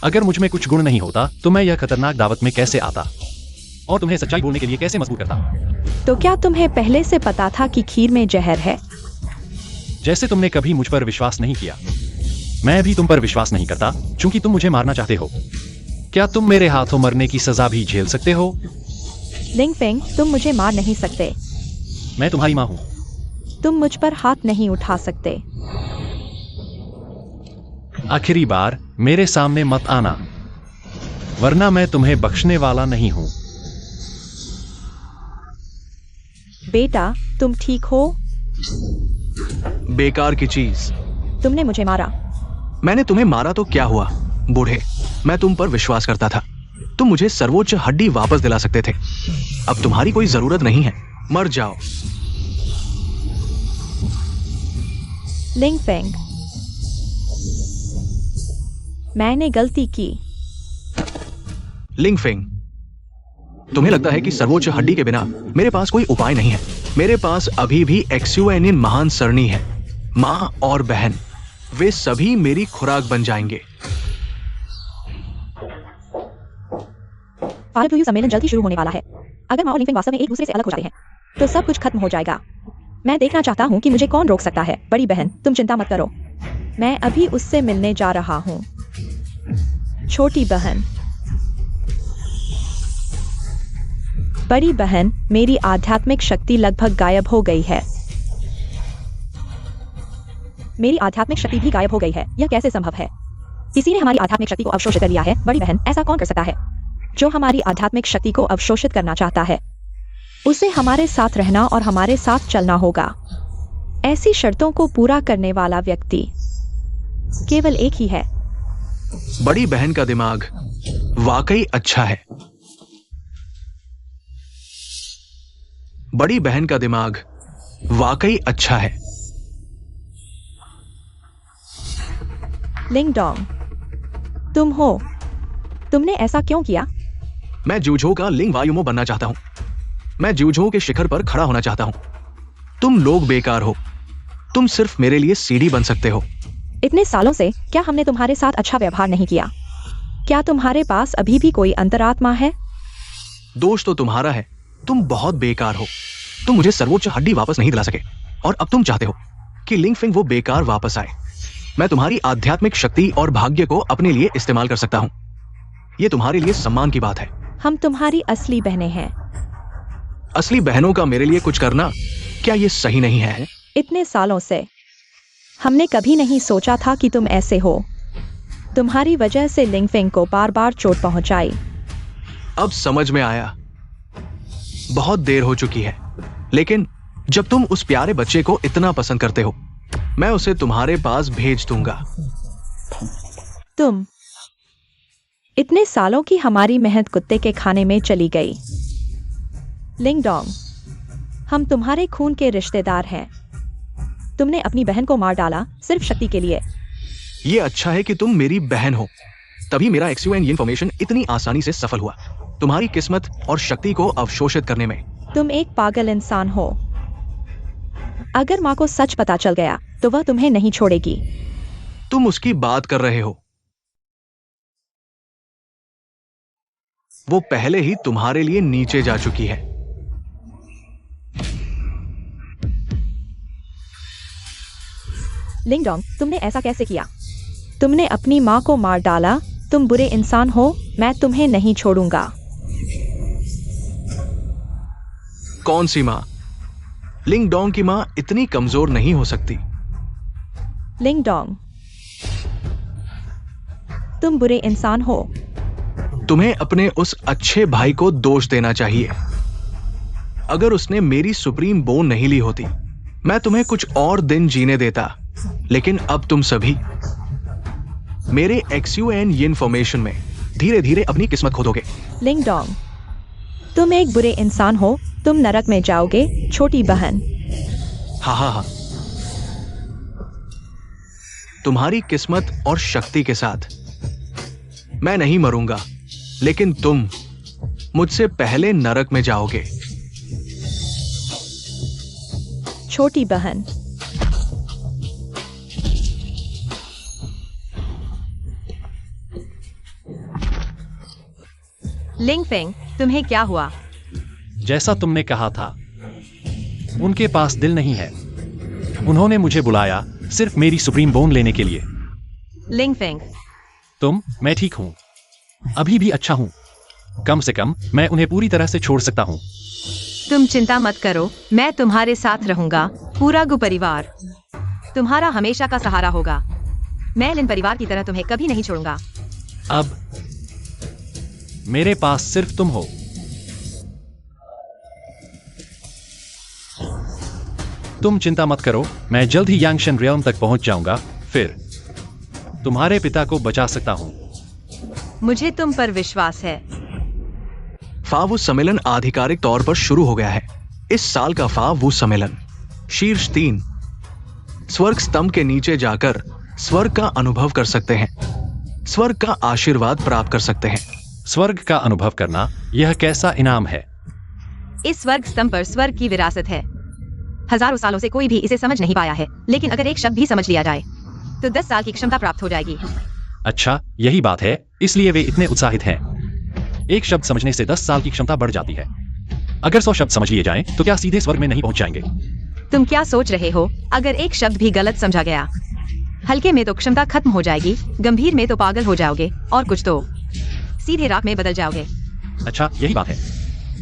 अगर मुझ में कुछ गुण नहीं होता तो मैं यह खतरनाक दावत में कैसे आता और तुम्हें सच्चाई बोलने के लिए कैसे मजबूर करता? तो क्या तुम्हें पहले से पता था कि खीर में जहर है? जैसे तुमने कभी मुझ पर विश्वास नहीं किया, मैं भी तुम पर विश्वास नहीं करता, क्योंकि तुम मुझे मारना चाहते हो। क्या तुम मेरे हाथों मरने की सजा भी झेल सकते हो? लिंगफेंग, तुम मुझे मार नहीं सकते। मैं तुम्हारी माँ हूँ। तुम मुझ पर हाथ नहीं उठा सकते। आखिरी बार मेरे सामने मत आना, वरना मैं तुम्हें बख्शने वाला नहीं हूं। बेटा, तुम ठीक हो? बेकार की चीज। तुमने मुझे मारा। मैंने तुम्हें मारा तो क्या हुआ बूढ़े, मैं तुम पर विश्वास करता था। तुम मुझे सर्वोच्च हड्डी वापस दिला सकते थे। अब तुम्हारी कोई जरूरत नहीं है, मर जाओ। लिंग फेंग, मैंने गलती की। लिंगफिंग, तुम्हें लगता है कि सर्वोच्च हड्डी के बिना मेरे पास कोई उपाय नहीं है। मेरे पास अभी भी एक्सुएनिन महान सरणी है। माँ और बहन, वे सभी मेरी खुराक बन जाएंगे। पालतू सम्मेलन जल्द ही शुरू होने वाला है। अगर माँ और लिंगफेंग वास्तव में एक दूसरे से अलग हो जाते हैं तो सब कुछ खत्म हो जाएगा। मैं देखना चाहता हूँ कि मुझे कौन रोक सकता है। बड़ी बहन, तुम चिंता मत करो, मैं अभी उससे मिलने जा रहा हूँ। छोटी बहन, बड़ी बहन, मेरी आध्यात्मिक शक्ति लगभग गायब हो गई है। मेरी आध्यात्मिक शक्ति भी गायब हो गई है। यह कैसे संभव है? किसी ने हमारी आध्यात्मिक शक्ति को अवशोषित कर लिया है। बड़ी बहन, ऐसा कौन कर सकता है जो हमारी आध्यात्मिक शक्ति को अवशोषित करना चाहता है? उसे हमारे साथ रहना और हमारे साथ चलना होगा। ऐसी शर्तों को पूरा करने वाला व्यक्ति केवल एक ही है। बड़ी बहन का दिमाग वाकई अच्छा है। बड़ी बहन का दिमाग वाकई अच्छा है। लिंग डोंग, तुम हो। तुमने ऐसा क्यों किया? मैं जूझो का लिंग वायुमो बनना चाहता हूं। मैं जूझो के शिखर पर खड़ा होना चाहता हूं। तुम लोग बेकार हो। तुम सिर्फ मेरे लिए सीढ़ी बन सकते हो। इतने सालों से क्या हमने तुम्हारे साथ अच्छा व्यवहार नहीं किया? क्या तुम्हारे पास अभी भी कोई अंतरात्मा है? दोष तो तुम्हारा है। तुम बहुत बेकार हो। तुम मुझे सर्वोच्च हड्डी वापस नहीं दिला सके और अब तुम चाहते हो कि लिंगफिंग वो बेकार वापस आए। मैं तुम्हारी आध्यात्मिक शक्ति और भाग्य को अपने लिए इस्तेमाल कर सकता हूं। यह तुम्हारे लिए सम्मान की बात है। हम तुम्हारी असली बहनें हैं। असली बहनों का मेरे लिए कुछ करना, क्या यह सही नहीं है? इतने सालों से हमने कभी नहीं सोचा था कि तुम ऐसे हो। तुम्हारी वजह से लिंगफिंग को बार बार चोट पहुंचाई। अब समझ में आया। बहुत देर हो चुकी है, लेकिन जब तुम उस प्यारे बच्चे को इतना पसंद करते हो, मैं उसे तुम्हारे पास भेज दूंगा। तुम इतने सालों की हमारी मेहनत कुत्ते के खाने में चली गई। लिंग डोंग, हम तुम्हारे खून के रिश्तेदार हैं। तुमने अपनी बहन को मार डाला सिर्फ शक्ति के लिए। यह अच्छा है कि तुम मेरी बहन हो, तभी मेरा एक्सयूएन इन्फॉर्मेशन इतनी आसानी से सफल हुआ। तुम्हारी किस्मत और शक्ति को अवशोषित करने में। तुम एक पागल इंसान हो। अगर माँ को सच पता चल गया तो वह तुम्हें नहीं छोड़ेगी। तुम उसकी बात कर रहे हो। वो पहले ही तुम्हारे लिए नीचे जा चुकी है। लिंग डोंग, तुमने ऐसा कैसे किया? तुमने अपनी माँ को मार डाला। तुम बुरे इंसान हो। मैं तुम्हें नहीं छोड़ूंगा। कौन सी माँ? लिंग डोंग की माँ इतनी कमजोर नहीं हो सकती। लिंग डोंग, तुम बुरे इंसान हो। तुम्हें अपने उस अच्छे भाई को दोष देना चाहिए। अगर उसने मेरी सुप्रीम बोन नहीं ली होती, मैं तुम्हें कुछ और दिन जीने देता। लेकिन अब तुम सभी मेरे एक्सयूएन इन्फॉर्मेशन में धीरे धीरे अपनी किस्मत खोदोगे। लिंग डोंग, तुम एक बुरे इंसान हो। तुम नरक में जाओगे, छोटी बहन। हाँ हाँ हाँ, तुम्हारी किस्मत और शक्ति के साथ मैं नहीं मरूंगा, लेकिन तुम मुझसे पहले नरक में जाओगे। छोटी बहन, लिंगफेंग, तुम्हें क्या हुआ? जैसा तुमने कहा था, उनके पास दिल नहीं है। उन्होंने मुझे बुलाया सिर्फ मेरी सुप्रीम बोन लेने के लिए। लिंगफेंग, मैं ठीक हूं, अभी भी अच्छा हूं। कम से कम मैं उन्हें पूरी तरह से छोड़ सकता हूं। तुम चिंता मत करो, मैं तुम्हारे साथ रहूंगा। पूरा गु परिवार तुम्हारा हमेशा का सहारा होगा। मैं लिन परिवार की तरह तुम्हें कभी नहीं छोड़ूंगा। अब मेरे पास सिर्फ तुम हो। तुम चिंता मत करो, मैं जल्द ही यांगशन रियल्म तक पहुंच जाऊंगा, फिर तुम्हारे पिता को बचा सकता हूं। मुझे तुम पर विश्वास है। फावू सम्मेलन आधिकारिक तौर पर शुरू हो गया है। इस साल का फावू सम्मेलन शीर्ष 3 स्वर्ग स्तंभ के नीचे जाकर स्वर्ग का अनुभव कर सकते हैं, स्वर्ग का आशीर्वाद प्राप्त कर सकते हैं। स्वर्ग का अनुभव करना, यह कैसा इनाम है? इस स्वर्ग स्तंभ पर स्वर्ग की विरासत है। हजारों सालों से कोई भी इसे समझ नहीं पाया है, लेकिन अगर एक शब्द भी समझ लिया जाए तो 10 साल की क्षमता प्राप्त हो जाएगी। अच्छा, यही बात है, इसलिए वे इतने उत्साहित हैं। एक शब्द समझने से 10 साल की क्षमता बढ़ जाती है। अगर 100 शब्द समझ लिए जाएं, तो क्या सीधे स्वर्ग में नहीं पहुंच जाएंगे? तुम क्या सोच रहे हो? अगर एक शब्द भी गलत समझा गया, हल्के में तो क्षमता खत्म हो जाएगी, गंभीर में तो पागल हो जाओगे, और कुछ तो सीधे राख में बदल जाओगे। अच्छा, यही बात है।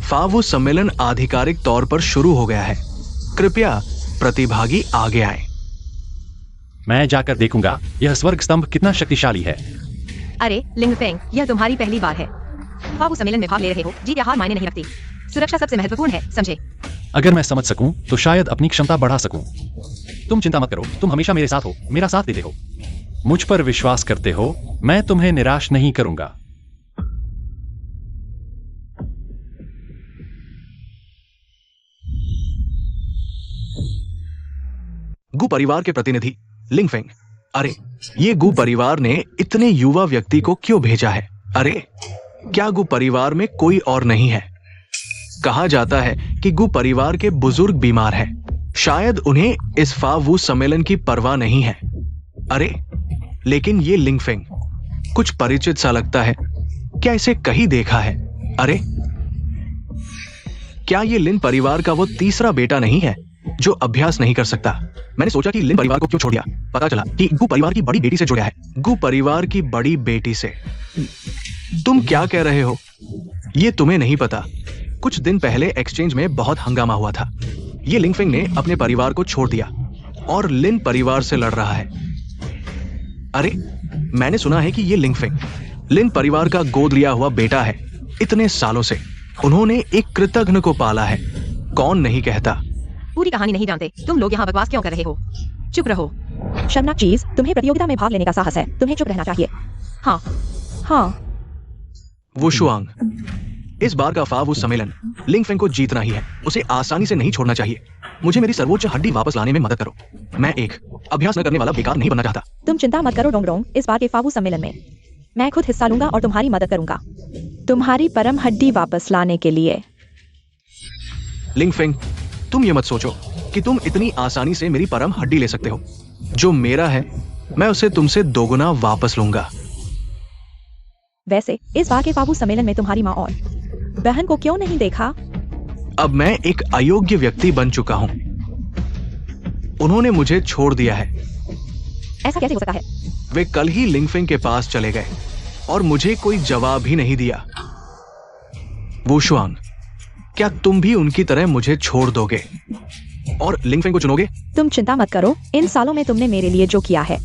फावू सम्मेलन आधिकारिक तौर पर शुरू हो गया है। कृपया प्रतिभागी आगे आए। मैं जाकर देखूंगा यह स्वर्ग स्तंभ कितना शक्तिशाली है। अरे लिंगफेंग, यह तुम्हारी पहली बार है। फावू सम्मेलन में भाग ले रहे हो, जीत या हार मायने नहीं रखती। सुरक्षा सबसे महत्वपूर्ण है, समझे? अगर मैं समझ सकूं तो शायद अपनी क्षमता बढ़ा सकूं। तुम चिंता मत करो, तुम हमेशा मेरे साथ हो, मेरा साथ देते हो, मुझ पर विश्वास करते हो, मैं तुम्हें निराश नहीं करूंगा। गु परिवार के प्रतिनिधि लिंगफेंग, अरे ये गु परिवार ने इतने युवा व्यक्ति को क्यों भेजा है? अरे क्या गु परिवार में कोई और नहीं है? कहा जाता है कि गु परिवार के बुजुर्ग बीमार हैं। शायद उन्हें इस फावू सम्मेलन की परवाह नहीं है। अरे लेकिन ये लिंगफेंग कुछ परिचित सा लगता है। क्या इसे कहीं देखा है? अरे क्या ये लिन परिवार का वो तीसरा बेटा नहीं है जो अभ्यास नहीं कर सकता? मैंने सोचा कि लिन परिवार को क्यों छोड़ दिया। पता चला कि गु परिवार की बड़ी बेटी से जुड़ा है। गु परिवार की बड़ी बेटी से? तुम क्या कह रहे हो? ये तुम्हें नहीं पता। कुछ दिन पहले एक्सचेंज में बहुत हंगामा हुआ था। ये लिंगफेंग ने अपने परिवार को छोड़ दिया और लिन परिवार से लड़ रहा है। अरे मैंने सुना है कि ये लिंगफेंग लिन परिवार का गोद लिया हुआ बेटा है। इतने सालों से उन्होंने एक कृतघ्न को पाला है। कौन नहीं कहता? पूरी कहानी नहीं जानते तुम लोग यहाँ बकवास क्यों कर रहे हो? चुप रहो। शर्मनाक चीज, तुम्हें प्रतियोगिता में भाग लेने का साहस है, तुम्हें चुप रहना चाहिए। हाँ, हाँ, वुशुआंग, इस बार का फावू सम्मेलन लिंगफेंग को जीतना ही है। उसे आसानी से नहीं छोड़ना चाहिए। मुझे मेरी सर्वोच्च हड्डी वापस लाने में मदद करो। मैं एक अभ्यास न करने वाला बेकार नहीं बनना चाहता। तुम चिंता मत करो डोंगरोंग, इस बार के फावू सम्मेलन में मैं खुद हिस्सा लूंगा और तुम्हारी मदद करूंगा, तुम्हारी परम हड्डी वापस लाने के लिए। लिंगफेंग, तुम ये मत सोचो कि तुम इतनी आसानी से मेरी परम हड्डी ले सकते हो। जो मेरा है मैं उसे तुमसे दोगुना वापस लूंगा। वैसे इस बार के फावू सम्मेलन में तुम्हारी माँ और बहन को क्यों नहीं देखा? अब मैं एक अयोग्य व्यक्ति बन चुका हूं। उन्होंने मुझे छोड़ दिया है। ऐसा कैसे हो सकता है? वे कल ही लिंगफेंग के पास चले गए और मुझे कोई जवाब ही नहीं दिया। वुशुआंग, क्या तुम भी उनकी तरह मुझे छोड़ दोगे और लिंगफेंग को चुनोगे? तुम चिंता मत करो, इन सालों में तुमने मेरे लिए जो किया है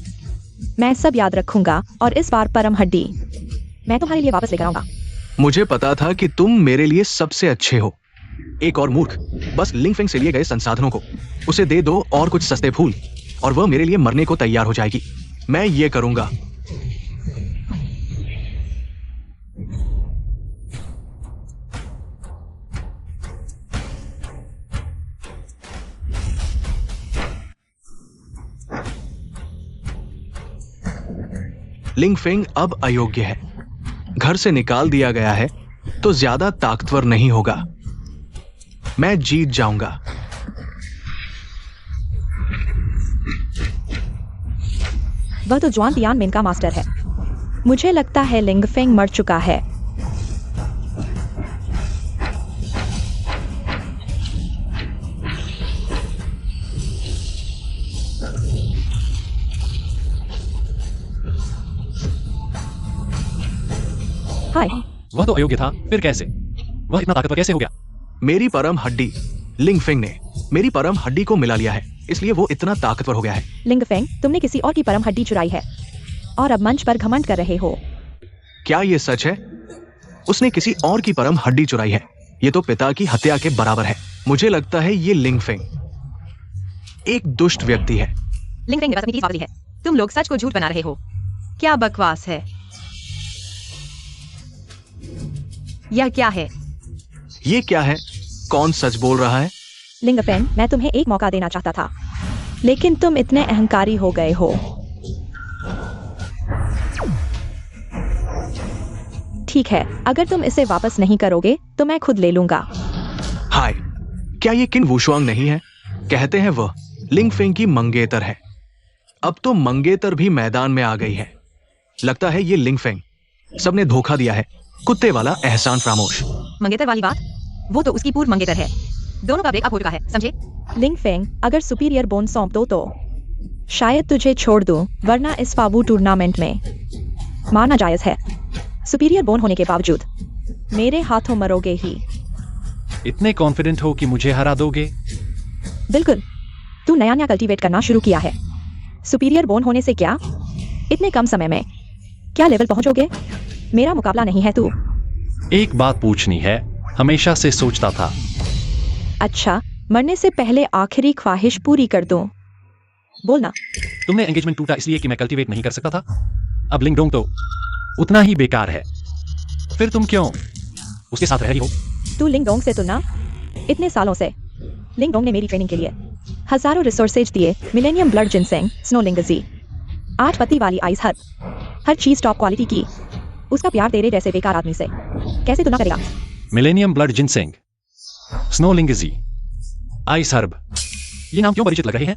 मैं सब याद रखूंगा, और इस बार परम हड्डी मैं तुम्हारे लिए वापस लेकर आऊंगा। मुझे पता था कि तुम मेरे लिए सबसे अच्छे हो। एक और मूर्ख बस लिंगफेंग से लिए गए संसाधनों को उसे दे दो और कुछ सस्ते फूल, और वह मेरे लिए मरने को तैयार हो जाएगी। मैं ये करूंगा। लिंगफेंग अब अयोग्य है। घर से निकाल दिया गया है तो ज्यादा ताकतवर नहीं होगा। मैं जीत जाऊंगा। वह तो जॉन तियान मिन का मास्टर है। मुझे लगता है लिंगफेंग मर चुका है। हाय, वह तो अयोग्य था, फिर कैसे? वह इतना ताकतवर कैसे हो गया? मेरी परम हड्डी लिंगफेंग ने मेरी परम हड्डी को मिला लिया है, इसलिए वो इतना ताकतवर हो गया है। लिंगफेंग, तुमने किसी और की परम हड्डी चुराई है और अब मंच पर घमंड कर रहे हो। क्या ये सच है? उसने किसी और की परम हड्डी चुराई है। ये तो पिता की हत्या के बराबर है। मुझे लगता है ये लिंगफेंग एक दुष्ट व्यक्ति है। लिंग फेंग अपनी पागली है। तुम लोग सच को झूठ बना रहे हो। क्या बकवास है? यह क्या है? ये क्या है? कौन सच बोल रहा है? लिंगफेंग, मैं तुम्हें एक मौका देना चाहता था, लेकिन तुम इतने अहंकारी हो गए हो। ठीक है, अगर तुम इसे वापस नहीं करोगे तो मैं खुद ले लूंगा। हाय, क्या ये किन वुशुआंग नहीं है? कहते हैं वह लिंग फेंग की मंगेतर है। अब तो मंगेतर भी मैदान में आ गई है। लगता है ये लिंग फेंग सबने धोखा दिया है। कुत्ते वाला एहसान फरामोश। मंगेतर वाली बात? वो तो उसकी पूर्व मंगेतर है। दोनों का ब्रेकअप हो चुका है, समझे? लिंगफेंग, अगर सुपीरियर बोन सौंप दो तो शायद तुझे छोड़ दूं, वरना इस फाबू टूर्नामेंट में मारना जायज है। सुपीरियर बोन होने के बावजूद मेरे हाथों मरोगे ही। इतने कॉन्फिडेंट हो कि मुझे हरा दोगे? बिल्कुल। तू नया नया कल्टीवेट करना शुरू किया है। सुपीरियर बोन होने से क्या इतने कम समय में क्या लेवल पहुंचोगे? मेरा मुकाबला नहीं है तू। एक बात पूछनी है, हमेशा से सोचता था। अच्छा, मरने से पहले आखिरी ख्वाहिश पूरी कर दूं। बोलना। तुमने एंगेजमेंट टूटा इसलिए कि मैं कल्टीवेट नहीं कर सकता था। अब लिंगडोंग तो उतना ही बेकार है। फिर तुम क्यों उसके साथ रह रही हो? तू लिंगडोंग से तुलना? इतने सालों से लिंगडोंग ने मेरी ट्रेनिंग के लिए हजारों रिसोर्सेज दिए। मिलेनियम ब्लड जिनसेंग, स्नो लिंगजी, 8 पत्ती वाली आइस हर्ब, हर चीज टॉप क्वालिटी की। उसका प्यार तेरे जैसे बेकार आदमी से कैसे तुलना करेगा? Millennium blood ginseng, snow lingzhi, ice herb, ये नाम क्यों परिचित लग रहे हैं?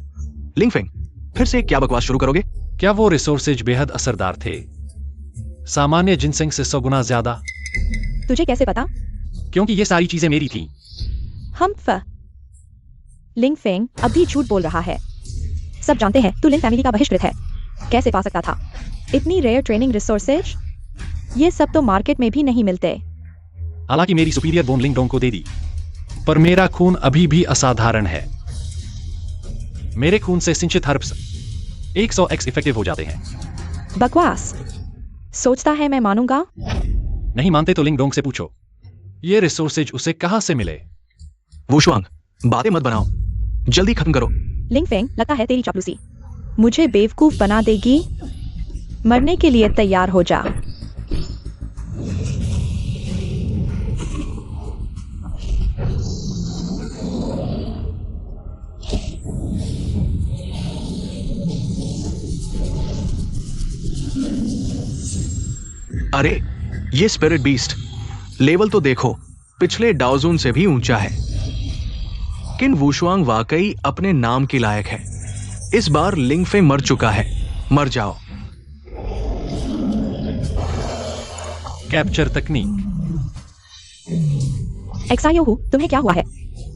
लिंग फेंग, फिर से क्या बकवास शुरू करोगे? क्या वो रिसोर्सेज बेहद असरदार थे, सामान्य जिनसेंग से 100 गुना ज्यादा? तुझे कैसे पता? क्योंकि ये सारी चीजें मेरी थी। लिंगफेंग अभी झूठ बोल रहा है। सब जानते हैं तू लिंग फैमिली का बहिष्कृत है। कैसे पा सकता था इतनी रेयर ट्रेनिंग रिसोर्सेज? ये सब तो मार्केट में भी नहीं मिलते। हालांकि मेरी सुपीरियर बोन लिंगडोंग को दे दी, पर मेरा खून अभी भी असाधारण है। मेरे खून से सिंचित हर्ब्स 100x इफेक्टिव हो जाते हैं। बकवास। सोचता है मैं मानूंगा? नहीं मानते तो लिंगडोंग से पूछो, ये रिसोर्सेज उसे कहां से मिले? वुशुआंग, बातें मत बनाओ, जल्दी खत्म करो। लिंगफेंग, लगता है तेरी चापलूसी मुझे बेवकूफ बना देगी। मरने के लिए तैयार हो जा। अरे, ये स्पिरिट बीस्ट लेवल तो देखो, पिछले डाउजून से भी ऊंचा है। किन वुशुआंग वाकई अपने नाम के लायक है। इस बार लिंग फेंग मर चुका है। मर जाओ। कैप्चर तकनीक। एक्सायो हूँ, तुम्हें क्या हुआ है?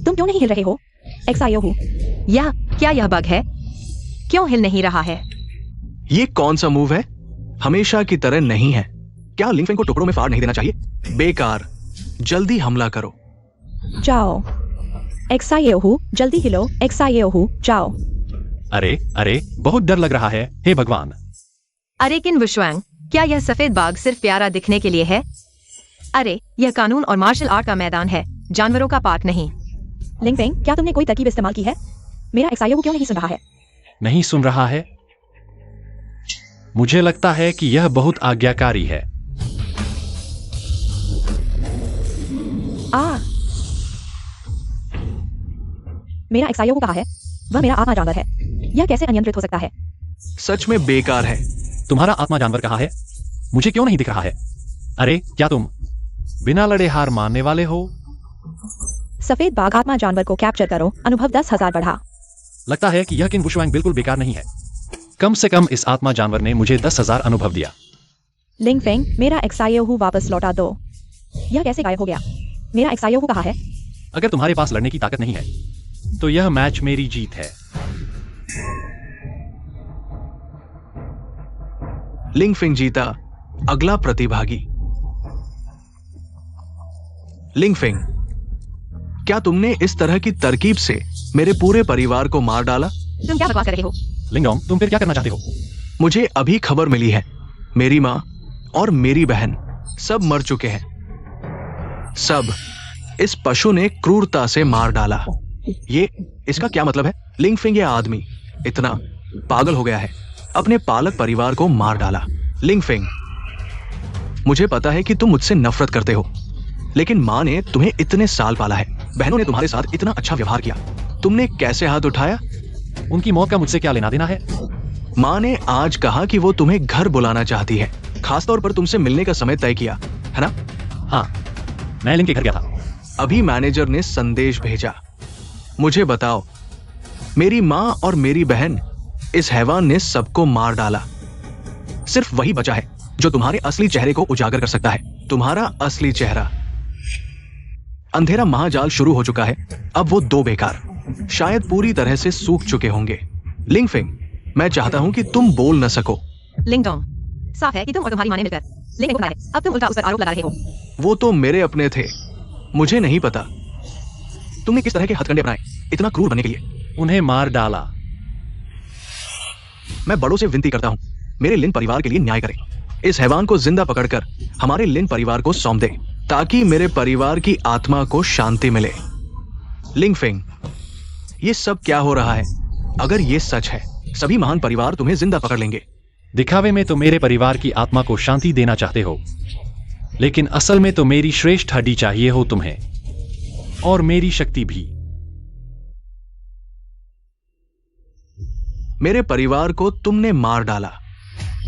तुम क्यों नहीं हिल रहे हो? एक्सायो हूँ। क्या यह बग है? क्यों हिल नहीं रहा है? ये कौन सा मूव है? हमेशा की तरह नहीं है। क्या लिंग फेंग को टुकड़ों में फाड़ नहीं देना चाहिए? बेकार। जल्दी हमला करो। जाओ। एक्सायो हूँ, जल्दी हिलो। एक्सायो हूँ, जाओ। अरे, बहुत डर लग रहा है। हे भगवान। अरे किन वुशुआंग, क्या यह सफेद बाग सिर्फ प्यारा दिखने के लिए है? अरे, यह कानून और मार्शल आर्ट का मैदान है, जानवरों का पार्क नहीं। लिंगफेंग, क्या तुमने कोई तरकीब इस्तेमाल की है? मेरा एक्सायो क्यों नहीं सुन रहा है? नहीं सुन रहा है? मुझे लगता है कि यह बहुत आज्ञाकारी है। मेरा एक्सायो कहाँ है? वह मेरा आत्मा जानवर है। यह कैसे अनियंत्रित हो सकता है? सच में बेकार है। तुम्हारा आत्मा जानवर कहाँ है? मुझे क्यों नहीं दिख रहा है? अरे, क्या तुम बिना लड़े हार मानने वाले हो? सफेद बाघ आत्मा जानवर को कैप्चर करो, अनुभव 10,000 बढ़ा। लगता है कि यह किन वुशुआंग बिल्कुल बेकार नहीं है। कम से कम इस आत्मा जानवर ने मुझे 10,000 अनुभव दिया। लिंगफेंग, मेरा एक्सायो वापस लौटा दो। यह कैसे गायब हो गया? मेरा एक्सायो कहाँ है? अगर तुम्हारे पास लड़ने की ताकत नहीं है तो यह मैच मेरी जीत है। लिंग फेंग जीता। अगला प्रतिभागी। लिंग फेंग, क्या तुमने इस तरह की तरकीब से मेरे पूरे परिवार को मार डाला? तुम क्या बकवास कर रहे हो? लिंगडोंग, तुम फिर क्या करना चाहते हो? मुझे अभी खबर मिली है, मेरी माँ और मेरी बहन सब मर चुके हैं। सब इस पशु ने क्रूरता से मार डाला। इसका क्या मतलब है? लिंगफिंग यह आदमी इतना पागल हो गया है, अपने पालक परिवार को मार डाला। लिंगफिंग, मुझे पता है कि तुम मुझसे नफरत करते हो, लेकिन माँ ने तुम्हें इतने साल पाला है, बहनों ने तुम्हारे साथ इतना अच्छा व्यवहार किया, तुमने कैसे हाथ उठाया? उनकी मौत का मुझसे क्या लेना देना है? माँ ने आज कहा कि वो तुम्हें घर बुलाना चाहती है, खासतौर पर तुमसे मिलने का समय तय किया है ना? हाँ, मैं लिंग के घर गया था। अभी मैनेजर ने संदेश भेजा। मुझे बताओ, मेरी माँ और मेरी बहन, इस हैवान ने सबको मार डाला। सिर्फ वही बचा है जो तुम्हारे असली चेहरे को उजागर कर सकता है, तुम्हारा असली चेहरा। अंधेरा महाजाल शुरू हो चुका है, अब वो दो बेकार शायद पूरी तरह से सूख चुके होंगे। लिंगफिंग, मैं चाहता हूं कि तुम बोल न सको। लिंगडोंग, साफ है कि तुम और तुम्हारी माँ ने मिलकर लिंग को है। अब तुम उल्टा उस पर आरोप लगा रहे हो। वो तो मेरे अपने थे, मुझे नहीं पता तुमने किस तरह के हथकंडे अपनाए इतना क्रूर बनने के लिए। उन्हें मार डाला। मैं बड़ों से विनती करता हूं, मेरे लिन परिवार के लिए न्याय करें। इस हैवान को जिंदा पकड़कर हमारे लिन परिवार को सौंप दे, ताकि मेरे परिवार की आत्मा को शांति मिले। लिंगफिंग, ये सब क्या हो रहा है? अगर ये सच है, सभी महान परिवार तुम्हें जिंदा पकड़ लेंगे। दिखावे में तो मेरे परिवार की आत्मा को शांति देना चाहते हो, लेकिन असल में तो मेरी श्रेष्ठ हड्डी चाहिए हो तुम्हें, और मेरी शक्ति भी। मेरे परिवार को तुमने मार डाला,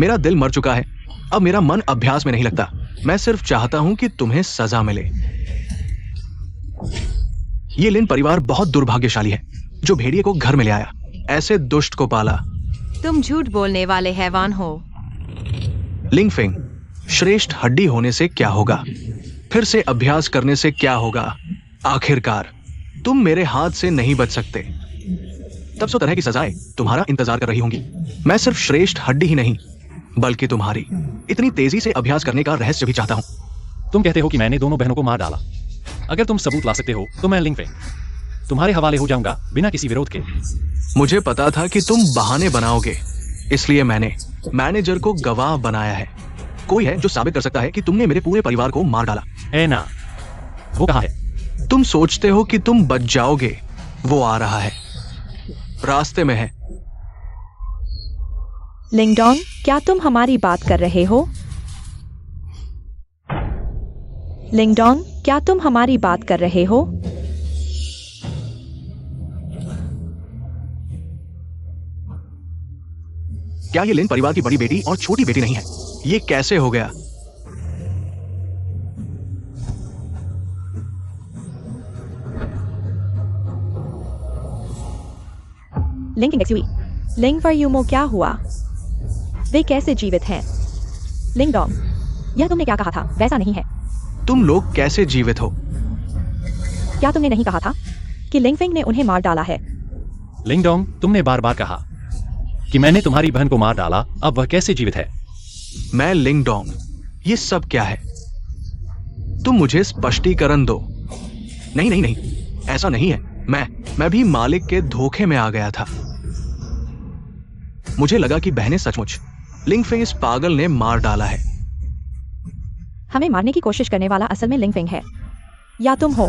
मेरा दिल मर चुका है, अब मेरा मन अभ्यास में नहीं लगता। मैं सिर्फ चाहता हूं कि तुम्हें सजा मिले। ये लिन परिवार बहुत दुर्भाग्यशाली है जो भेड़िए को घर में ले आया, ऐसे दुष्ट को पाला। तुम झूठ बोलने वाले हैवान हो। लिंगफिंग, श्रेष्ठ हड्डी होने से क्या होगा? फिर से अभ्यास करने से क्या होगा? आखिरकार तुम मेरे हाथ से नहीं बच सकते। तब सौ तरह की सजाएं तुम्हारा इंतजार कर रही होंगी। मैं सिर्फ श्रेष्ठ हड्डी ही नहीं, बल्कि तुम्हारी इतनी तेजी से अभ्यास करने का रहस्य भी चाहता हूं। तुम कहते हो कि मैंने दोनों बहनों को मार डाला। अगर तुम सबूत ला सकते हो तो मैं लिंगफिंग तुम्हारे हवाले हो जाऊंगा बिना किसी विरोध के। मुझे पता था कि तुम बहाने बनाओगे, इसलिए मैंने मैनेजर को गवाह बनाया है। कोई है जो साबित कर सकता है कि तुमने मेरे पूरे परिवार को मार डाला। ना, वो कहाँ है? तुम सोचते हो कि तुम बच जाओगे, वो आ रहा है, रास्ते में है। लिंगडोंग, क्या तुम हमारी बात कर रहे हो? लिंगडोंग, क्या तुम हमारी बात कर रहे हो? क्या ये लिन परिवार की बड़ी बेटी और छोटी बेटी नहीं है? ये कैसे हो गया? लिंग एक्सुई, लिंग फॉर यूमो, क्या हुआ? वे कैसे जीवित हैं? लिंगडोंग, यह तुमने क्या कहा था वैसा नहीं है। तुम लोग कैसे जीवित हो? क्या तुमने नहीं कहा था कि लिंगफिंग ने उन्हें मार डाला है? लिंगडोंग, तुमने बार बार कहा कि मैंने तुम्हारी बहन को मार डाला, अब वह कैसे जीवित है? मैं लिंगडोंग, ये सब क्या है? तुम मुझे स्पष्टीकरण दो। नहीं नहीं नहीं, ऐसा नहीं है। मैं भी मालिक के धोखे में आ गया था। मुझे लगा कि बहनें सचमुच लिंगफिंग इस पागल ने मार डाला है। हमें मारने की कोशिश करने वाला असल में लिंगफिंग है, या तुम हो?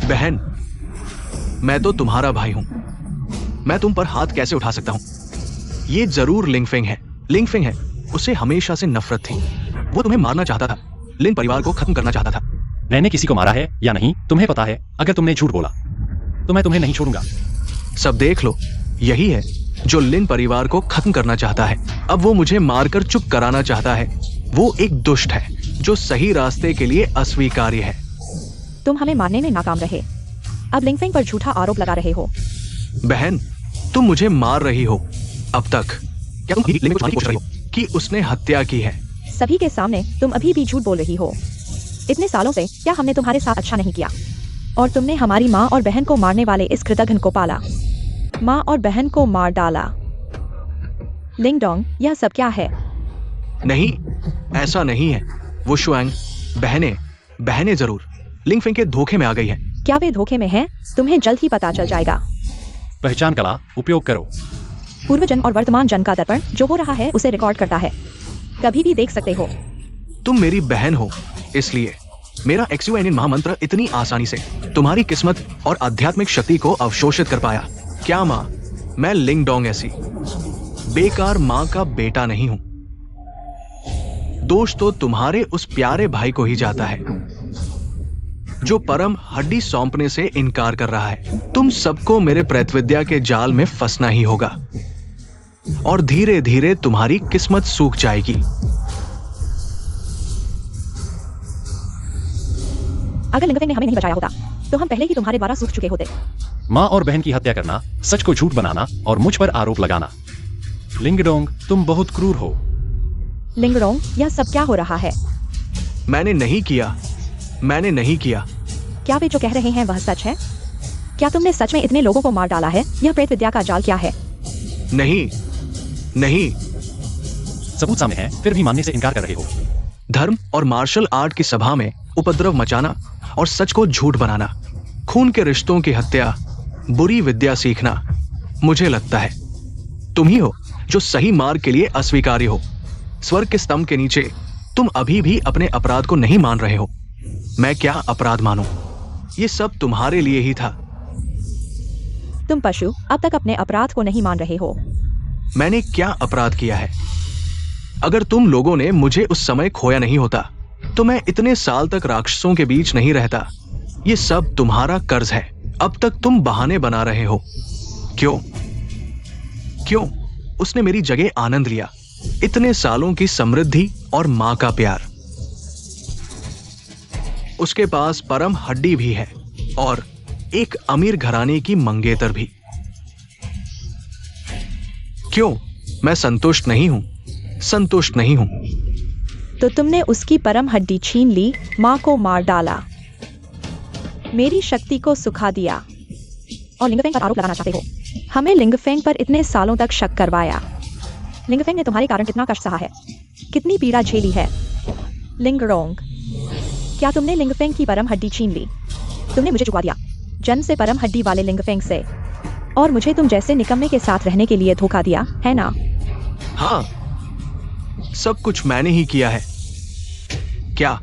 बहन, मैं तो तुम्हारा भाई हूं, मैं तुम पर हाथ कैसे उठा सकता हूं? ये जरूर लिंगफिंग है। लिंगफिंग है, उसे हमेशा से नफरत थी। वो तुम्हें मारना चाहता था, लिन परिवार को खत्म करना चाहता था। मैंने किसी को मारा है या नहीं तुम्हें पता है। अगर तुमने झूठ बोला तो मैं तुम्हें नहीं छोड़ूंगा। सब देख लो, यही है जो लिन परिवार को खत्म करना चाहता है। अब वो मुझे मारकर चुप कराना चाहता है। वो एक दुष्ट है जो सही रास्ते के लिए अस्वीकार्य है। तुम हमें मारने में नाकाम रहे, अब लिंगफिंग पर झूठा आरोप लगा रहे हो। बहन, तुम मुझे मार रही हो। अब तक क्या तुम लिंग को छुपाने की कोशिश कर रही हो कि उसने हत्या की है? सभी के सामने तुम अभी भी झूठ बोल रही हो। इतने सालों से क्या हमने तुम्हारे साथ अच्छा नहीं किया? और तुमने हमारी माँ और बहन को मारने वाले इस कृतघ्न को पाला, माँ और बहन को मार डाला। लिंगडोंग, यह सब क्या है? नहीं, ऐसा नहीं है। वो शुआंग, बहनें जरूर लिंगफिंग के धोखे में आ गई है। क्या वे धोखे में हैं? तुम्हें जल्द ही पता चल जाएगा। पहचान कला उपयोग करो। पूर्वजन और वर्तमान जन का दर्पण जो हो रहा है उसे रिकॉर्ड करता है, कभी भी देख सकते हो। तुम मेरी बहन हो, इसलिए मेरा एक्सयूएनिन महामंत्र इतनी आसानी से तुम्हारी किस्मत और आध्यात्मिक शक्ति को अवशोषित कर पाया। क्या माँ, मैं लिंग डोंग ऐसी बेकार माँ का बेटा नहीं हूं। दोष तो तुम्हारे उस प्यारे भाई को ही जाता है जो परम हड्डी सौंपने से इनकार कर रहा है। तुम सबको मेरे प्रेतविद्या के जाल में फंसना ही होगा और धीरे धीरे तुम्हारी किस्मत सूख जाएगी। अगर लिंगफेंग ने हमें नहीं बचाया होता तो हम पहले ही तुम्हारे द्वारा सूख चुके होते। माँ और बहन की हत्या करना, सच को झूठ बनाना और मुझ पर आरोप लगाना। लिंगडोंग, तुम बहुत क्रूर हो। लिंगडोंग, यह सब क्या हो रहा है? मैंने नहीं किया। क्या वे जो कह रहे हैं वह सच है? क्या तुमने सच में इतने लोगों को मार डाला है? यह प्रेत विद्या का जाल क्या है? नहीं। सबूत सामने है, फिर भी मानने से इनकार कर रहे हो। धर्म और मार्शल आर्ट की सभा में उपद्रव मचाना और सच को झूठ बनाना, खून के रिश्तों की हत्या, बुरी विद्या सीखना। मुझे लगता है तुम ही हो जो सही मार्ग के लिए अस्वीकार्य हो। स्वर्ग के स्तंभ के नीचे तुम अभी भी अपने अपराध को नहीं मान रहे हो। मैं क्या अपराध मानूं? ये सब तुम्हारे लिए ही था। तुम पशु अब तक अपने अपराध को नहीं मान रहे हो। मैंने क्या अपराध किया है? अगर तुम लोगों ने मुझे उस समय खोया नहीं होता तो मैं इतने साल तक राक्षसों के बीच नहीं रहता। ये सब तुम्हारा कर्ज है। अब तक तुम बहाने बना रहे हो। क्यों? उसने मेरी जगह आनंद लिया। इतने सालों की समृद्धि और मां का प्यार। उसके पास परम हड्डी भी है और एक अमीर घराने की मंगेतर भी। क्यों? मैं संतुष्ट नहीं हूं। तो तुमने उसकी परम हड्डी छीन ली, माँ को मार डाला, मेरी शक्ति को सुखा दिया और लिंगफेंग पर आरोप लगाना चाहते हो। हमें लिंगफेंग पर इतने सालों तक शक करवाया। लिंगफेंग ने तुम्हारे कारण कितना कष्ट सहा है, कितनी पीड़ा झेली है। लिंगडोंग, क्या तुमने लिंगफेंग की परम हड्डी छीन ली? तुमने मुझे चुका दिया, जन्म से परम हड्डी वाले लिंगफेंग से, और मुझे तुम जैसे निकम्मे के साथ रहने के लिए धोखा दिया, है ना? हाँ, सब कुछ मैंने ही किया है। क्या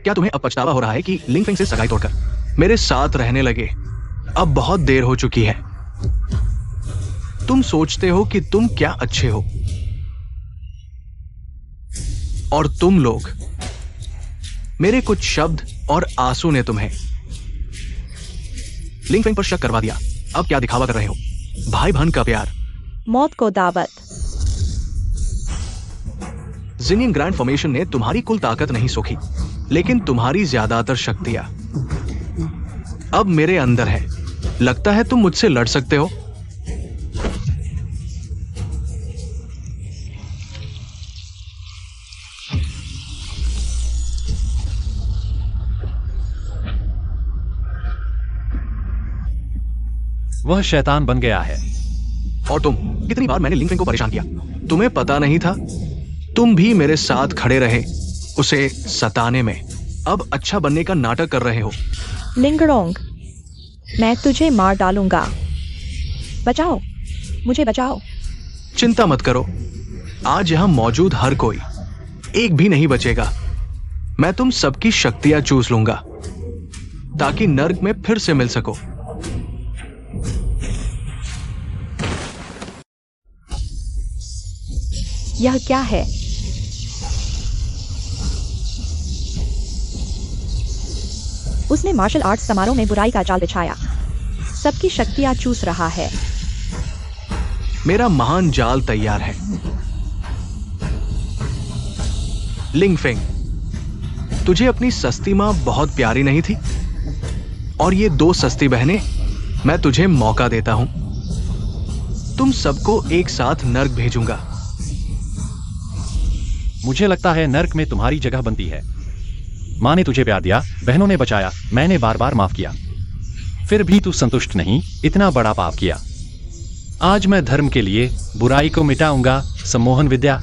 तुम्हें अब पछतावा हो रहा है कि लिंगफेंग से सगाई तोड़कर मेरे साथ रहने लगे? अब बहुत देर हो चुकी है। तुम सोचते हो कि तुम क्या अच्छे हो, और तुम लोग, मेरे कुछ शब्द और आंसू ने तुम्हें लिंगफेंग पर शक करवा दिया। अब क्या दिखावा कर रहे हो? भाई बहन का प्यार। मौत को दावत। जिनियन ग्रैंड फॉर्मेशन ने तुम्हारी कुल ताकत नहीं सोखी, लेकिन तुम्हारी ज्यादातर शक्तियां अब मेरे अंदर है। लगता है तुम मुझसे लड़ सकते हो। वह शैतान बन गया है। और तुम, कितनी बार मैंने लिंगफेंग को परेशान किया, तुम्हें पता नहीं था? तुम भी मेरे साथ खड़े रहे उसे सताने में। अब अच्छा बनने का नाटक कर रहे हो। लिंगडोंग, मैं तुझे मार डालूंगा। बचाओ, मुझे बचाओ। चिंता मत करो, आज यहां मौजूद हर कोई एक भी नहीं बचेगा। मैं तुम सबकी शक्तियां चूस लूंगा ताकि नर्क में फिर से मिल सको। यह क्या है? उसने मार्शल आर्ट्स समारोह में बुराई का जाल बिछाया, सबकी शक्तियां चूस रहा है। मेरा महान जाल तैयार है। लिंगफेंग, तुझे अपनी सस्ती मां बहुत प्यारी नहीं थी? और ये दो सस्ती बहनें, मैं तुझे मौका देता हूं। तुम सबको एक साथ नर्क भेजूंगा। मुझे लगता है नर्क में तुम्हारी जगह बनती है। माँ ने तुझे प्यार दिया, बहनों ने बचाया, मैंने बार बार माफ किया, फिर भी तू संतुष्ट नहीं। इतना बड़ा पाप किया। आज मैं धर्म के लिए बुराई को मिटाऊंगा। सम्मोहन विद्या।